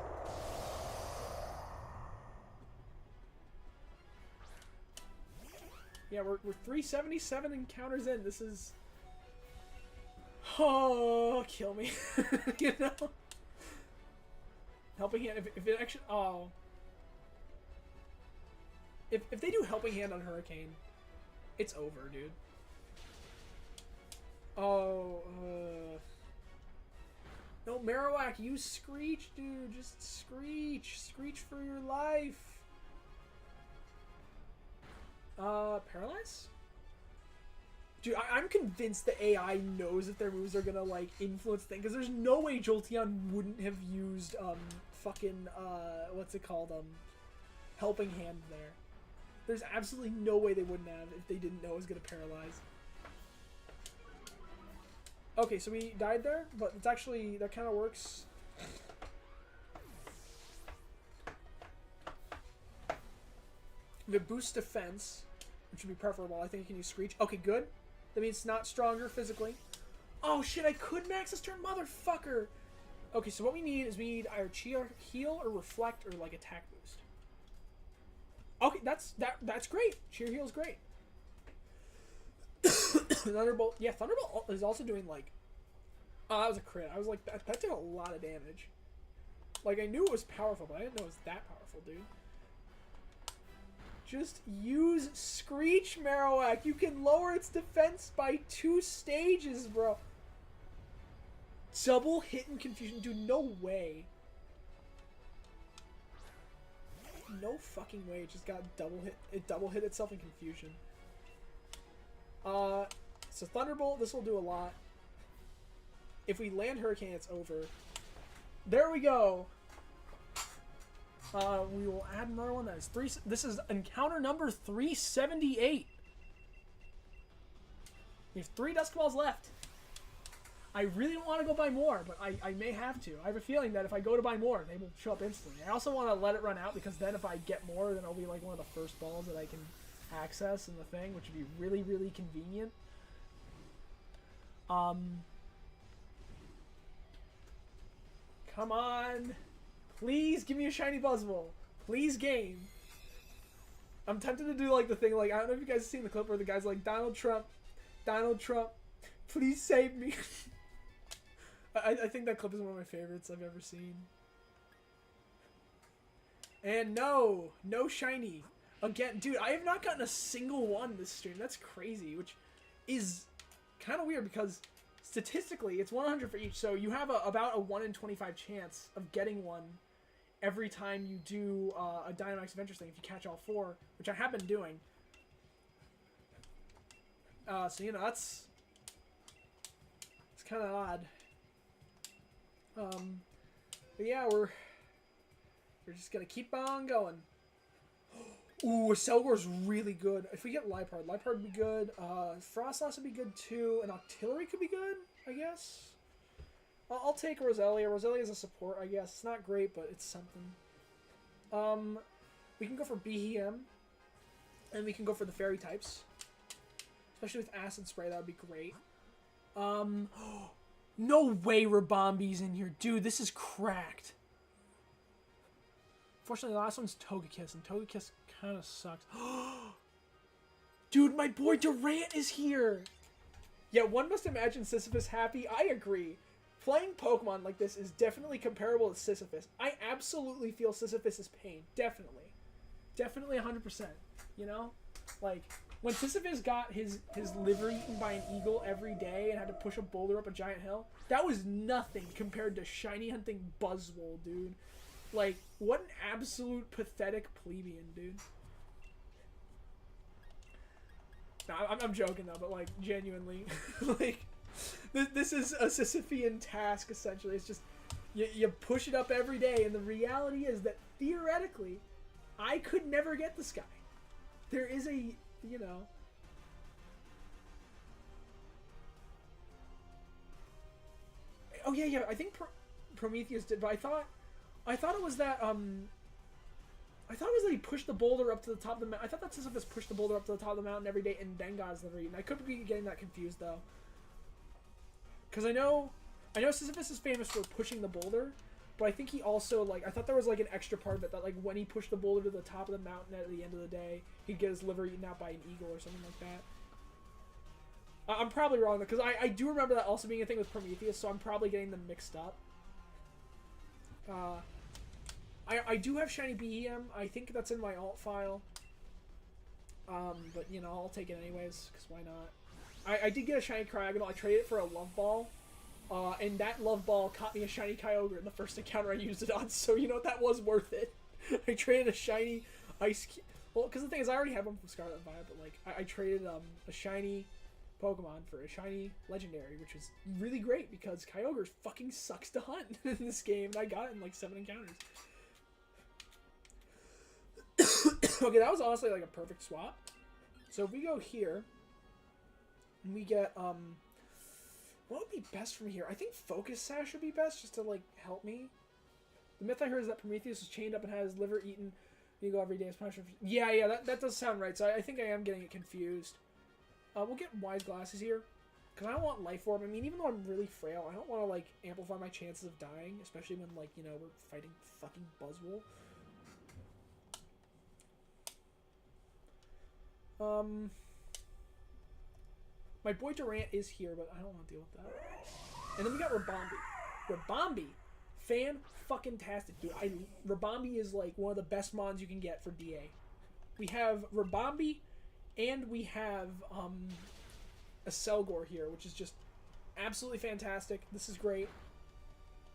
Yeah, we're 377 encounters in. This is... Oh, kill me. You know? Helping Hand, if it actually... Oh. If they do Helping Hand on Hurricane, it's over, dude. Oh, no, Marowak, use Screech, dude. Just Screech. Screech for your life. Paralyze? Dude, I'm convinced the AI knows if their moves are gonna, like, influence things. Because there's no way Jolteon wouldn't have used, fucking, what's it called? Helping Hand there. There's absolutely no way they wouldn't have if they didn't know it was gonna paralyze. Okay, so we died there, but it's actually, that kind of works. The boost defense, which would be preferable. I think you can use Screech. Okay, good. That means it's not stronger physically. Oh shit, I could max this turn, motherfucker! Okay, so what we need is we need either Cheer Heal or Reflect or like attack boost. Okay, that's great. Cheer Heal is great. Thunderbolt. Yeah, Thunderbolt is also doing like... Oh, that was a crit. I was like, that did a lot of damage. Like, I knew it was powerful, but I didn't know it was that powerful, dude. Just use Screech, Marowak. You can lower its defense by 2 stages, bro. Double hit and confusion. Dude, no way. No fucking way. It just got double hit. It double hit itself in confusion. So Thunderbolt, this will do a lot. If we land Hurricane, it's over. There we go. We will add another one that is 3. This is encounter number 378. We have 3 Dusk Balls left. I really don't want to go buy more, but I may have to. I have a feeling that if I go to buy more, they will show up instantly. I also want to let it run out, because then if I get more, then it'll be like one of the first balls that I can access in the thing, which would be really, really convenient. Come on. Please give me a shiny Buzzwole. Please, game. I'm tempted to do like the thing, like, I don't know if you guys have seen the clip where the guy's like, Donald Trump, please save me. I think that clip is one of my favorites I've ever seen. And no shiny. Again, dude, I have not gotten a single one this stream. That's crazy, which is kind of weird because statistically it's 100 for each. So you have about a 1 in 25 chance of getting one every time you do a Dynamax Adventures thing if you catch all 4, which I have been doing. So, you know, it's kind of odd. But yeah, we're just gonna keep on going. Ooh, Selgor's really good. If we get Liepard would be good. Frostlass would be good too. And Octillery could be good, I guess. I'll take Roselia. Roselia is a support, I guess. It's not great, but it's something. We can go for Behem. And we can go for the fairy types. Especially with Acid Spray, that would be great. No way Rabombi's in here. Dude, this is cracked. Fortunately, the last one's Togekiss, and Togekiss kind of sucks. Dude, my boy Durant is here! Yeah, one must imagine Sisyphus happy. I agree. Playing Pokemon like this is definitely comparable to Sisyphus. I absolutely feel Sisyphus's pain. Definitely. Definitely 100%. You know? Like, when Sisyphus got his liver eaten by an eagle every day and had to push a boulder up a giant hill, that was nothing compared to shiny hunting Buzzwole, dude. Like, what an absolute pathetic plebeian, dude. No, I'm joking though, but like, genuinely, like, this is a Sisyphean task, essentially. It's just, you push it up every day, and the reality is that, theoretically, I could never get this guy. There is a, you know... Oh, yeah, I think Prometheus did, but I thought it was that, I I thought it was that he pushed the boulder up to the top of the mountain. I thought that Sisyphus pushed the boulder up to the top of the mountain every day and then got his liver eaten. I could be getting that confused though. Because I know Sisyphus is famous for pushing the boulder, but I think he also, like, I thought there was like an extra part of it that, like, when he pushed the boulder to the top of the mountain at the end of the day, he'd get his liver eaten out by an eagle or something like that. I'm probably wrong though, because I do remember that also being a thing with Prometheus, so I'm probably getting them mixed up. I do have shiny BEM. I think that's in my alt file. But, you know, I'll take it anyways, because why not? I did get a shiny Cryogonal. I traded it for a Love Ball. And that Love Ball caught me a shiny Kyogre in the first encounter I used it on, so, you know, that was worth it. I traded a shiny Ice... Well, because the thing is, I already have one from Scarlet and Violet, but, like, I traded a shiny Pokemon for a shiny Legendary, which is really great, because Kyogre fucking sucks to hunt in this game, and I got it in, like, 7 encounters. Okay, that was honestly like a perfect swap. So if we go here, and we get, what would be best from here? I think Focus Sash would be best, just to, like, help me. The myth I heard is that Prometheus was chained up and had his liver eaten. You go every day as punishment. Yeah, that does sound right. So I think I am getting it confused. We'll get Wise Glasses here, because I don't want Life Orb. I mean, even though I'm really frail, I don't want to, like, amplify my chances of dying, especially when, like, you know, we're fighting fucking Buzzwole. My boy Durant is here, but I don't want to deal with that. And then we got Rabombi. Rabombi, fan-fucking-tastic, dude. Rabombi is, like, one of the best mons you can get for DA. We have Rabombi, and we have, a Selgor here, which is just absolutely fantastic. This is great.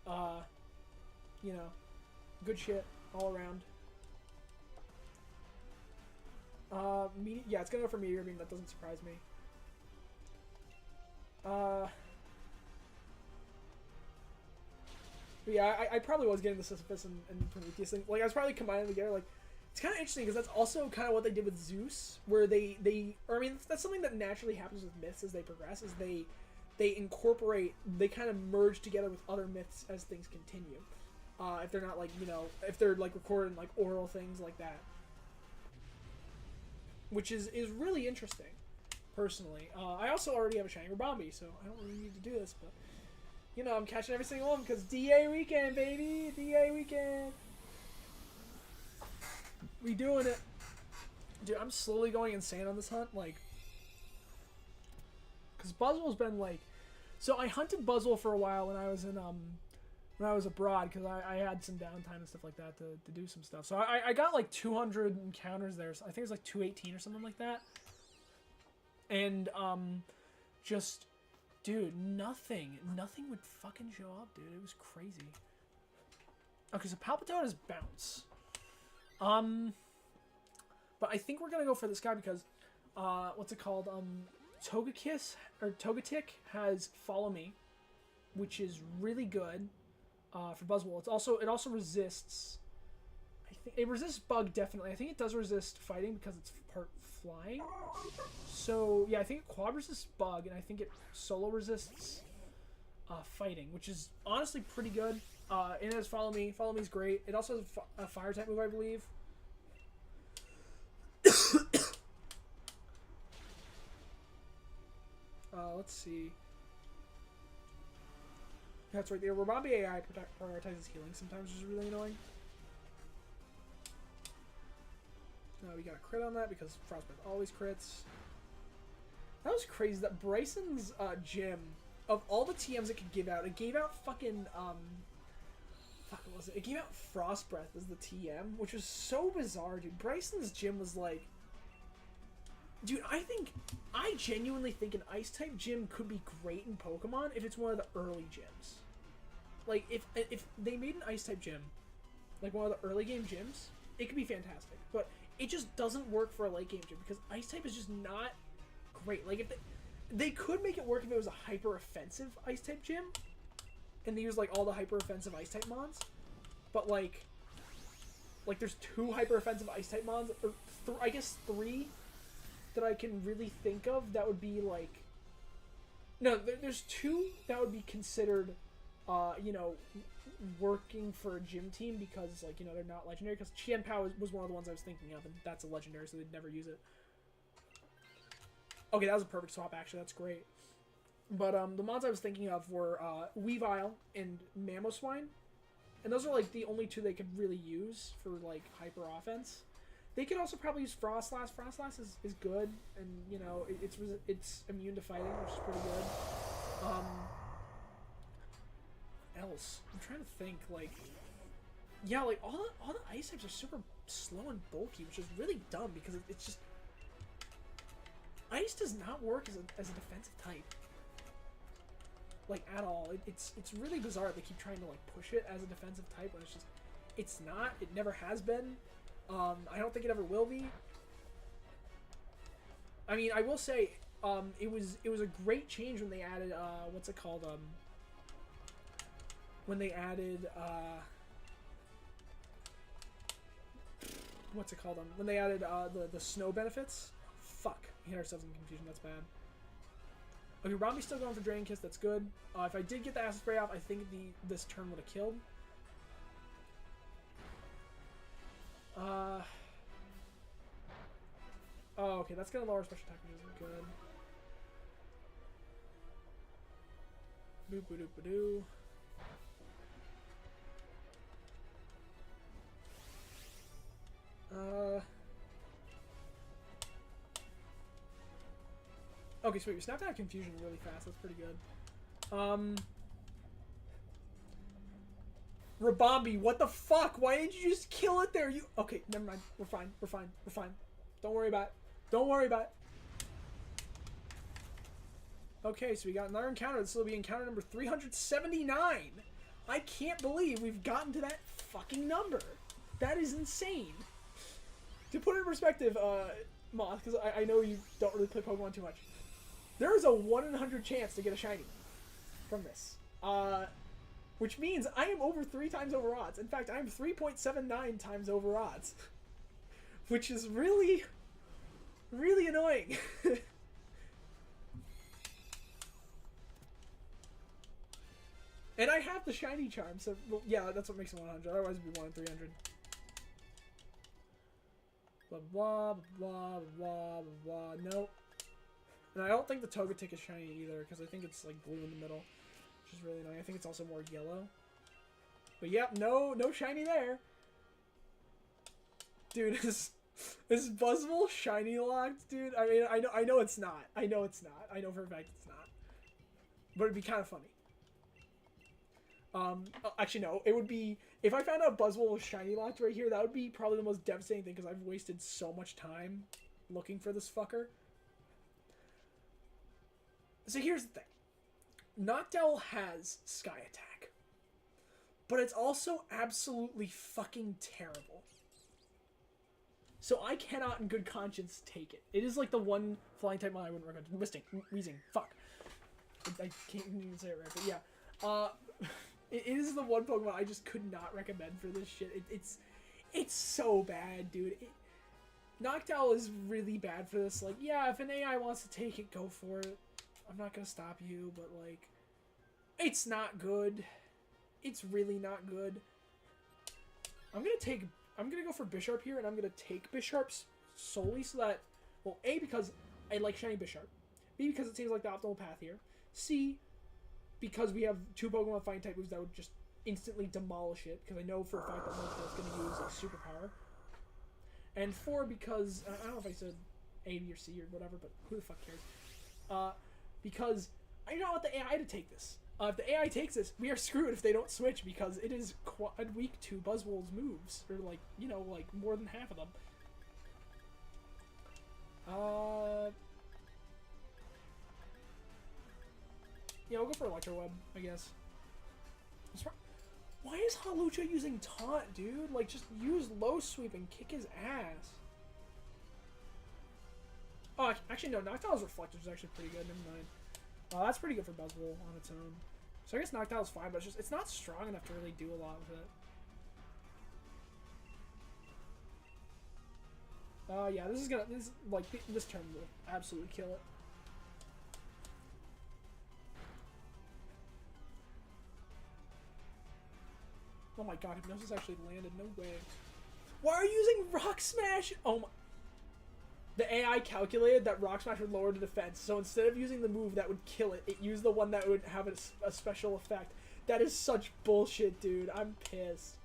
You know, good shit all around. Yeah, it's gonna go for Meteor Beam. That doesn't surprise me. Yeah, I probably was getting the Sisyphus and Prometheus thing. Like, I was probably combining them together. Like, it's kind of interesting because that's also kind of what they did with Zeus, where they or I mean, that's something that naturally happens with myths as they progress, is they incorporate, they kind of merge together with other myths as things continue. If they're not, like, you know, if they're, like, recorded in, like, oral things like that. Which is really interesting, personally. I also already have a shiny Rabombi, so I don't really need to do this, but, you know, I'm catching every single one because DA weekend, baby! DA weekend! We doing it. Dude, I'm slowly going insane on this hunt, like, because Buzzwole's been, like, so I hunted Buzzwole for a while when I was in, when I was abroad, because I had some downtime and stuff like that to do some stuff. So I got like 200 encounters there. So I think it was like 218 or something like that. And, just, dude, nothing would fucking show up, dude. It was crazy. Okay, so Palpitoad is Bounce. But I think we're gonna go for this guy because, what's it called? Togetic has Follow Me, which is really good. For Buzzwole. It also resists, I think it resists Bug, definitely. I think it does resist Fighting because it's part Flying. So yeah, I think it quad resists Bug, and I think it solo resists Fighting, which is honestly pretty good. It has Follow Me. Follow Me is great. It also has a Fire type move, I believe. Let's see. That's right. The Rabombi AI prioritizes healing sometimes, which is really annoying. We got a crit on that because Frostbite always crits. That was crazy. That Bryson's gym, of all the TMs it could give out, it gave out fucking what was it? It gave out Frost Breath as the TM, which was so bizarre, dude. Bryson's gym was like, dude, I genuinely think an Ice type gym could be great in Pokemon if it's one of the early gyms. Like, if they made an Ice type gym, like one of the early game gyms, it could be fantastic. But it just doesn't work for a late game gym because Ice type is just not great. Like, if they could make it work if it was a hyper offensive Ice type gym, and they use like all the hyper offensive Ice type mons. But like there's 2 hyper offensive Ice type mons, or I guess 3 that I can really think of that would be like, no, there's 2 that would be considered, you know, working for a gym team because, like, you know, they're not legendary. Because Qianpao was one of the ones I was thinking of, and that's a legendary, so they'd never use it. Okay, that was a perfect swap, actually. That's great. But the mods I was thinking of were Weavile and Mamoswine. And those are, like, the only two they could really use for, like, hyper offense. They could also probably use Frostlass. Frostlass is good, and, you know, it's immune to fighting, which is pretty good. What else? I'm trying to think, like... Yeah, like, all the ice types are super slow and bulky, which is really dumb, because it's just... Ice does not work as a defensive type. Like, at all. It's really bizarre they keep trying to, like, push it as a defensive type when it's just... It's not. It never has been. I don't think it ever will be. I mean, I will say, it was a great change when they added, what's it called, when they added, what's it called, when they added, the snow benefits. Fuck. We hit ourselves in confusion, that's bad. Okay, Romney's still going for Drain Kiss, that's good. If I did get the Acid Spray off, I think this turn would have killed. Oh, okay, that's gonna lower special attack, which isn't good. Boop boop doop doo. Okay, sweet. We snapped out of confusion really fast. That's pretty good. Rabombi, what the fuck? Why didn't you just kill it there? Okay, never mind. We're fine. We're fine. We're fine. Don't worry about it. Don't worry about it. Okay, so we got another encounter. This will be encounter number 379. I can't believe we've gotten to that fucking number. That is insane. To put it in perspective, Moth, because I know you don't really play Pokemon too much. There is a 1 in 100 chance to get a shiny from this. Which means I am over 3 times over odds. In fact, I am 3.79 times over odds. Which is really, really annoying. And I have the shiny charm, so well, yeah, that's what makes it 100. Otherwise, it'd be 1 in 300. Blah, blah, blah, blah, blah, blah. Nope. And I don't think the Togetic is shiny either, because I think it's like blue in the middle, which is really annoying. I think it's also more yellow. But yep, no shiny there. Dude, is Buzzwole shiny locked, dude? I mean, I know it's not. I know it's not. I know for a fact it's not. But it'd be kind of funny. Actually, no. It would be... If I found out Buzzwole was shiny locked right here, that would be probably the most devastating thing, because I've wasted so much time looking for this fucker. So here's the thing. Noctowl has Sky Attack. But it's also absolutely fucking terrible. So I cannot in good conscience take it. It is like the one flying type I wouldn't recommend. Misting. Wheezing. Fuck. I can't even say it right, but yeah. It is the one Pokemon I just could not recommend for this shit. It's so bad, dude. Noctowl is really bad for this. Like, yeah, if an AI wants to take it, go for it. I'm not gonna stop you, but like, it's not good. It's really not good. I'm gonna go for Bisharp here, and I'm gonna take Bisharp solely so that, well, A, because I like shiny Bisharp. B, because it seems like the optimal path here. C, because we have 2 Pokemon fighting type moves that would just instantly demolish it, because I know for a fact that Moltres is gonna use a superpower. And 4, because I don't know if I said A, B, or C or whatever, but who the fuck cares? Because I don't want the AI to take this. If the AI takes this, we are screwed if they don't switch, because it is quite weak to Buzzwole's moves, or like, you know, like more than half of them. Yeah, we'll go for Electro Web, I guess. Why is Hawlucha using Taunt, dude? Like, just use Low Sweep and kick his ass. Oh, actually, no. Noctowl's Reflector is actually pretty good. Never mind. That's pretty good for Buzzwole on its own. So I guess Noctowl's fine, but it's not strong enough to really do a lot with it. Yeah, this turn will absolutely kill it. Oh my god, Hypnosis actually landed. No way. Why are you using Rock Smash? Oh my... The AI calculated that Rock Smash would lower the defense, so instead of using the move that would kill it, it used the one that would have a special effect. That is such bullshit, dude. I'm pissed.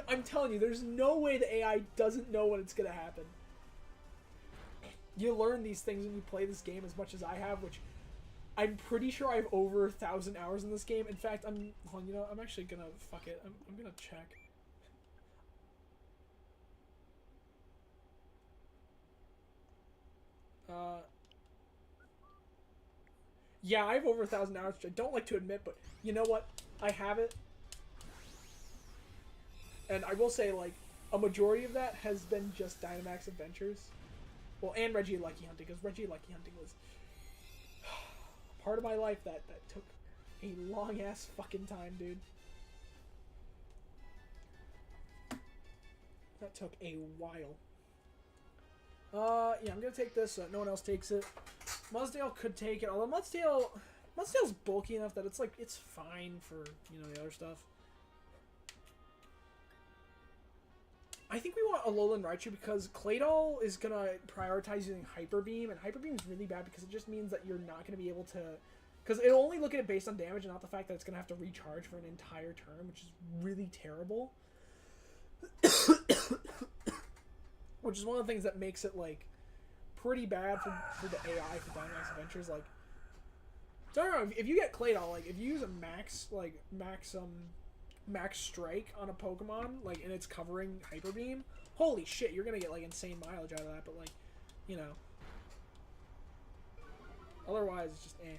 I'm telling you, there's no way the AI doesn't know when it's gonna happen. You learn these things when you play this game as much as I have, which I'm pretty sure I have over 1,000 hours in this game. In fact, I'm actually gonna fuck it. I'm gonna check. Yeah, I have over 1,000 hours, which I don't like to admit, but you know what? I have it. And I will say, like, a majority of that has been just Dynamax Adventures. Well, and Reggie Lucky Hunting, because Reggie Lucky Hunting was part of my life that took a long-ass fucking time, dude. That took a while. Yeah, I'm gonna take this so no one else takes it. Mudsdale could take it, although Mudsdale's bulky enough that it's like, it's fine for, you know, the other stuff. I think we want Alolan Raichu because Claydol is going to prioritize using Hyper Beam, and Hyper Beam is really bad because it just means that you're not going to be able to... Because it'll only look at it based on damage and not the fact that it's going to have to recharge for an entire turn, which is really terrible. Which is one of the things that makes it, like, pretty bad for the AI for Dynamax Adventures. Like, so I don't know, if you get Claydol, like, if you use a max strike on a Pokemon, like, and it's covering Hyper Beam, holy shit, you're gonna get, like, insane mileage out of that, but, like, you know. Otherwise, it's just eh.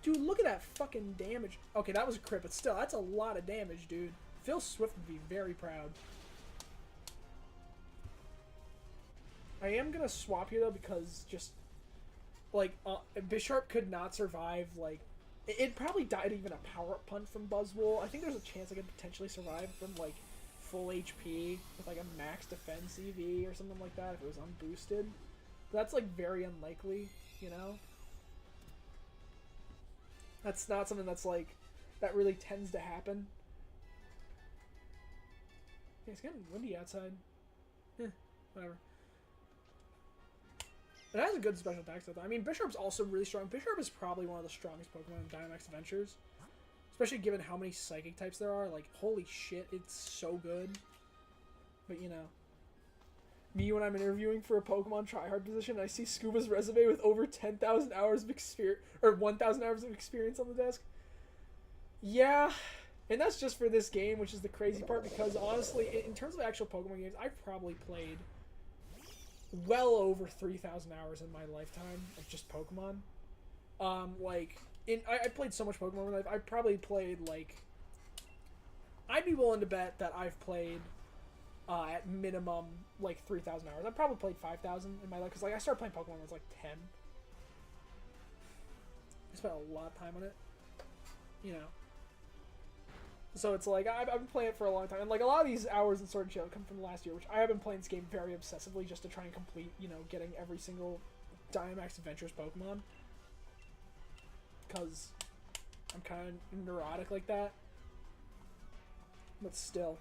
Dude, look at that fucking damage. Okay, that was a crit, but still, that's a lot of damage, dude. Phil Swift would be very proud. I am gonna swap here, though, because just... Like, Bisharp could not survive, like... It probably died even a power-up punch from Buzzwole. I think there's a chance I could potentially survive from, like, full HP with, like, a max defense EV or something like that if it was unboosted. But that's, like, very unlikely, you know? That's not something that's, like, that really tends to happen. Yeah, it's getting windy outside. Whatever. It has a good special attack stuff. I mean, Bisharp's also really strong. Bisharp is probably one of the strongest Pokemon in Dynamax Adventures. Especially given how many Psychic types there are. Like, holy shit, it's so good. But, you know. Me, when I'm interviewing for a Pokemon tryhard position, I see Scuba's resume with over 10,000 hours of experience, or 1,000 hours of experience on the desk. Yeah, and that's just for this game, which is the crazy part, because honestly, in terms of actual Pokemon games, I've probably played well over 3,000 hours in my lifetime of just Pokemon. I played so much Pokemon in my life. I've probably played, like, I'd be willing to bet that I've played at minimum like 3,000 hours. I've probably played 5,000 in my life, because like I started playing Pokemon when I was like 10. I spent a lot of time on it, you know. So it's like I've been playing it for a long time, and like a lot of these hours in Sword and Shield come from last year, which I have been playing this game very obsessively just to try and complete, you know, getting every single Dynamax Adventures Pokemon, because I'm kind of neurotic like that. But still.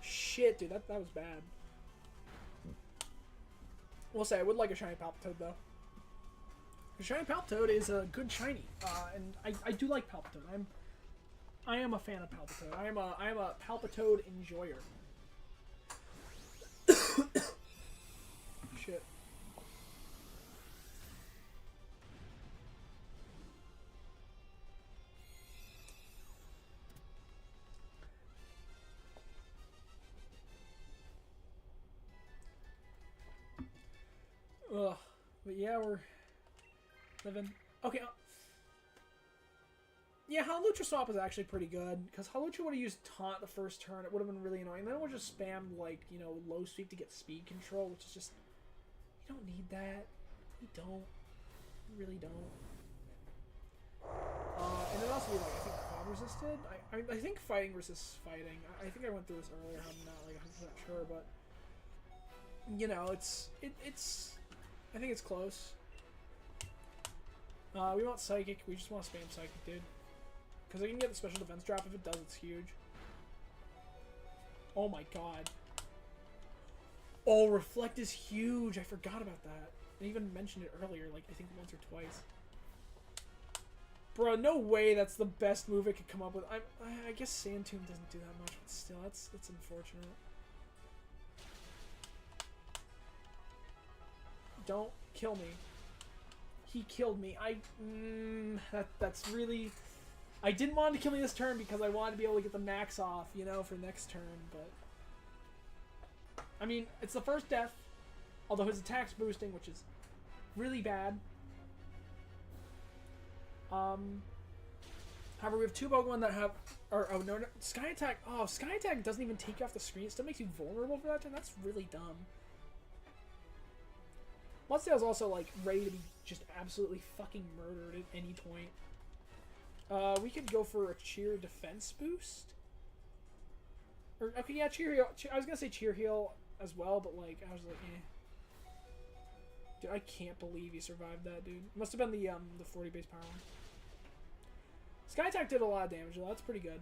Shit, dude, that was bad. We'll say I would like a shiny Palpitoad, though. The shiny Palpitoad is a good shiny, and I do like Palpitoad. I am a fan of Palpitoad. I am a Palpitoad enjoyer. Shit. Ugh. But yeah, we're living. Okay. Yeah, Hawlucha swap is actually pretty good, because Hawlucha would have used Taunt the first turn. It would have been really annoying. Then it would just spam, like, you know, low sweep to get speed control, which is just... You don't need that. You don't. You really don't. And then also be like, I think ground resisted. I think fighting resists fighting. I think I went through this earlier. I'm not like 100% sure, but you know, it's I think it's close. We want psychic. We just want to spam psychic, dude. Because I can get the special defense drop. If it does, it's huge. Oh my god. Oh, reflect is huge. I forgot about that. I even mentioned it earlier, like I think once or twice. Bro, no way that's the best move it could come up with. I guess Sand Tomb doesn't do that much, but still, that's unfortunate. Don't kill me. He killed me. That's really... I didn't want him to kill me this turn because I wanted to be able to get the max off, you know, for next turn, but... I mean, it's the first death, although his attack's boosting, which is really bad. However, we have two Pokemon that have... oh, no, Sky Attack... Oh, Sky Attack doesn't even take you off the screen. It still makes you vulnerable for that turn. That's really dumb. Bloodstail's also, like, ready to be just absolutely fucking murdered at any point. We could go for a Cheer Defense boost. Or, okay, yeah, Cheer Heal. I was gonna say Cheer Heal as well, but, like, I was like, eh. Dude, I can't believe he survived that, dude. Must have been the 40 base power one. Sky Attack did a lot of damage, though. That's pretty good.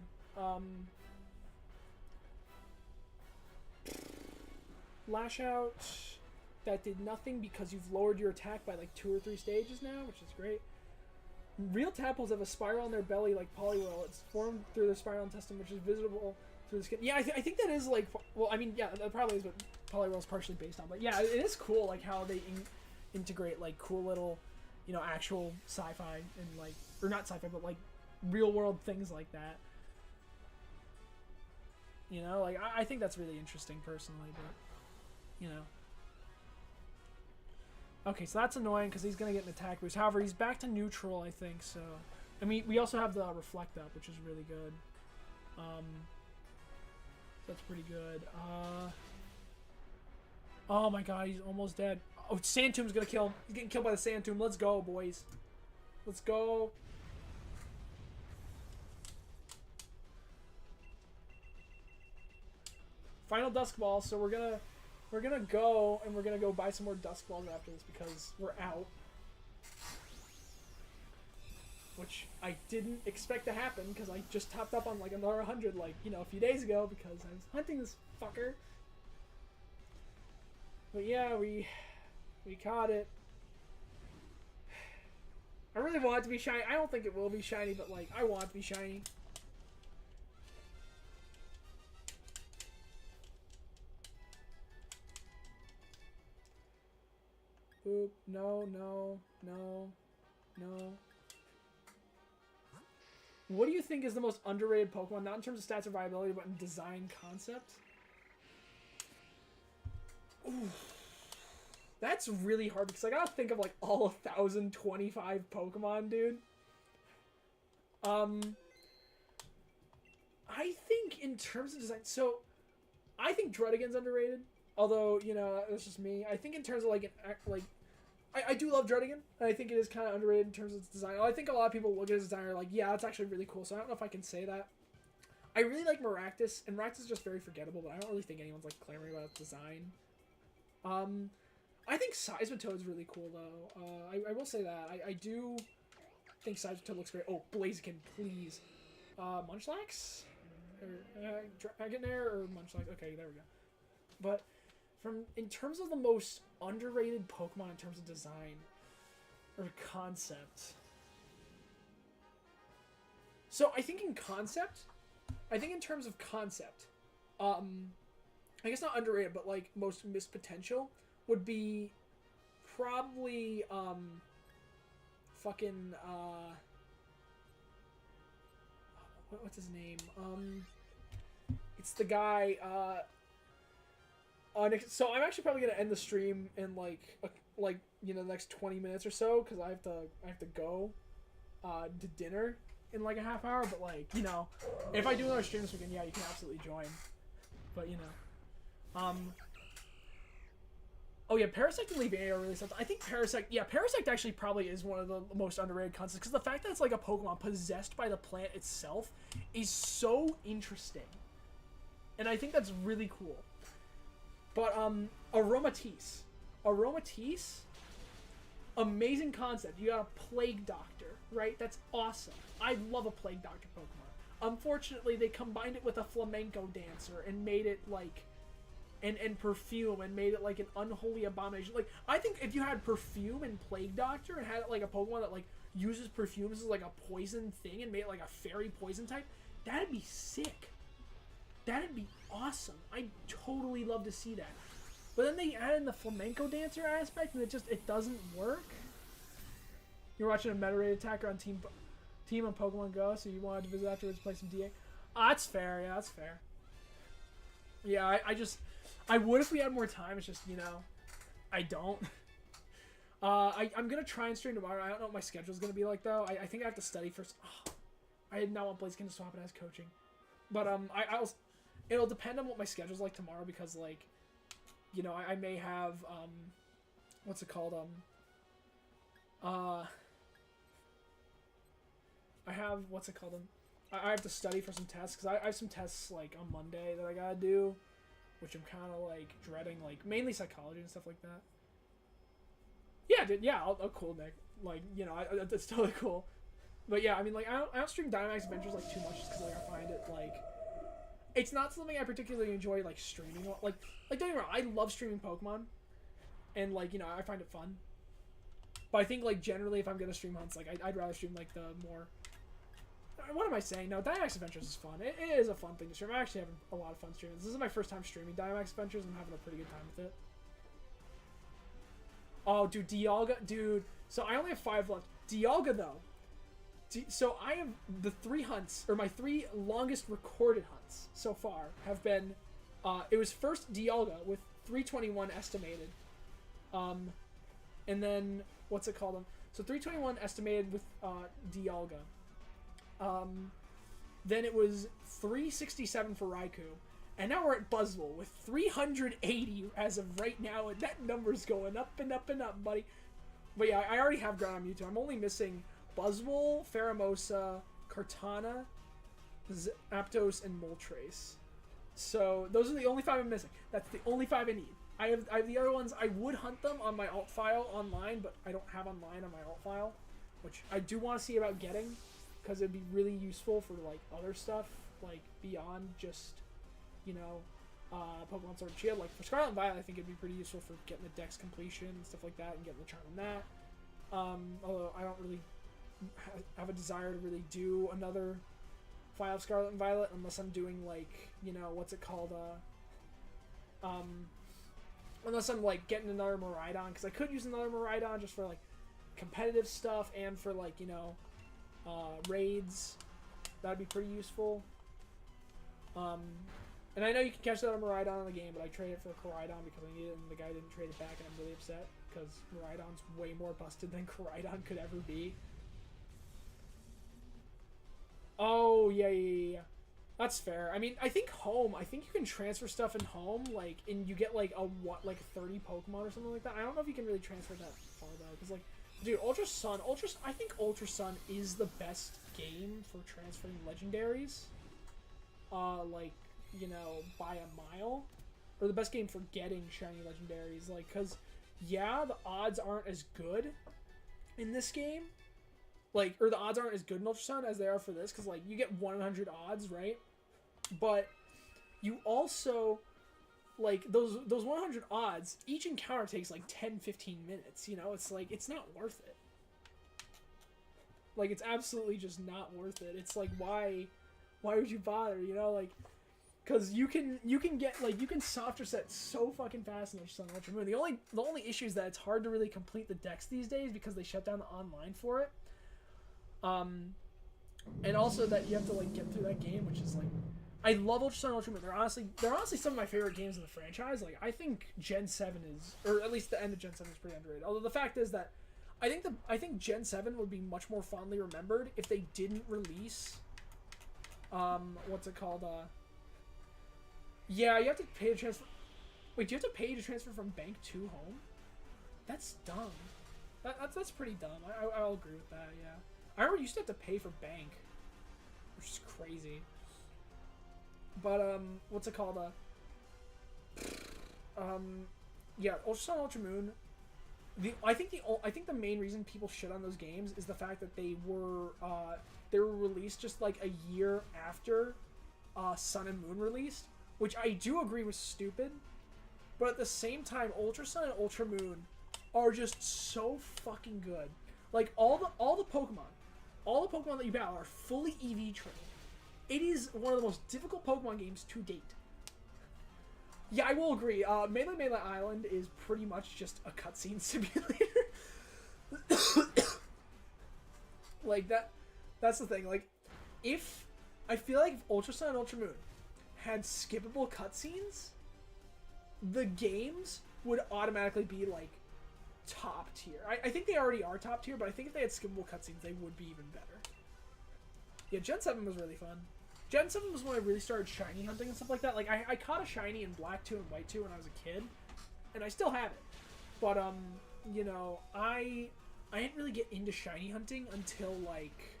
Lash Out... That did nothing because you've lowered your attack by like 2 or 3 stages now, which is great. Real tadpoles have a spiral in their belly like Poliwhirl. It's formed through their spiral intestine, which is visible through the skin. Yeah, I think that is like... Well, I mean, yeah, that probably is what Poliwhirl is partially based on. But yeah, it is cool like how they integrate like cool little, you know, actual sci-fi and like... Or not sci-fi, but like real world things like that. You know, like I think that's really interesting personally, but, you know. Okay, so that's annoying because he's going to get an attack boost. However, he's back to neutral, I think, so... I mean, we also have the Reflect Up, which is really good. That's pretty good. Oh my god, he's almost dead. Oh, Sand Tomb's going to kill him. He's getting killed by the Sand Tomb. Let's go, boys. Let's go. Final Dusk Ball, so we're gonna go, and we're gonna go buy some more Dusk Balls after this because we're out. Which I didn't expect to happen because I just topped up on like another 100 like, you know, a few days ago because I was hunting this fucker. But yeah, we caught it. I really want it to be shiny. I don't think it will be shiny, but like, I want it to be shiny. Oop, no, no, no, no. What do you think is the most underrated Pokemon? Not in terms of stats or viability, but in design concept? Ooh. That's really hard because I gotta think of like all 1,025 Pokemon, dude. I think in terms of design, so I think Druddigon's underrated. Although, you know, that's just me. I think in terms of like I do love Druddigon, and I think it is kind of underrated in terms of its design. I think a lot of people look at his design and are like, yeah, that's actually really cool. So I don't know if I can say that. I really like Maractus, and Maractus is just very forgettable, but I don't really think anyone's like clamoring about its design. I think Seismitoad's really cool though. I will say that. I do think Seismitoad looks great. Oh, Blaziken, please. Munchlax? Or Dragonair or Munchlax? Okay, there we go. But in terms of the most underrated Pokemon in terms of design or concept. So I think in terms of concept, I guess not underrated, but like most missed potential would be probably fucking what's his name? It's the guy so I'm actually probably gonna end the stream in like you know, the next 20 minutes or so because I have to go to dinner in like a half hour. But like, you know, if I do another stream this weekend, yeah, you can absolutely join. But you know, Oh yeah, Parasect and Leviathan are really something. I think Parasect actually probably is one of the most underrated concepts because the fact that it's like a Pokemon possessed by the plant itself is so interesting, and I think that's really cool. But Aromatisse, amazing concept. You got a Plague Doctor, right? That's awesome. I love a Plague Doctor Pokemon. Unfortunately, they combined it with a flamenco dancer and made it like. And Perfume and made it like an unholy abomination. Like, I think if you had Perfume and Plague Doctor and had it like a Pokemon that like uses perfumes as like a poison thing and made it like a fairy poison type, that'd be sick. That'd be awesome. I'd totally love to see that. But then they add in the flamenco dancer aspect and it doesn't work. You're watching a meta raid attacker on Team on Pokemon Go, so you wanted to visit afterwards to play some DA. That's fair. Yeah, that's fair. Yeah, I would if we had more time. It's just, you know, I don't. I'm going to try and stream tomorrow. I don't know what my schedule's going to be like, though. I think I have to study first. Oh, I did not want Blaziken to swap it as coaching. But it'll depend on what my schedule's like tomorrow because, like, you know, I may have, what's it called? I have, what's it called? I have to study for some tests because I have some tests, like, on Monday that I got to do. Which I'm kind of, like, dreading, like, mainly psychology and stuff like that. Yeah, dude, yeah, I'll cool, Nick. Like, you know, that's totally cool. But, yeah, I mean, like, I don't stream Dynamax Adventures, like, too much just because, like, I find it, like... It's not something I particularly enjoy, like, streaming. Like don't get me wrong, I love streaming Pokemon. And, like, you know, I find it fun. But I think, like, generally, if I'm going to stream hunts, like, I'd rather stream, like, the more... What am I saying? No, Dynamax Adventures is fun. It is a fun thing to stream. I'm actually having a lot of fun streaming. This is my first time streaming Dynamax Adventures, and I'm having a pretty good time with it. Oh, dude, Dialga. Dude, so I only have 5 left. Dialga, though. So I have the 3 hunts, or my 3 longest recorded hunts so far have been... it was first Dialga with 321 estimated. And then, what's it called? So 321 estimated with Dialga. Then it was 367 for Raikou, and now we're at Buzzwole with 380 as of right now, and that number's going up and up and up, buddy. But yeah, I already have Ground on Mewtwo. I'm only missing Buzzwole, Pheromosa, Kartana, Zapdos, and Moltres. So those are the only 5 I'm missing. That's the only 5 I need. I have the other ones. I would hunt them on my alt file online, but I don't have online on my alt file, which I do want to see about getting. Because it'd be really useful for, like, other stuff, like, beyond just, you know, Pokemon Sword and Shield. Like, for Scarlet and Violet, I think it'd be pretty useful for getting the Dex completion and stuff like that, and getting the charm on that. Although I don't really have a desire to really do another file of Scarlet and Violet unless I'm doing, like, you know, what's it called, unless I'm, like, getting another Miraidon, because I could use another Miraidon just for, like, competitive stuff and for, like, you know, raids. That'd be pretty useful. And I know you can catch that on Miraidon in the game, but I traded it for Koraidon because I needed it, and the guy didn't trade it back, and I'm really upset because Miraidon's way more busted than Koraidon could ever be. Oh, yeah. That's fair. I mean, I think you can transfer stuff in home, like, and you get, like, 30 Pokemon or something like that. I don't know if you can really transfer that far, though, because, like, dude, I think Ultra Sun is the best game for transferring legendaries. Like, you know, by a mile. Or the best game for getting shiny legendaries. Like, because, yeah, the odds aren't as good in this game. Like, or the odds aren't as good in Ultra Sun as they are for this. Because, like, you get 100 odds, right? But you also... Like, those 100 odds, each encounter takes, like, 10-15 minutes, you know? It's, like, it's not worth it. Like, it's absolutely just not worth it. It's, like, why would you bother, you know? Like, because you can get, like, you can soft reset so fucking fast in Ultra Sun and Ultra Moon. The only issue is that it's hard to really complete the decks these days because they shut down the online for it. And also that you have to, like, get through that game, which is, like... I love Ultra Sun and Ultra Moon. They're honestly some of my favorite games in the franchise. Like, I think Gen 7 is, or at least the end of Gen 7 is pretty underrated. Although the fact is that I think Gen 7 would be much more fondly remembered if they didn't release what's it called? Yeah, you have to pay a transfer. Wait, do you have to pay to transfer from bank to home? That's dumb. That's pretty dumb. I'll agree with that, yeah. I remember you used to have to pay for bank, which is crazy. But, what's it called? Yeah, Ultra Sun, Ultra Moon. I think the main reason people shit on those games is the fact that they were released just like a year after Sun and Moon released, which I do agree was stupid. But at the same time, Ultra Sun and Ultra Moon are just so fucking good. Like all the Pokemon that you battle are fully EV trained. It is one of the most difficult Pokemon games to date. Yeah, I will agree. Melee Island is pretty much just a cutscene simulator. Like that's the thing. Like, I feel like if Ultra Sun and Ultra Moon had skippable cutscenes, the games would automatically be like top tier. I think they already are top tier, but I think if they had skippable cutscenes, they would be even better. Yeah, Gen 7 was really fun. Gen 7 was when I really started shiny hunting and stuff like that. Like, I caught a shiny in Black 2 and White 2 when I was a kid, and I still have it. But, you know, I didn't really get into shiny hunting until, like,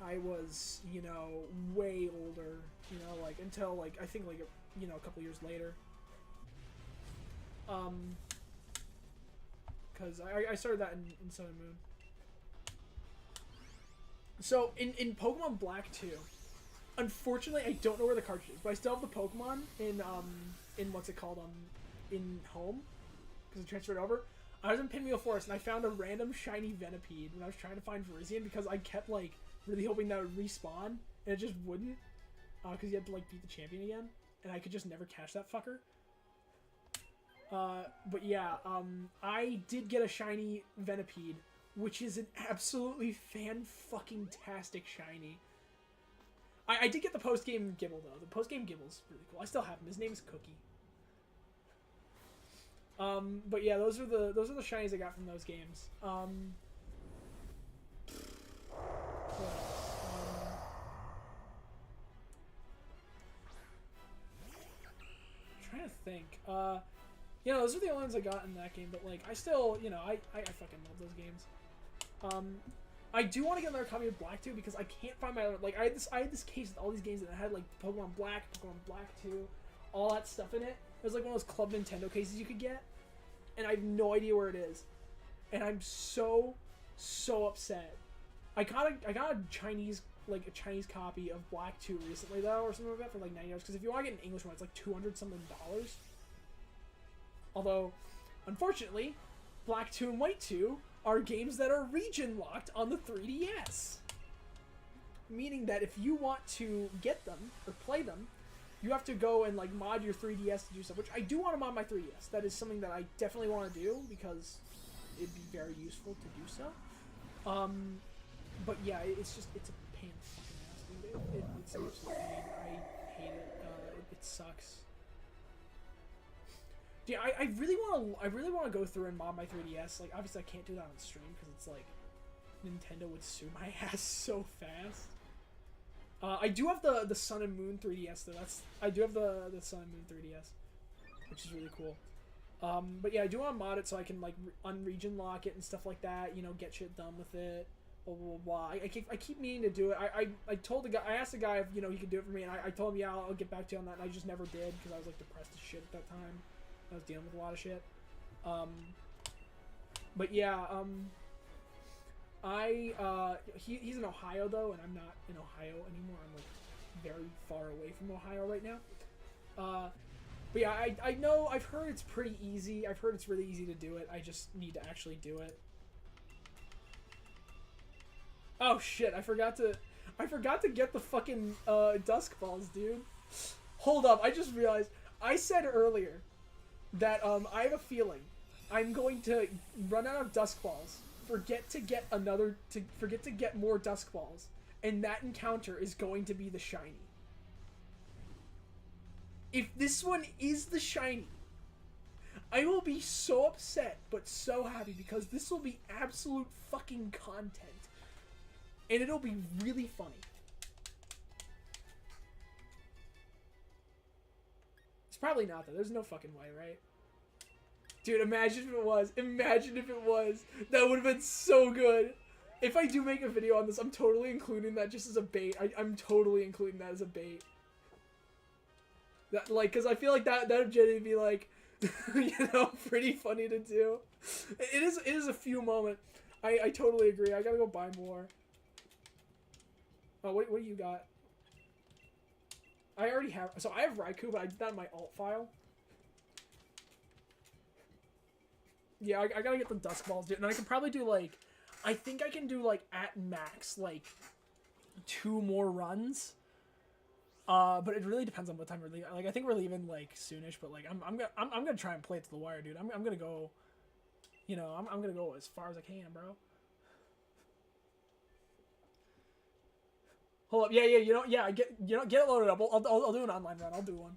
I was, you know, way older, you know, like, until, like, I think, like, you know, a couple years later. Because I started that in Sun and Moon. So, in Pokemon Black 2, unfortunately, I don't know where the cartridge is, but I still have the Pokemon in what's it called, in Home, because I transferred over. I was in Pinwheel Forest, and I found a random shiny Venipede when I was trying to find Virizion, because I kept, like, really hoping that would respawn, and it just wouldn't, because you had to, like, beat the champion again, and I could just never catch that fucker. But yeah, I did get a shiny Venipede, which is an absolutely fan-fucking-tastic shiny. I did get the post-game Gibble, though. The post-game Gibble's really cool. I still have him. His name is Cookie. But yeah, those are the shinies I got from those games. Trying to think. You know, those are the only ones I got in that game, but like, I still, you know, I fucking love those games. I do want to get another copy of Black 2 because I can't find my other, like, I had this case with all these games that had like Pokemon Black 2, all that stuff in it. It was like one of those Club Nintendo cases you could get, and I have no idea where it is, and I'm so upset. I got a Chinese copy of Black 2 recently though, or something like that, for like $90. Because if you want to get an English one, it's like $200 something. Although, unfortunately, Black 2 and White 2 are games that are region locked on the 3DS. Meaning that if you want to get them or play them, you have to go and like mod your 3DS to do stuff, which I do want to mod my 3DS. That is something that I definitely want to do because it'd be very useful to do so. But yeah, it's a pain in the fucking ass, dude. It's an absolute pain. I hate it. It sucks. Dude, I really want to go through and mod my 3DS. Like, obviously I can't do that on stream because it's like Nintendo would sue my ass so fast. I do have the Sun and Moon 3DS though. I do have the Sun and Moon 3DS, which is really cool. But yeah, I do want to mod it so I can like unregion lock it and stuff like that. You know, get shit done with it. Blah blah blah. I keep meaning to do it. I told the guy. I asked the guy if, you know, he could do it for me, and I told him, yeah, I'll get back to you on that, and I just never did because I was like depressed as shit at that time. I was dealing with a lot of shit. But yeah, he's in Ohio though, and I'm not in Ohio anymore. I'm like very far away from Ohio right now. But yeah, I know, I've heard it's pretty easy. I've heard it's really easy to do it. I just need to actually do it. Oh shit, I forgot to get the fucking Dusk Balls, dude. Hold up, I just realized I said earlier that I have a feeling I'm going to run out of Dusk Balls, forget to get more Dusk Balls, and that encounter is going to be the shiny. If this one is the shiny, I will be so upset but so happy because this will be absolute fucking content. And it'll be really funny. It's probably not, though. There's no fucking way, right? Dude, imagine if it was. Imagine if it was. That would have been so good. If I do make a video on this, I'm totally including that just as a bait. I'm totally including that as a bait. That, like, because I feel like that would genuinely be, like, you know, pretty funny to do. It is a few moments. I totally agree. I gotta go buy more. Oh, what do you got? I already have... So I have Raikou, but I did that in my alt file. Yeah, I gotta get the Dusk Balls, dude. And I can probably do, like... I think I can do, like, at max, like, 2 more runs. But it really depends on what time we're leaving. Like, I think we're leaving, like, soonish, but, like, I'm gonna try and play it to the wire, dude. I'm gonna go... You know, I'm gonna go as far as I can, bro. Hold up, yeah, you know, get it loaded up. I'll do an online run. I'll do one.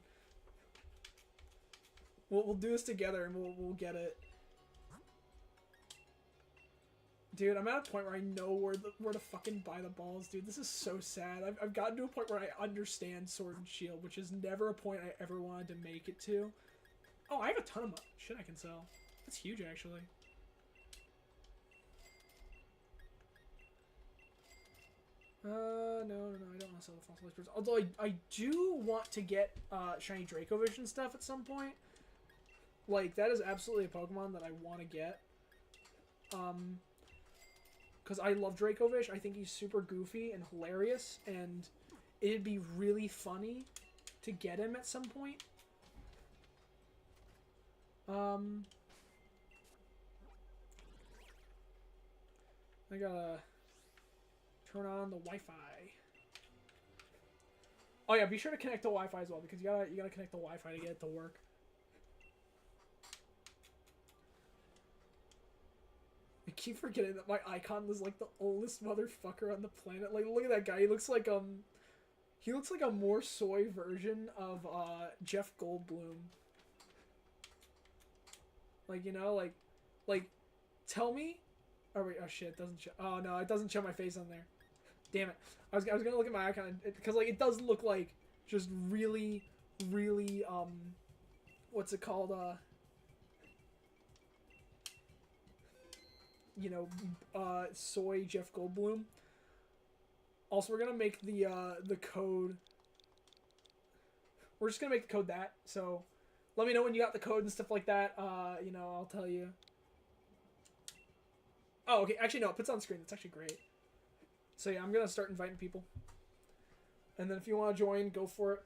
We'll do this together, and we'll get it. Dude, I'm at a point where I know where to fucking buy the balls, dude. This is so sad. I've gotten to a point where I understand Sword and Shield, which is never a point I ever wanted to make it to. Oh, I have a ton of shit I can sell. That's huge, actually. No, I don't want to sell the fossilized birds. Although I do want to get shiny Dracovish and stuff at some point. Like, that is absolutely a Pokemon that I want to get. Because I love Dracovish. I think he's super goofy and hilarious, and it'd be really funny to get him at some point. I gotta turn on the Wi-Fi. Oh yeah, be sure to connect to Wi-Fi as well, because you gotta connect the Wi-Fi to get it to work. I keep forgetting that my icon was like the oldest motherfucker on the planet. Like, look at that guy. He looks like a more soy version of Jeff Goldblum. Like, you know, like tell me. Oh wait, oh shit, it doesn't show. Oh no, it doesn't show my face on there. Damn it. I was gonna look at my icon because like it does look like just really, what's it called? You know, soy Jeff Goldblum. Also, we're gonna make the code. We're just gonna make the code that. So, let me know when you got the code and stuff like that. You know, I'll tell you. Oh, okay. Actually, no, it puts it on screen. That's actually great. So yeah, I'm gonna start inviting people. And then if you want to join, go for it.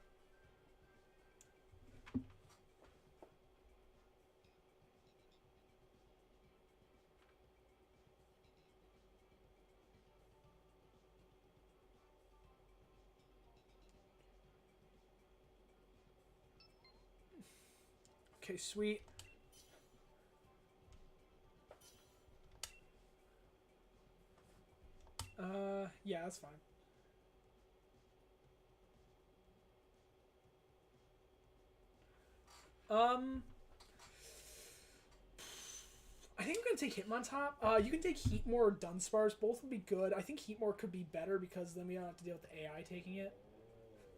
Okay, sweet. Yeah, that's fine. I think I'm gonna take Hitmontop. You can take Heatmore or Dunsparce. Both would be good. I think Heatmore could be better because then we don't have to deal with the AI taking it.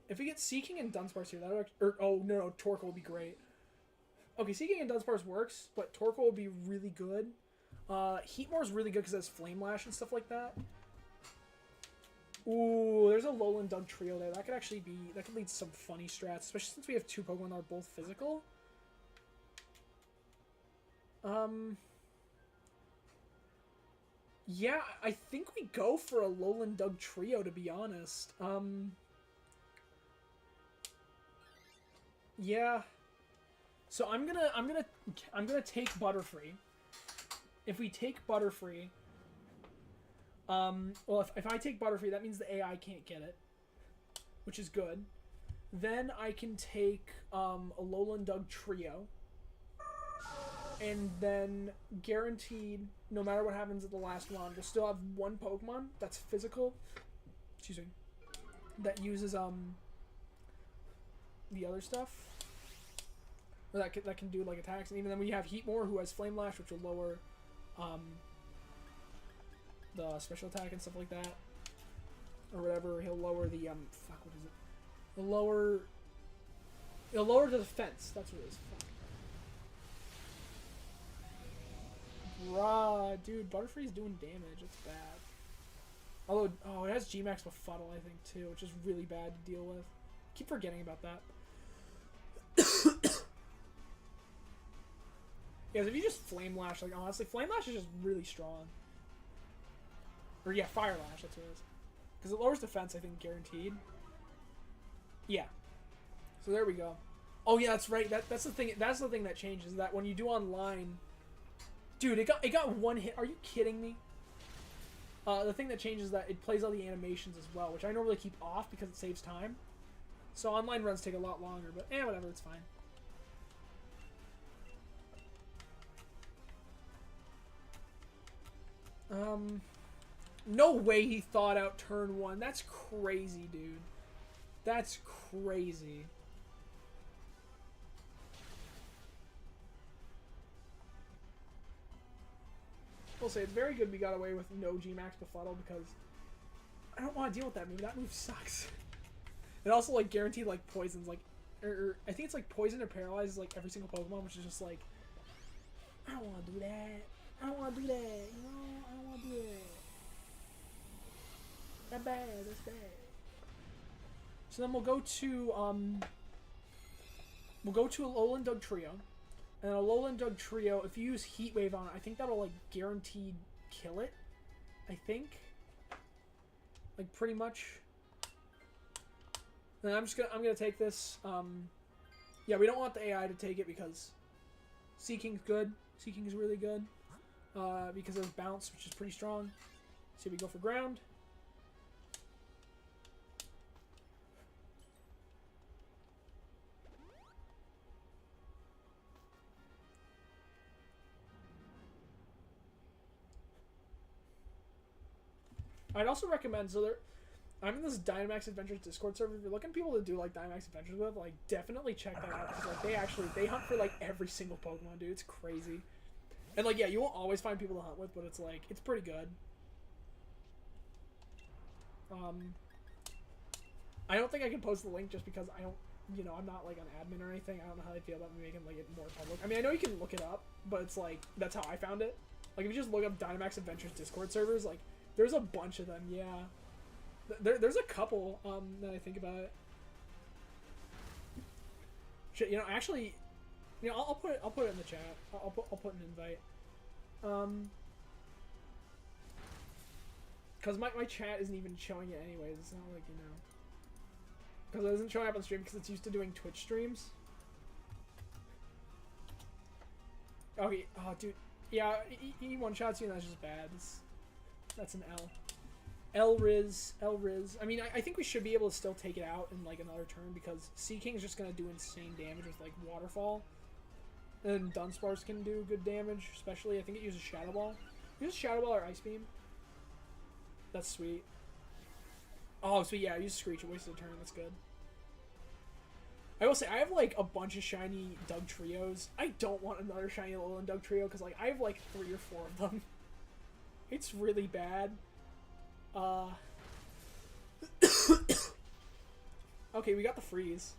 If we get Seeking and Dunsparce here, that would actually, oh no, Torkoal will be great. Okay, Seeking and Dunsparce works, but Torkoal would be really good. Heatmore is really good because it has Flame Lash and stuff like that. Ooh, there's a Alolan Dug trio there. That could actually be... That could lead to some funny strats, especially since we have 2 Pokemon that are both physical. Yeah, I think we go for a Alolan Dug trio, to be honest. Yeah. So I'm gonna take Butterfree. If we take Butterfree... well, if I take Butterfree, that means the AI can't get it, which is good. Then I can take a Alolan Dug trio, and then guaranteed, no matter what happens at the last round, we'll still have 1 Pokemon that's physical. Excuse me. That uses the other stuff, or that can do like attacks, and even then we have Heatmore, who has Flame Lash, which will lower the special attack and stuff like that, or whatever. He'll lower the fuck, what is it? He'll lower It'll lower the defense. That's what it is. Bruh, dude, Butterfree's doing damage. It's bad. Although, oh, it has Gmax Befuddle, I think, too, which is really bad to deal with. Keep forgetting about that. Yeah, if you just Flame Lash, like, honestly, Flame Lash is just really strong. Or, yeah, Fire Lash, that's what it is. Because it lowers defense, I think, guaranteed. Yeah. So there we go. Oh, yeah, that's right. That's the thing. That's the thing that changes. That when you do online... Dude, it got one hit. Are you kidding me? The thing that changes is that it plays all the animations as well, which I normally keep off because it saves time. So online runs take a lot longer, but whatever, it's fine. No way he thought out turn one. That's crazy, dude. That's crazy. We'll say it's very good we got away with no Gmax Befuddle because I don't want to deal with that move. That move sucks. It also like guaranteed like poisons, like or I think it's like poison or paralyzes like every single Pokemon, which is just like I don't want to do that. I don't want to do that. You know, I don't want to do that. That's bad. That's bad. So then we'll go to Alolan Doug Trio. And a Alolan Doug Trio, if you use Heat Wave on it, I think that'll like guaranteed kill it. I think. Like pretty much. And I'm gonna take this. Yeah, we don't want the AI to take it because Sea King's good. Sea King's really good. Because of bounce, which is pretty strong. So we go for ground. I'd also recommend, I'm in this Dynamax Adventures Discord server. If you're looking for people to do like Dynamax Adventures with, like definitely check that out because like they hunt for like every single Pokemon, dude. It's crazy. And like yeah, you won't always find people to hunt with, but it's like it's pretty good. I don't think I can post the link just because I don't, I'm not like an admin or anything. I don't know how they feel about me making like it more public. I mean, I know you can look it up, but it's like that's how I found it. Like if you just look up Dynamax Adventures Discord servers, like there's a bunch of them. Yeah. There's a couple, that I think about it. Shit, actually, I'll put it in the chat. I'll put an invite. Cause my chat isn't even showing it anyways. It's not like, cause it isn't showing up on stream because it's used to doing Twitch streams. Okay, oh dude, yeah, he one-shots you and that's just bad. That's an L. L-Riz. I mean, I think we should be able to still take it out in, like, another turn because Sea King is just going to do insane damage with, like, Waterfall. And Dunsparce can do good damage, especially. I think it uses Shadow Ball. It uses Shadow Ball or Ice Beam. That's sweet. Oh, sweet, yeah, I used Screech. It wasted a turn. That's good. I will say, I have, like, a bunch of shiny Doug Trios. I don't want another shiny Alolan Doug Trio because, like, I have, like, 3 or 4 of them. It's really bad. Okay, we got the freeze.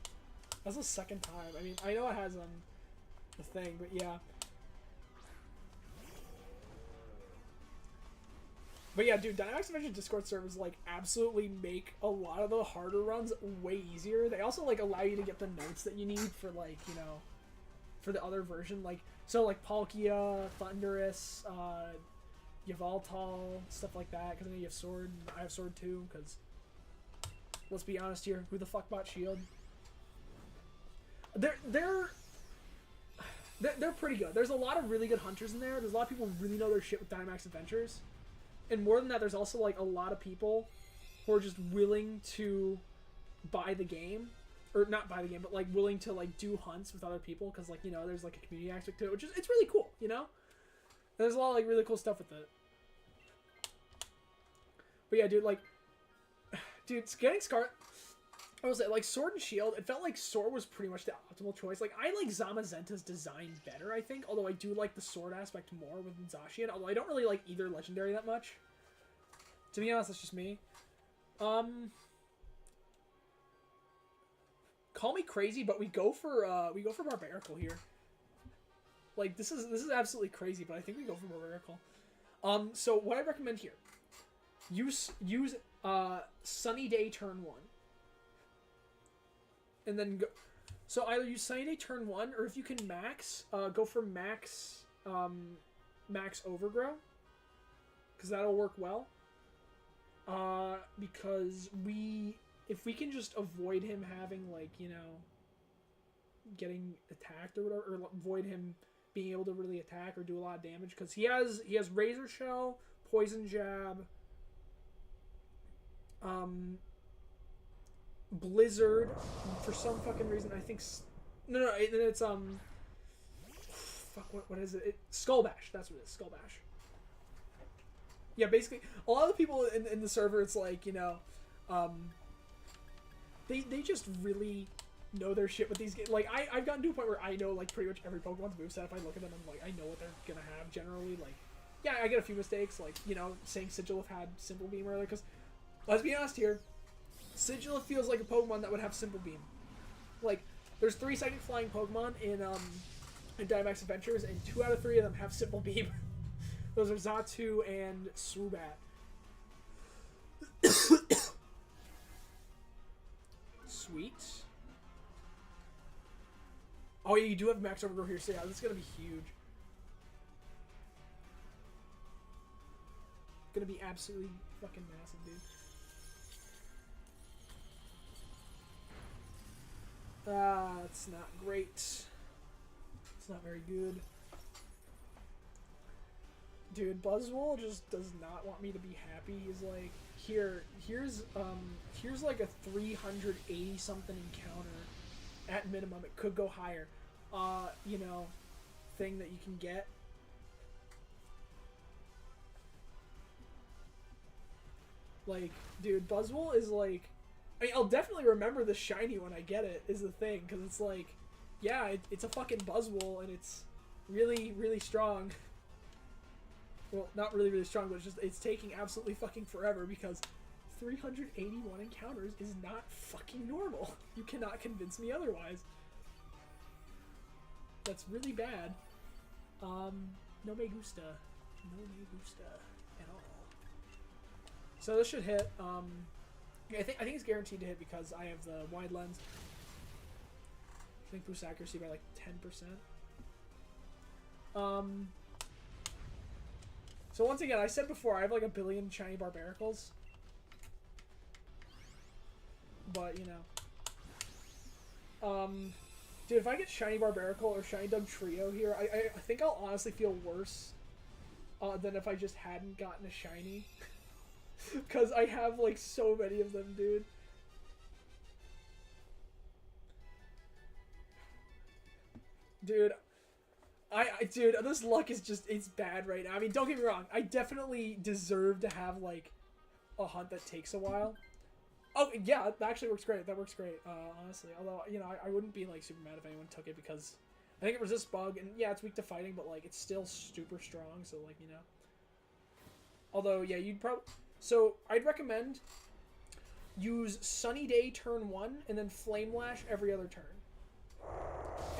That's the second time. I mean, I know it has the thing, but yeah. But yeah, dude, Dynamax Adventures Discord servers like absolutely make a lot of the harder runs way easier. They also like allow you to get the notes that you need for like, for the other version. Like so like Palkia, Thundurus, Yveltal, stuff like that, because I know you have Sword, and I have Sword too, because, let's be honest here, who the fuck bought Shield? They're pretty good. There's a lot of really good hunters in there. There's a lot of people who really know their shit with Dynamax Adventures. And more than that, there's also, like, a lot of people who are just willing to buy the game. Or, not buy the game, but, like, willing to, like, do hunts with other people, because, like, there's, like, a community aspect to it, which is, it's really cool, There's a lot of, like, really cool stuff with it. But yeah, dude, like, getting Scar, I was like Sword and Shield, it felt like Sword was pretty much the optimal choice. Like, I like Zamazenta's design better, I think, although I do like the Sword aspect more with Zacian, although I don't really like either Legendary that much. To be honest, that's just me. call me crazy, but we go for Barbaracle here. Like, this is absolutely crazy, but I think we go for Barbaracle. So what I recommend here, use Sunny Day turn 1. And then go, so either use Sunny Day turn 1, or if you can max, go for max Overgrow, because that'll work well. Because if we can just avoid him having, like, you know, getting attacked or whatever, or avoid him being able to really attack or do a lot of damage, because he has Razor Shell, Poison Jab, Blizzard, for some fucking reason. I think it's fuck, what is it? Skull Bash. That's what it is. Skull Bash. Yeah, basically, a lot of the people in the server, it's like, you know, they just really know their shit with these games. Like, I've gotten to a point where I know, like, pretty much every Pokemon's moveset. If I look at them, I'm like, I know what they're gonna have generally. Like, yeah, I get a few mistakes, like, you know, saying Sigilif had Simple Beam earlier, because, let's be honest here, Sigilif feels like a Pokemon that would have Simple Beam. Like, there's 3 Psychic Flying Pokemon in Dynamax Adventures, and 2 out of 3 of them have Simple Beam. Those are Xatu and Swoobat. Sweet. Oh yeah, you do have Max Overgrow here, so yeah, this is gonna be huge. Gonna be absolutely fucking massive, dude. That's not great. It's not very good. Dude, Buzzwole just does not want me to be happy. He's like, here's like a 380 something encounter at minimum. It could go higher. You know, thing that you can get. Like, dude, Buzzwole is like, I mean, I'll definitely remember the shiny when I get it, is the thing, because it's like, yeah, it's a fucking Buzzwole, and it's really, really strong. Well, not really, really strong, but it's just, it's taking absolutely fucking forever, because 381 encounters is not fucking normal. You cannot convince me otherwise. That's really bad. No me gusta. No me gusta at all. So this should hit. I think it's guaranteed to hit because I have the wide lens. I think boost accuracy by like 10%. So once again, I said before, I have like a billion shiny Barbaracles. But, you know. Dude, if I get shiny Barbaracle or shiny Dugtrio here, I think I'll honestly feel worse than if I just hadn't gotten a shiny. Because I have like so many of them, dude. Dude, dude, this luck is just, it's bad right now. I mean, don't get me wrong. I definitely deserve to have, like, a hunt that takes a while. Oh, yeah, that actually works great. That works great, honestly. Although, you know, I wouldn't be, like, super mad if anyone took it because I think it resists bug, and yeah, it's weak to fighting, but, like, it's still super strong, so, like, you know. Although, yeah, you'd probably... So, I'd recommend use Sunny Day turn 1, and then Flame Lash every other turn.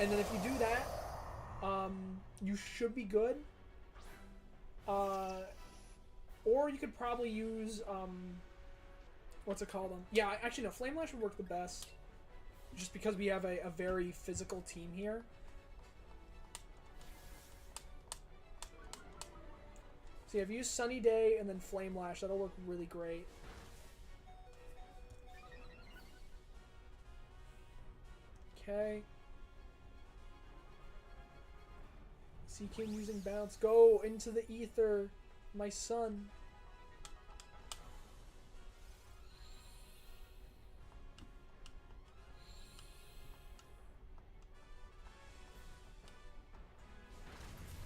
And then if you do that, you should be good. Or you could probably use, what's it called? Yeah, actually no, Flame Lash would work the best. Just because we have a very physical team here. So yeah, if you use Sunny Day and then Flame Lash, that'll work really great. Okay. Seaking using bounce. Go into the ether, my son.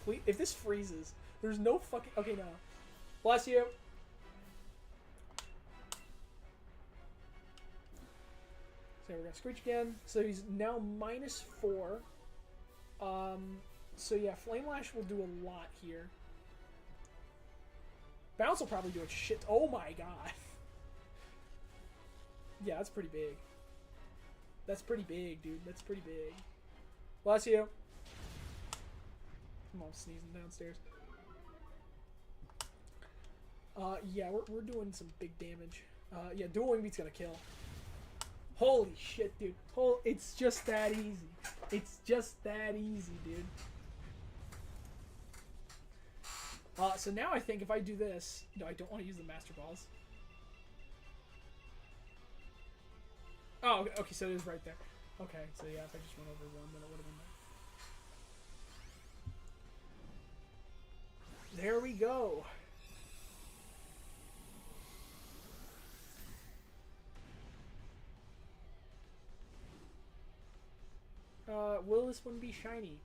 Please, if this freezes, there's no fucking... Okay, no. Bless you. So we're gonna Screech again. So he's now -4. So yeah, Flame Lash will do a lot here. Bounce will probably do a shit. Oh my god. Yeah, that's pretty big. That's pretty big, dude. That's pretty big. Bless you. I'm all sneezing downstairs. Yeah, we're doing some big damage. Yeah, dual wing beat's gonna kill. Holy shit, dude. It's just that easy. It's just that easy, dude. So now I think if I do this... No, I don't want to use the Master Balls. Oh, okay, so it is right there. Okay, so yeah, if I just went over one, then it would have been there. There we go. Will this one be shiny?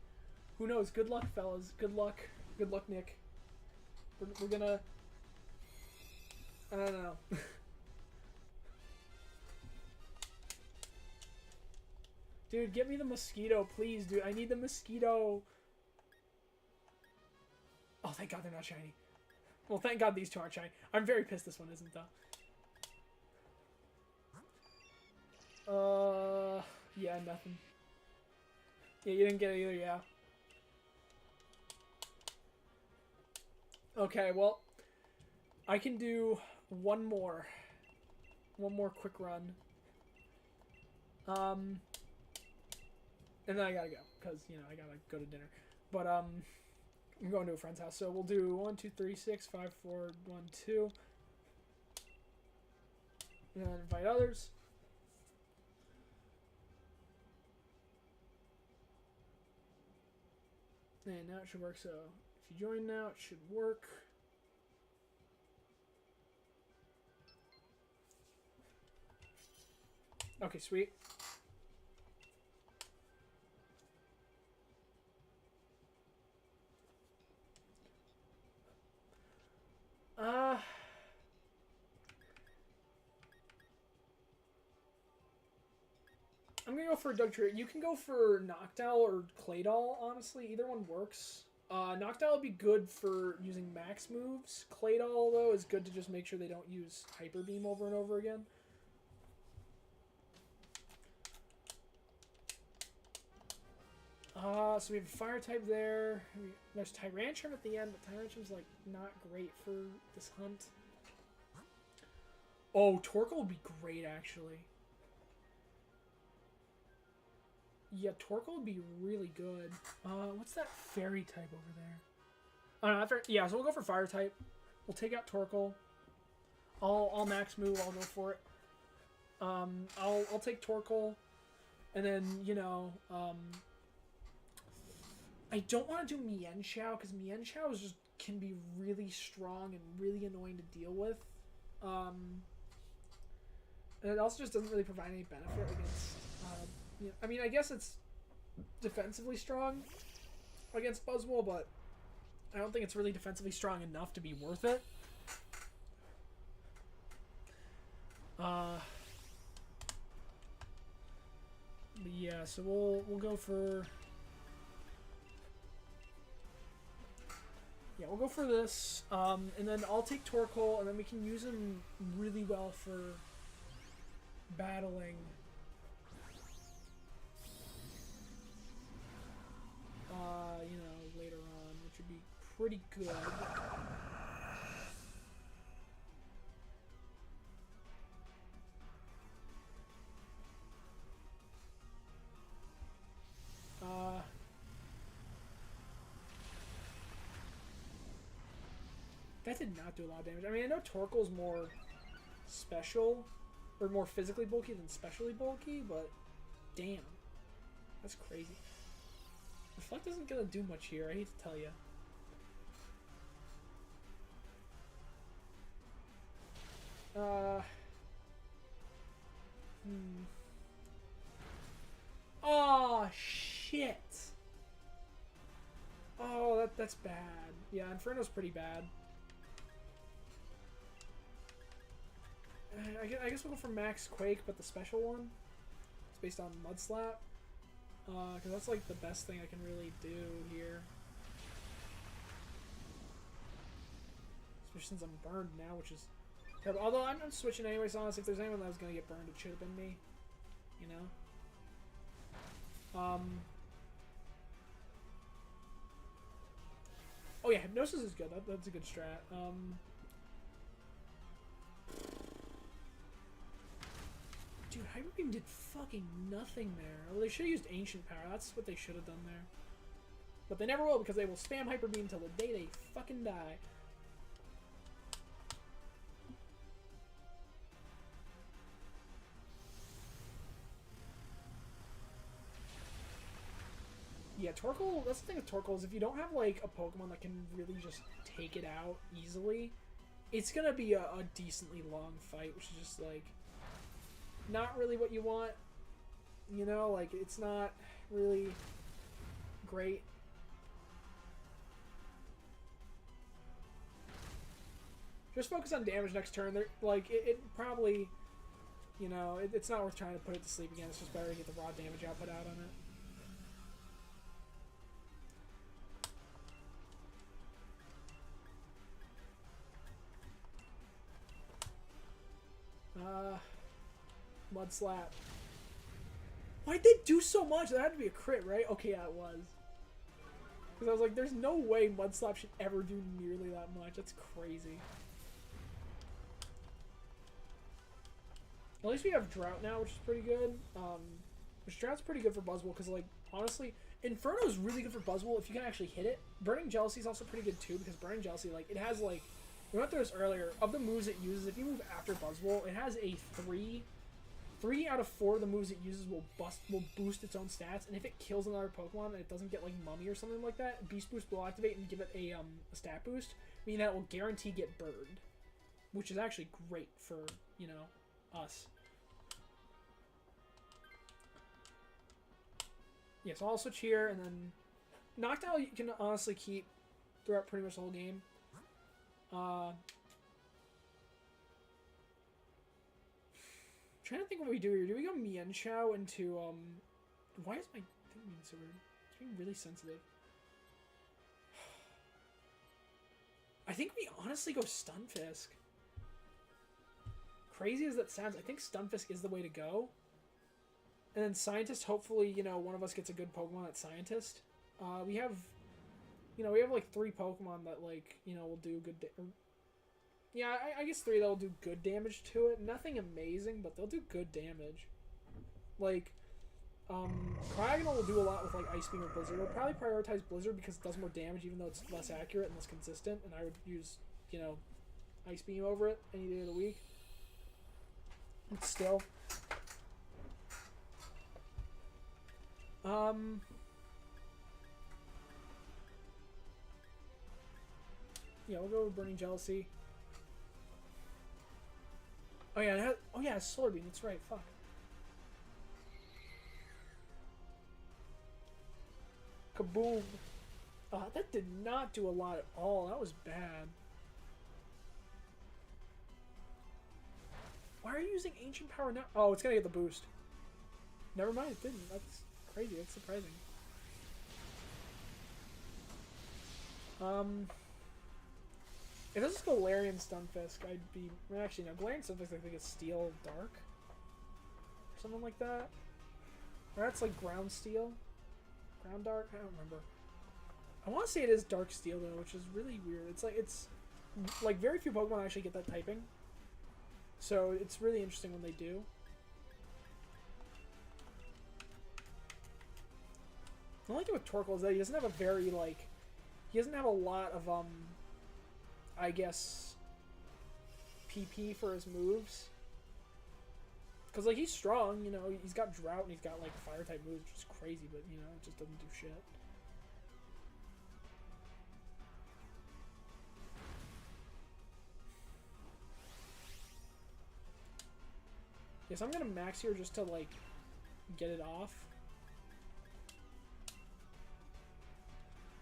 Who knows? Good luck, fellas. Good luck. Good luck, Nick. We're gonna... I don't know. Dude, get me the mosquito, please, dude. I need the mosquito. Oh, thank God they're not shiny. Well, thank God these two aren't shiny. I'm very pissed this one isn't, though. Yeah, nothing. Yeah, you didn't get it either, yeah. Okay, well, I can do one more quick run. And then I gotta go, because, you know, I gotta go to dinner. But, I'm going to a friend's house, so we'll do 1, 2, 3, 6, 5, 4, 1, 2. And then invite others. And now it should work, so if you join now, it should work. Okay, sweet. I'm gonna go for Dugtrio. You can go for Noctowl or Claydol, honestly. Either one works. Noctowl would be good for using max moves. Claydol, though, is good to just make sure they don't use Hyper Beam over and over again. So we have a fire type there. There's Tyrantrum at the end, but Tyrantrum's like not great for this hunt. Oh, Torkoal would be great actually. Yeah, Torkoal would be really good. What's that fairy type over there? Oh no, yeah, so we'll go for fire type. We'll take out Torkoal. I'll max move, I'll go for it. I'll take Torkoal. And then, you know, I don't want to do Mienshao, because Mienshao is just can be really strong and really annoying to deal with. And it also just doesn't really provide any benefit against... yeah, I mean, I guess it's defensively strong against Buzzwole, but I don't think it's really defensively strong enough to be worth it. But yeah, so we'll go for... Yeah, we'll go for this, and then I'll take Torkoal, and then we can use him really well for battling. You know, later on, which would be pretty good. That did not do a lot of damage. I mean, I know Torkoal's more special, or more physically bulky than specially bulky, but damn. That's crazy. Reflect isn't gonna do much here, I hate to tell you. Oh, shit! Oh, that's bad. Yeah, Inferno's pretty bad. I guess we'll go for Max Quake, but the special one. It's based on Mud Slap. Because that's like the best thing I can really do here. Especially since I'm burned now, which is terrible. Although I'm switching anyways, honestly. If there's anyone that was going to get burned, it should have been me. You know? Oh yeah, Hypnosis is good. That's a good strat. Dude, Hyper Beam did fucking nothing there. Well, they should have used Ancient Power. That's what they should have done there. But they never will, because they will spam Hyper Beam till the day they fucking die. Yeah, Torkoal, that's the thing with Torkoal, is if you don't have, like, a Pokemon that can really just take it out easily, it's gonna be a decently long fight, which is just, like, not really what you want. You know, like, it's not really great. Just focus on damage next turn. They're, like, it probably, you know, it's not worth trying to put it to sleep again. It's just better to get the raw damage output out on it. Mud Slap. Why'd they do so much? That had to be a crit, right? Okay, yeah, it was. Because I was like, there's no way Mud Slap should ever do nearly that much. That's crazy. At least we have Drought now, which is pretty good. Which Drought's pretty good for Buzzwole, because, like, honestly, Inferno is really good for Buzzwole if you can actually hit it. Burning Jealousy is also pretty good, too, because Burning Jealousy, like, it has, like, we went through this earlier. Of the moves it uses, if you move after Buzzwole, it has a 3 out of 4 of the moves it uses will boost its own stats, and if it kills another Pokemon and it doesn't get like Mummy or something like that, Beast Boost will activate and give it a stat boost, meaning that it will guarantee get burned, which is actually great for, you know, us. Yeah, so I'll switch here, and then Noctowl you can honestly keep throughout pretty much the whole game. Trying to think what we do here. Do we go Mienshao into, why is my thing being so weird? It's being really sensitive. I think we honestly go Stunfisk. Crazy as that sounds, I think Stunfisk is the way to go. And then Scientist, hopefully, you know, one of us gets a good Pokemon at Scientist. We have, you know, we have like 3 Pokemon that, like, you know, will do good yeah, I guess 3 that'll do good damage to it. Nothing amazing, but they'll do good damage. Like, Cryogonal will do a lot with, like, Ice Beam or Blizzard. We'll probably prioritize Blizzard because it does more damage, even though it's less accurate and less consistent. And I would use, you know, Ice Beam over it any day of the week. But still. Yeah, we'll go with Burning Jealousy. Oh yeah, it's Solar Beam. That's right. Fuck. Kaboom! That did not do a lot at all. That was bad. Why are you using Ancient Power now? Oh, it's gonna get the boost. Never mind, it didn't. That's crazy. That's surprising. If this is Galarian Stunfisk, I'd be... Well, actually, no. Galarian Stunfisk, I think it's Steel Dark. Or something like that. Or that's like Ground Steel. Ground Dark? I don't remember. I want to say it is Dark Steel, though, which is really weird. It's like, very few Pokemon actually get that typing. So, it's really interesting when they do. The only thing with Torkoal is that he doesn't have a very, like... He doesn't have a lot of, I guess, PP for his moves. Because, like, he's strong, you know, he's got Drought and he's got, like, Fire-type moves, which is crazy, but, you know, it just doesn't do shit. Yes, I'm gonna max here just to, like, get it off.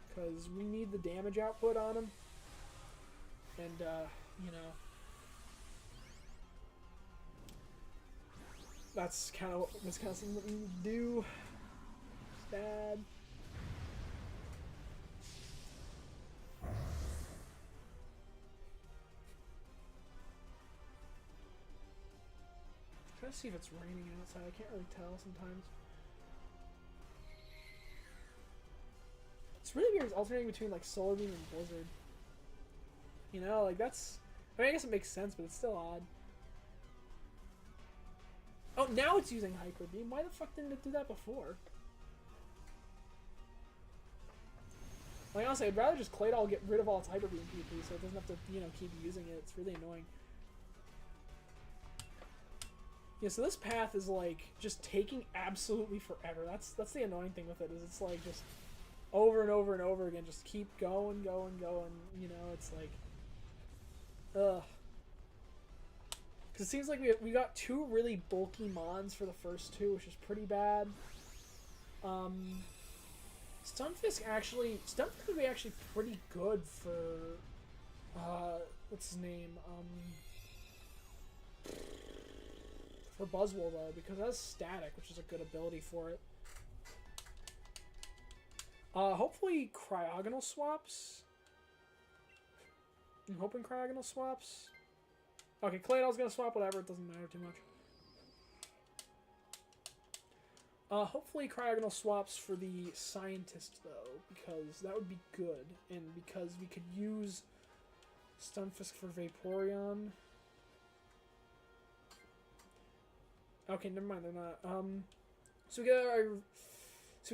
Because we need the damage output on him. And, you know, that's kind of something that we need to do. It's bad. Try to see if it's raining outside. I can't really tell sometimes. really weird. It's alternating between like Solar Beam and Blizzard. You know, like that's. I mean, I guess it makes sense, but it's still odd. Oh, now it's using Hyper Beam. Why the fuck didn't it do that before? Like, honestly, I'd rather just Claydol get rid of all its Hyper Beam PP so it doesn't have to, you know, keep using it. It's really annoying. Yeah, so this path is, like, just taking absolutely forever. That's the annoying thing with it, is it's, like, just over and over and over again. Just keep going, you know, it's like... Ugh. Because it seems like we got two really bulky mons for the first two, which is pretty bad. Stunfisk would be actually pretty good for, what's his name? For Buzzwole, though, because it has Static, which is a good ability for it. Hopefully Cryogonal swaps. I'm hoping Cryogonal swaps. Okay, Claydol's gonna swap, whatever, it doesn't matter too much. Hopefully Cryogonal swaps for the Scientist, though, because that would be good, and because we could use Stunfisk for Vaporeon. Okay, never mind, they're not. So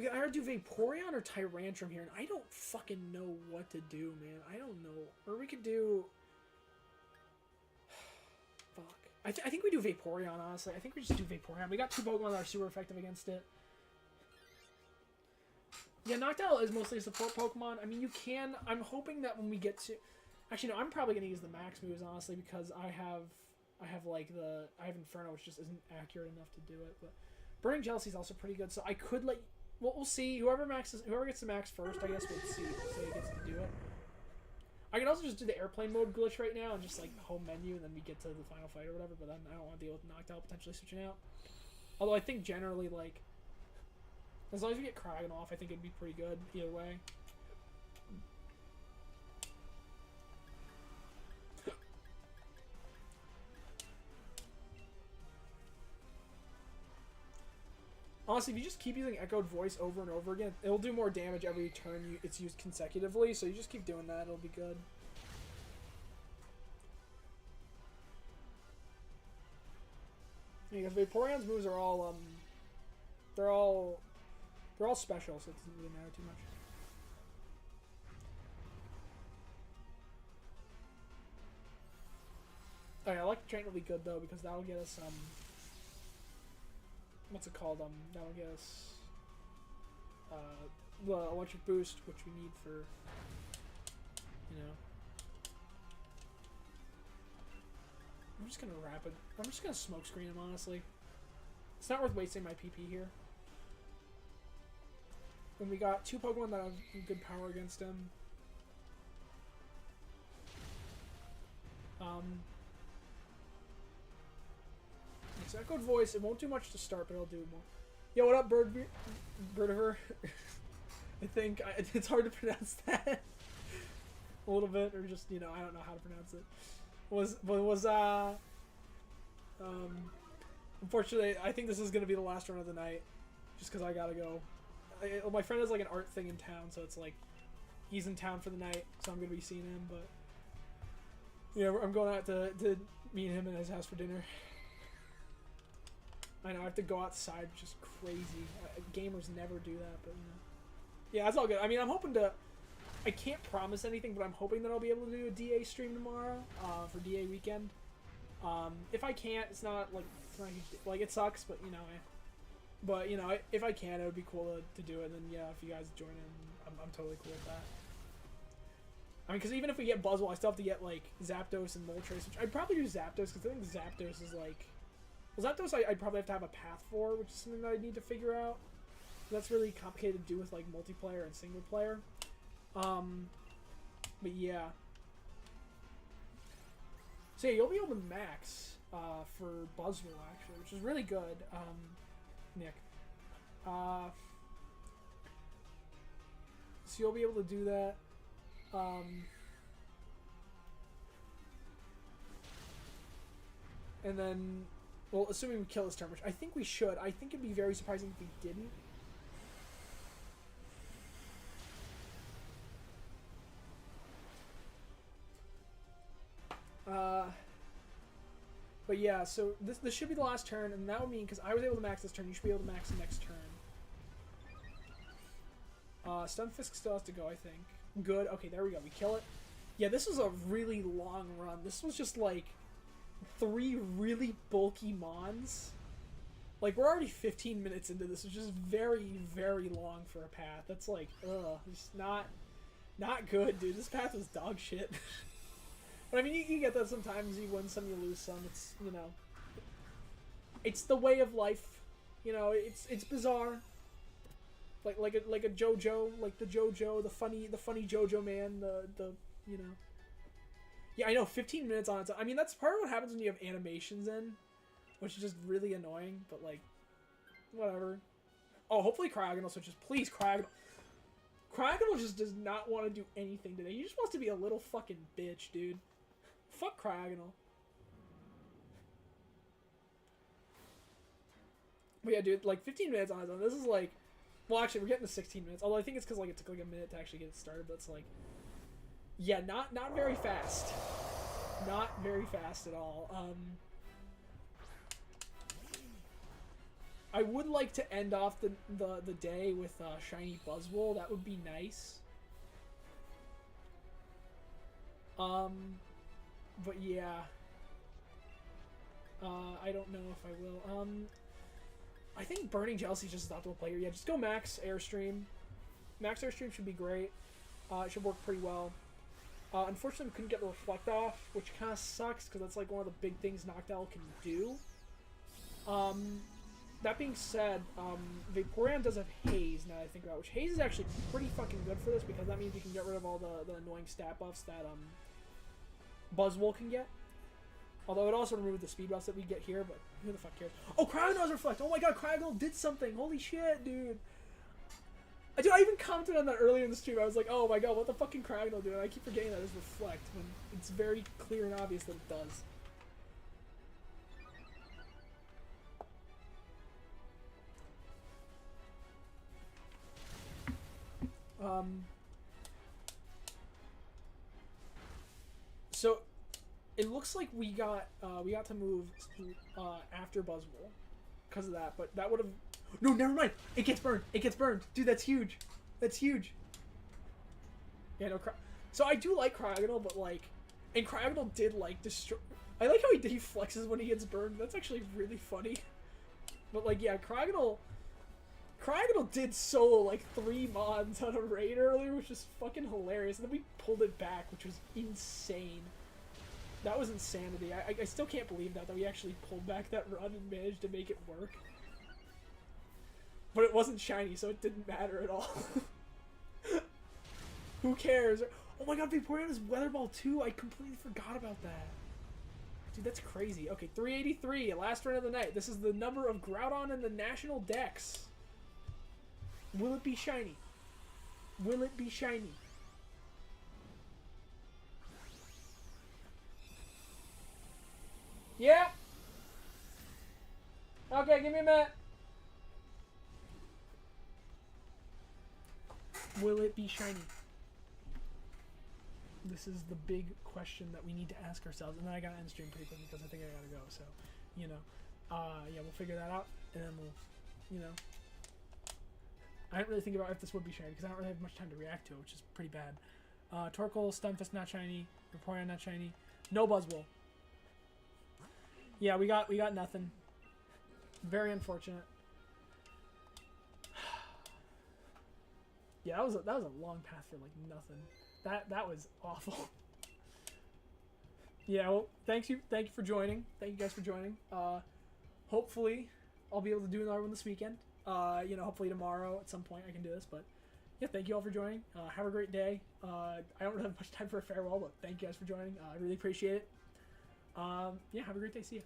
we can either do Vaporeon or Tyrantrum here, and I don't fucking know what to do, man. I don't know. Or we could do... Fuck. I think we do Vaporeon, honestly. I think we just do Vaporeon. We got two Pokemon that are super effective against it. Yeah, Noctowl is mostly a support Pokemon. I mean, you can... I'm hoping that when we get to... Actually, no, I'm probably going to use the max moves, honestly, because I have Inferno, which just isn't accurate enough to do it. But Burning Jealousy is also pretty good, so I could let... Well, we'll see. Whoever gets the max first, I guess we'll see. So he gets to do it. I can also just do the airplane mode glitch right now and just like home menu, and then we get to the final fight or whatever. But then I don't want to deal with Noctowl potentially switching out. Although I think generally, like, as long as we get Cryogonal off, I think it'd be pretty good either way. Honestly, if you just keep using Echoed Voice over and over again, it'll do more damage every turn it's used consecutively, so you just keep doing that, it'll be good. Yeah, because Vaporeon's moves are all, they're all special, so it doesn't really matter too much. Oh yeah, Electric Drain will be good, though, because that'll get us, what's it called? That'll get us the electric boost, which we need for, you know. I'm just gonna smoke screen him, honestly. It's not worth wasting my PP here. When we got two Pokemon that have good power against him. So Echoed Voice, it won't do much to start, but it'll do more. Yo, what up, Birdiver? I think it's hard to pronounce that a little bit, or just, you know, I don't know how to pronounce it. Unfortunately, I think this is gonna be the last run of the night, just because I gotta go. My friend has like an art thing in town, so it's like he's in town for the night, so I'm gonna be seeing him. But yeah, I'm going out to meet him in his house for dinner. I know, I have to go outside, which is crazy. Gamers never do that, but, you know. Yeah, that's all good. I mean, I'm hoping to... I can't promise anything, but I'm hoping that I'll be able to do a DA stream tomorrow, for DA weekend. If I can't, it's not, like, it sucks, but, you know, but, you know, if I can, it would be cool to do it, and then, yeah, if you guys join in, I'm totally cool with that. I mean, because even if we get Buzzwole, I still have to get, like, Zapdos and Moltres, which I'd probably do Zapdos, because I think Zapdos is, like... Well, Zapdos I'd probably have to have a path for, which is something that I need to figure out. That's really complicated to do with, like, multiplayer and single player. But yeah. So yeah, you'll be able to max for Buzzwole, actually, which is really good, Nick. So you'll be able to do that. And then... Well, assuming we kill this turn, which I think we should. I think it'd be very surprising if we didn't. But yeah, so this should be the last turn, and that would mean, because I was able to max this turn, you should be able to max the next turn. Stunfisk still has to go, I think. Good. Okay, there we go. We kill it. Yeah, this was a really long run. This was just like 3 really bulky mons. Like, we're already 15 minutes into this, which is very, very long for a path. That's like, ugh, just not good, dude. This path was dog shit. But I mean, you get that sometimes. You win some, you lose some. It's, you know, it's the way of life. You know, it's bizarre. Like a JoJo, like the JoJo, the funny JoJo man, the you know. Yeah, I know, 15 minutes on its own. I mean, that's part of what happens when you have animations in, which is just really annoying, but like, whatever. Oh, hopefully Cryogonal switches. Please, Cryogonal. Cryogonal just does not want to do anything today. He just wants to be a little fucking bitch, dude. Fuck Cryogonal. But yeah, dude, like 15 minutes on its own. This is like, well, actually, we're getting to 16 minutes. Although I think it's because like it took like a minute to actually get it started. But it's like, yeah, not very fast. Not very fast at all. I would like to end off the day with shiny Buzzwole. That would be nice. But yeah. I don't know if I will. I think Burning Jealousy is just as optimal player. Yeah, just go Max Airstream. Max Airstream should be great. It should work pretty well. Unfortunately, we couldn't get the Reflect off, which kind of sucks, because that's like one of the big things Noctowl can do. That being said, Vaporeon does have Haze, now that I think about it, which Haze is actually pretty fucking good for this, because that means you can get rid of all the annoying stat buffs that Buzzwole can get. Although it also removed the speed buffs that we get here, but who the fuck cares? Oh, Cryogonal has Reflect! Oh my god, Cryogonal did something! Holy shit, dude! Dude, I even commented on that earlier in the stream. I was like, oh my god, what the fucking Cryogonal do? And I keep forgetting that it's Reflect, when it's very clear and obvious that it does. So it looks like we got to move after Buzzwole because of that, but that would have no, never mind. It gets burned. It gets burned, dude. That's huge. That's huge. Yeah, no. So I do like Cryogonal, but like, and Cryogonal did like destroy. I like how he flexes when he gets burned. That's actually really funny. But like, yeah, Cryogonal did solo like 3 mons on a raid earlier, which is fucking hilarious. And then we pulled it back, which was insane. That was insanity. I still can't believe that we actually pulled back that run and managed to make it work. But it wasn't shiny, so it didn't matter at all. Who cares? Oh my god, Vaporeon has Weather Ball too. I completely forgot about that. Dude, that's crazy. Okay, 383, last run of the night. This is the number of Groudon in the national dex. Will it be shiny? Will it be shiny? Yeah. Okay, give me a minute. Will it be shiny? This is the big question that we need to ask ourselves. And then I gotta end stream pretty quickly because I think I gotta go. So, you know, yeah, we'll figure that out, and then we'll, you know, I didn't really think about if this would be shiny because I don't really have much time to react to it, which is pretty bad. Torkoal, Stunfisk not shiny, Vaporeon not shiny, no Buzzwole. Yeah, we got nothing. Very unfortunate. Yeah, that was a long path for like nothing. That was awful. Yeah, well, thank you for joining. Thank you guys for joining. Hopefully I'll be able to do another one this weekend. You know, hopefully tomorrow at some point I can do this, but yeah, thank you all for joining. Have a great day. I don't really have much time for a farewell, but thank you guys for joining. I really appreciate it. Yeah, have a great day. See ya.